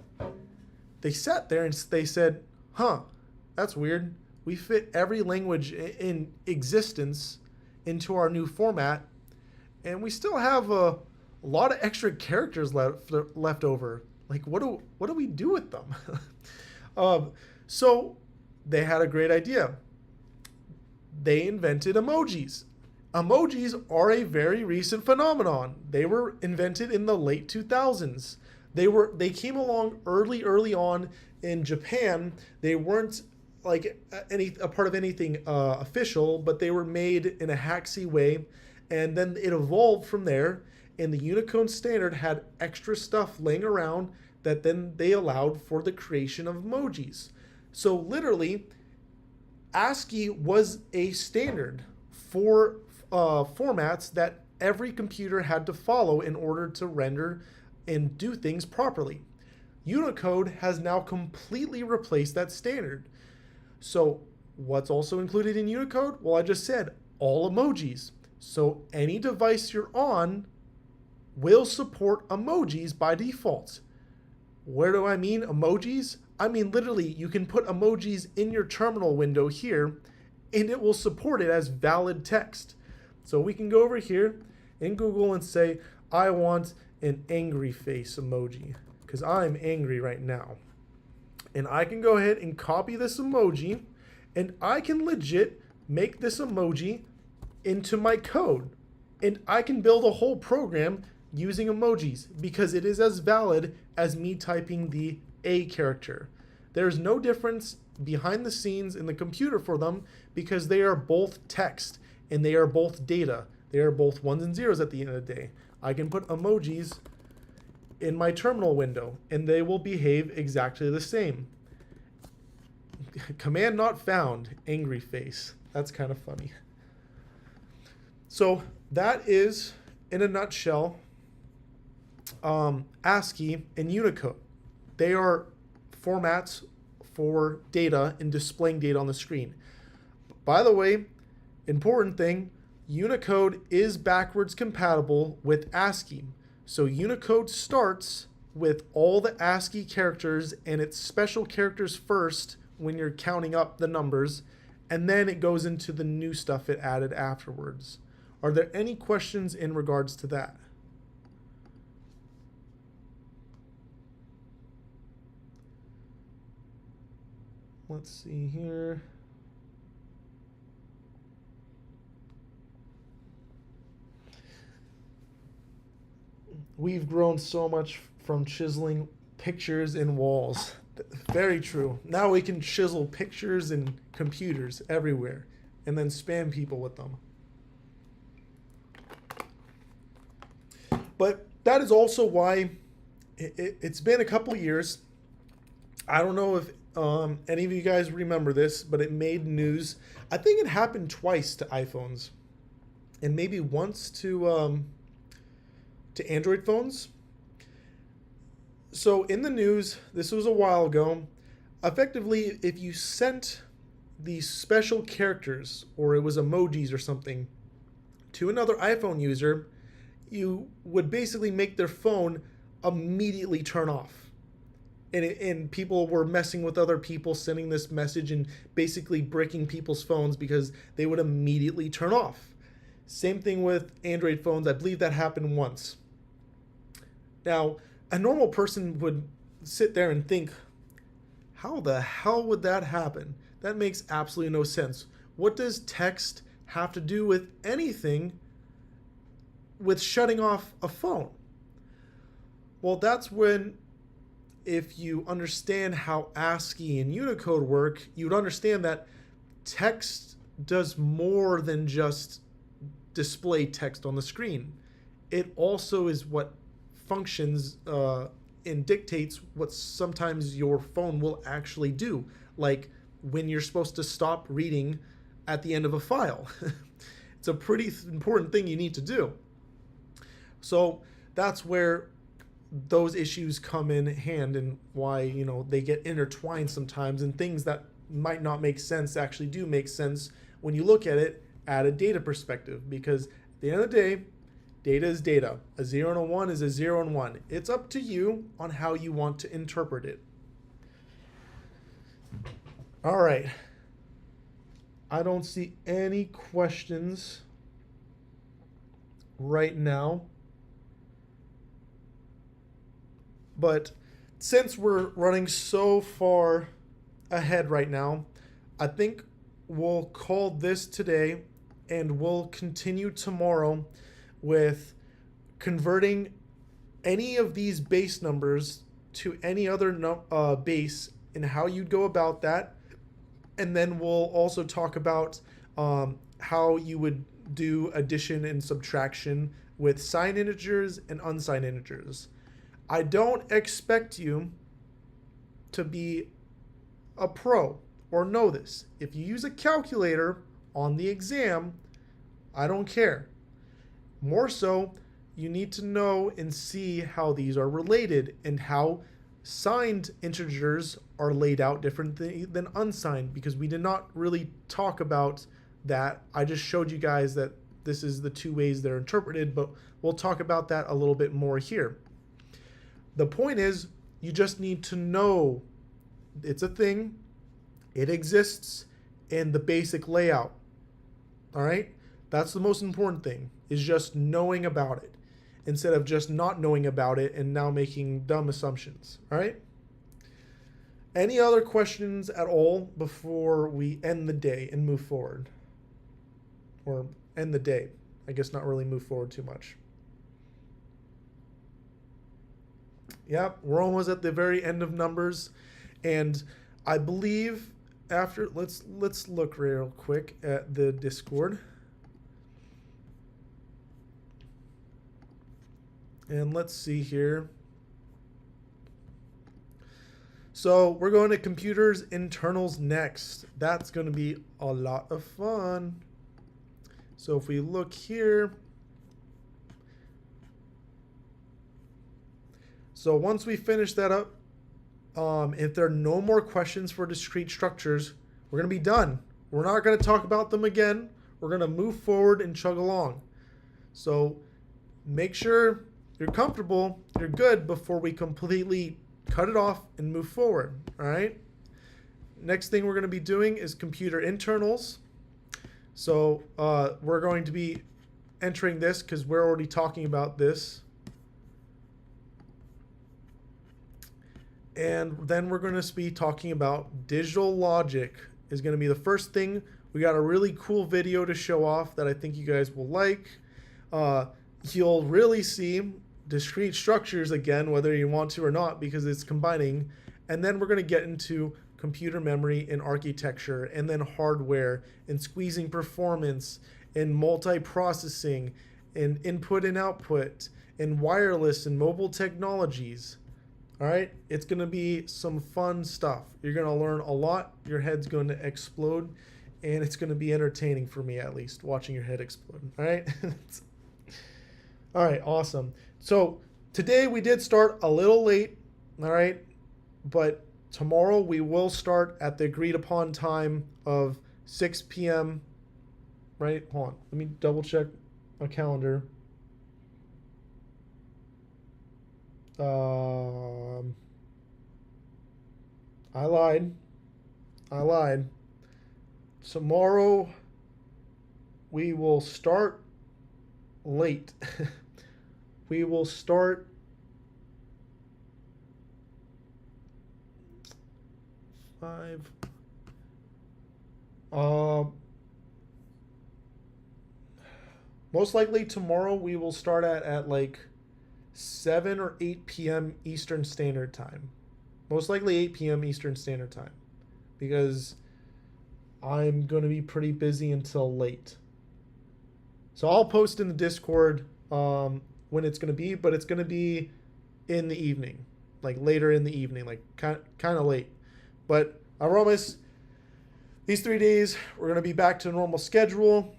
They sat there and they said, huh, that's weird. We fit every language in existence into our new format, and we still have a lot of extra characters left over. Like, what do we do with them? So they had a great idea. They invented emojis. Emojis are a very recent phenomenon. They were invented in the late 2000s. They came along early on in Japan. They weren't like a part of anything official, but they were made in a hacksy way, and then it evolved from there. And the Unicode standard had extra stuff laying around that then they allowed for the creation of emojis. So literally, ASCII was a standard for formats that every computer had to follow in order to render and do things properly. Unicode has now completely replaced that standard. So what's also included in Unicode? Well, I just said all emojis. So any device you're on will support emojis by default. Where do I mean emojis? I mean literally you can put emojis in your terminal window here and it will support it as valid text. So we can go over here in Google and say, I want an angry face emoji because I'm angry right now. And I can go ahead and copy this emoji and I can legit make this emoji into my code. And I can build a whole program using emojis because it is as valid as me typing the A character. There's no difference behind the scenes in the computer for them because they are both text and they are both data. They are both ones and zeros at the end of the day. I can put emojis in my terminal window and they will behave exactly the same. Command not found, angry face. That's kind of funny. So that is, in a nutshell, ASCII and Unicode. They are formats for data and displaying data on the screen. By the way, important thing, Unicode is backwards compatible with ASCII. So Unicode starts with all the ASCII characters and its special characters first when you're counting up the numbers, and then it goes into the new stuff it added afterwards. Are there any questions in regards to that? Let's see here. We've grown so much from chiseling pictures in walls. Very true. Now we can chisel pictures in computers everywhere and then spam people with them. But that is also why It's been a couple years. I don't know if any of you guys remember this, but it made news. I think it happened twice to iPhones, and maybe once to Android phones. So in the news, this was a while ago. Effectively, if you sent these special characters or it was emojis or something to another iPhone user, you would basically make their phone immediately turn off. And people were messing with other people, sending this message and basically breaking people's phones because they would immediately turn off. Same thing with Android phones. I believe that happened once. Now, a normal person would sit there and think, how the hell would that happen? That makes absolutely no sense. What does text have to do with anything with shutting off a phone? Well, that's when, if you understand how ASCII and Unicode work, you'd understand that text does more than just display text on the screen. It also is what functions and dictates what sometimes your phone will actually do, like when you're supposed to stop reading at the end of a file. It's a pretty important thing you need to do. So that's where those issues come in hand, and why, you know, they get intertwined sometimes, and things that might not make sense actually do make sense when you look at it at a data perspective, because at the end of the day, data is data. A 0 and a 1 is a 0 and 1. It's up to you on how you want to interpret it. All right. I don't see any questions right now. But since we're running so far ahead right now, I think we'll call this today, and we'll continue tomorrow with converting any of these base numbers to any other base and how you'd go about that. And then we'll also talk about how you would do addition and subtraction with signed integers and unsigned integers. I don't expect you to be a pro or know this. If you use a calculator on the exam, I don't care. More so, you need to know and see how these are related and how signed integers are laid out differently than unsigned, because we did not really talk about that. I just showed you guys that this is the two ways they're interpreted, but we'll talk about that a little bit more here. The point is, you just need to know it's a thing, it exists, and the basic layout. All right? That's the most important thing, is just knowing about it, instead of just not knowing about it and now making dumb assumptions. All right? Any other questions at all before we end the day and move forward? Or end the day. I guess not really move forward too much. Yep, we're almost at the very end of numbers, and I believe after let's look real quick at the Discord. And let's see here. So we're going to computers internals next. That's going to be a lot of fun. So if we look here. So once we finish that up, if there are no more questions for discrete structures, we're going to be done. We're not going to talk about them again. We're going to move forward and chug along. So make sure you're comfortable, you're good before we completely cut it off and move forward. All right. Next thing we're going to be doing is computer internals. So we're going to be entering this because we're already talking about this. And then we're going to be talking about digital logic is going to be the first thing. We got a really cool video to show off that I think you guys will like. You'll really see discrete structures again, whether you want to or not, because it's combining. And then we're going to get into computer memory and architecture, and then hardware and squeezing performance and multiprocessing and input and output and wireless and mobile technologies. All right, it's going to be some fun stuff. You're going to learn a lot. Your head's going to explode, and it's going to be entertaining for me, at least, watching your head explode. All right. All right, awesome. So today we did start a little late. All right, but tomorrow we will start at the agreed upon time of 6 p.m. Right? Hold on. Let me double check my calendar. I lied. I lied. Tomorrow we will start late. We will start 5. Most likely tomorrow we will start at like 7 or 8 p.m. Eastern Standard Time. Most likely 8 p.m. Eastern Standard Time, because I'm going to be pretty busy until late. So I'll post in the Discord when it's going to be, but it's going to be in the evening, like later in the evening, like kind of late. But I promise these 3 days we're going to be back to a normal schedule.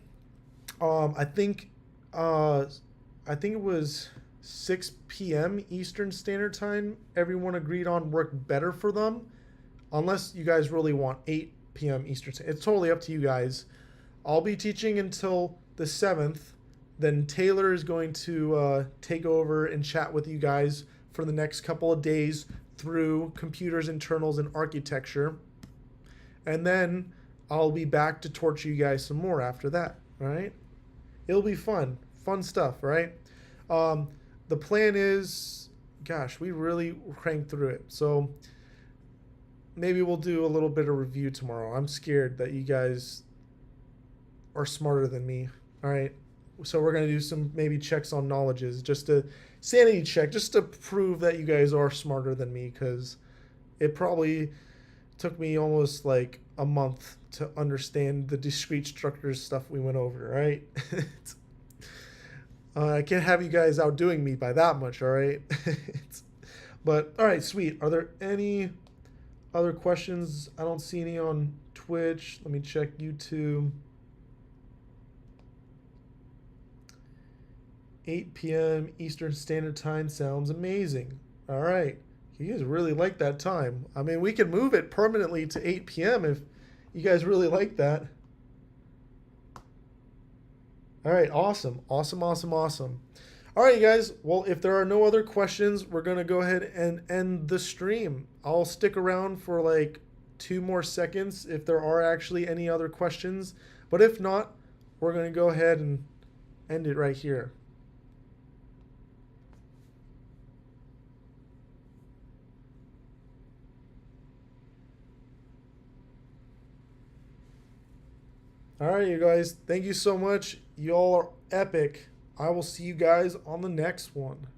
I think it was 6 p.m. Eastern Standard Time. Everyone agreed on worked better for them, unless you guys really want 8 p.m. Eastern. It's totally up to you guys. I'll be teaching until the 7th. Then Taylor is going to take over and chat with you guys for the next couple of days through computers, internals, and architecture. And then I'll be back to torture you guys some more after that, all right? It'll be fun stuff, right? The plan is, gosh, we really cranked through it. So maybe we'll do a little bit of review tomorrow. I'm scared that you guys are smarter than me, all right? So we're going to do some maybe checks on knowledges, just to sanity check, just to prove that you guys are smarter than me, because it probably took me almost like a month to understand the discrete structures stuff we went over, right? I can't have you guys outdoing me by that much, all right? But, all right, sweet. Are there any other questions? I don't see any on Twitch. Let me check YouTube. 8 p.m. Eastern Standard Time sounds amazing. All right. You guys really like that time. I mean, we can move it permanently to 8 p.m. if you guys really like that. All right, awesome. Awesome. All right, you guys. Well, if there are no other questions, we're going to go ahead and end the stream. I'll stick around for like 2 more seconds if there are actually any other questions. But if not, we're going to go ahead and end it right here. All right, you guys. Thank you so much. You all are epic. I will see you guys on the next one.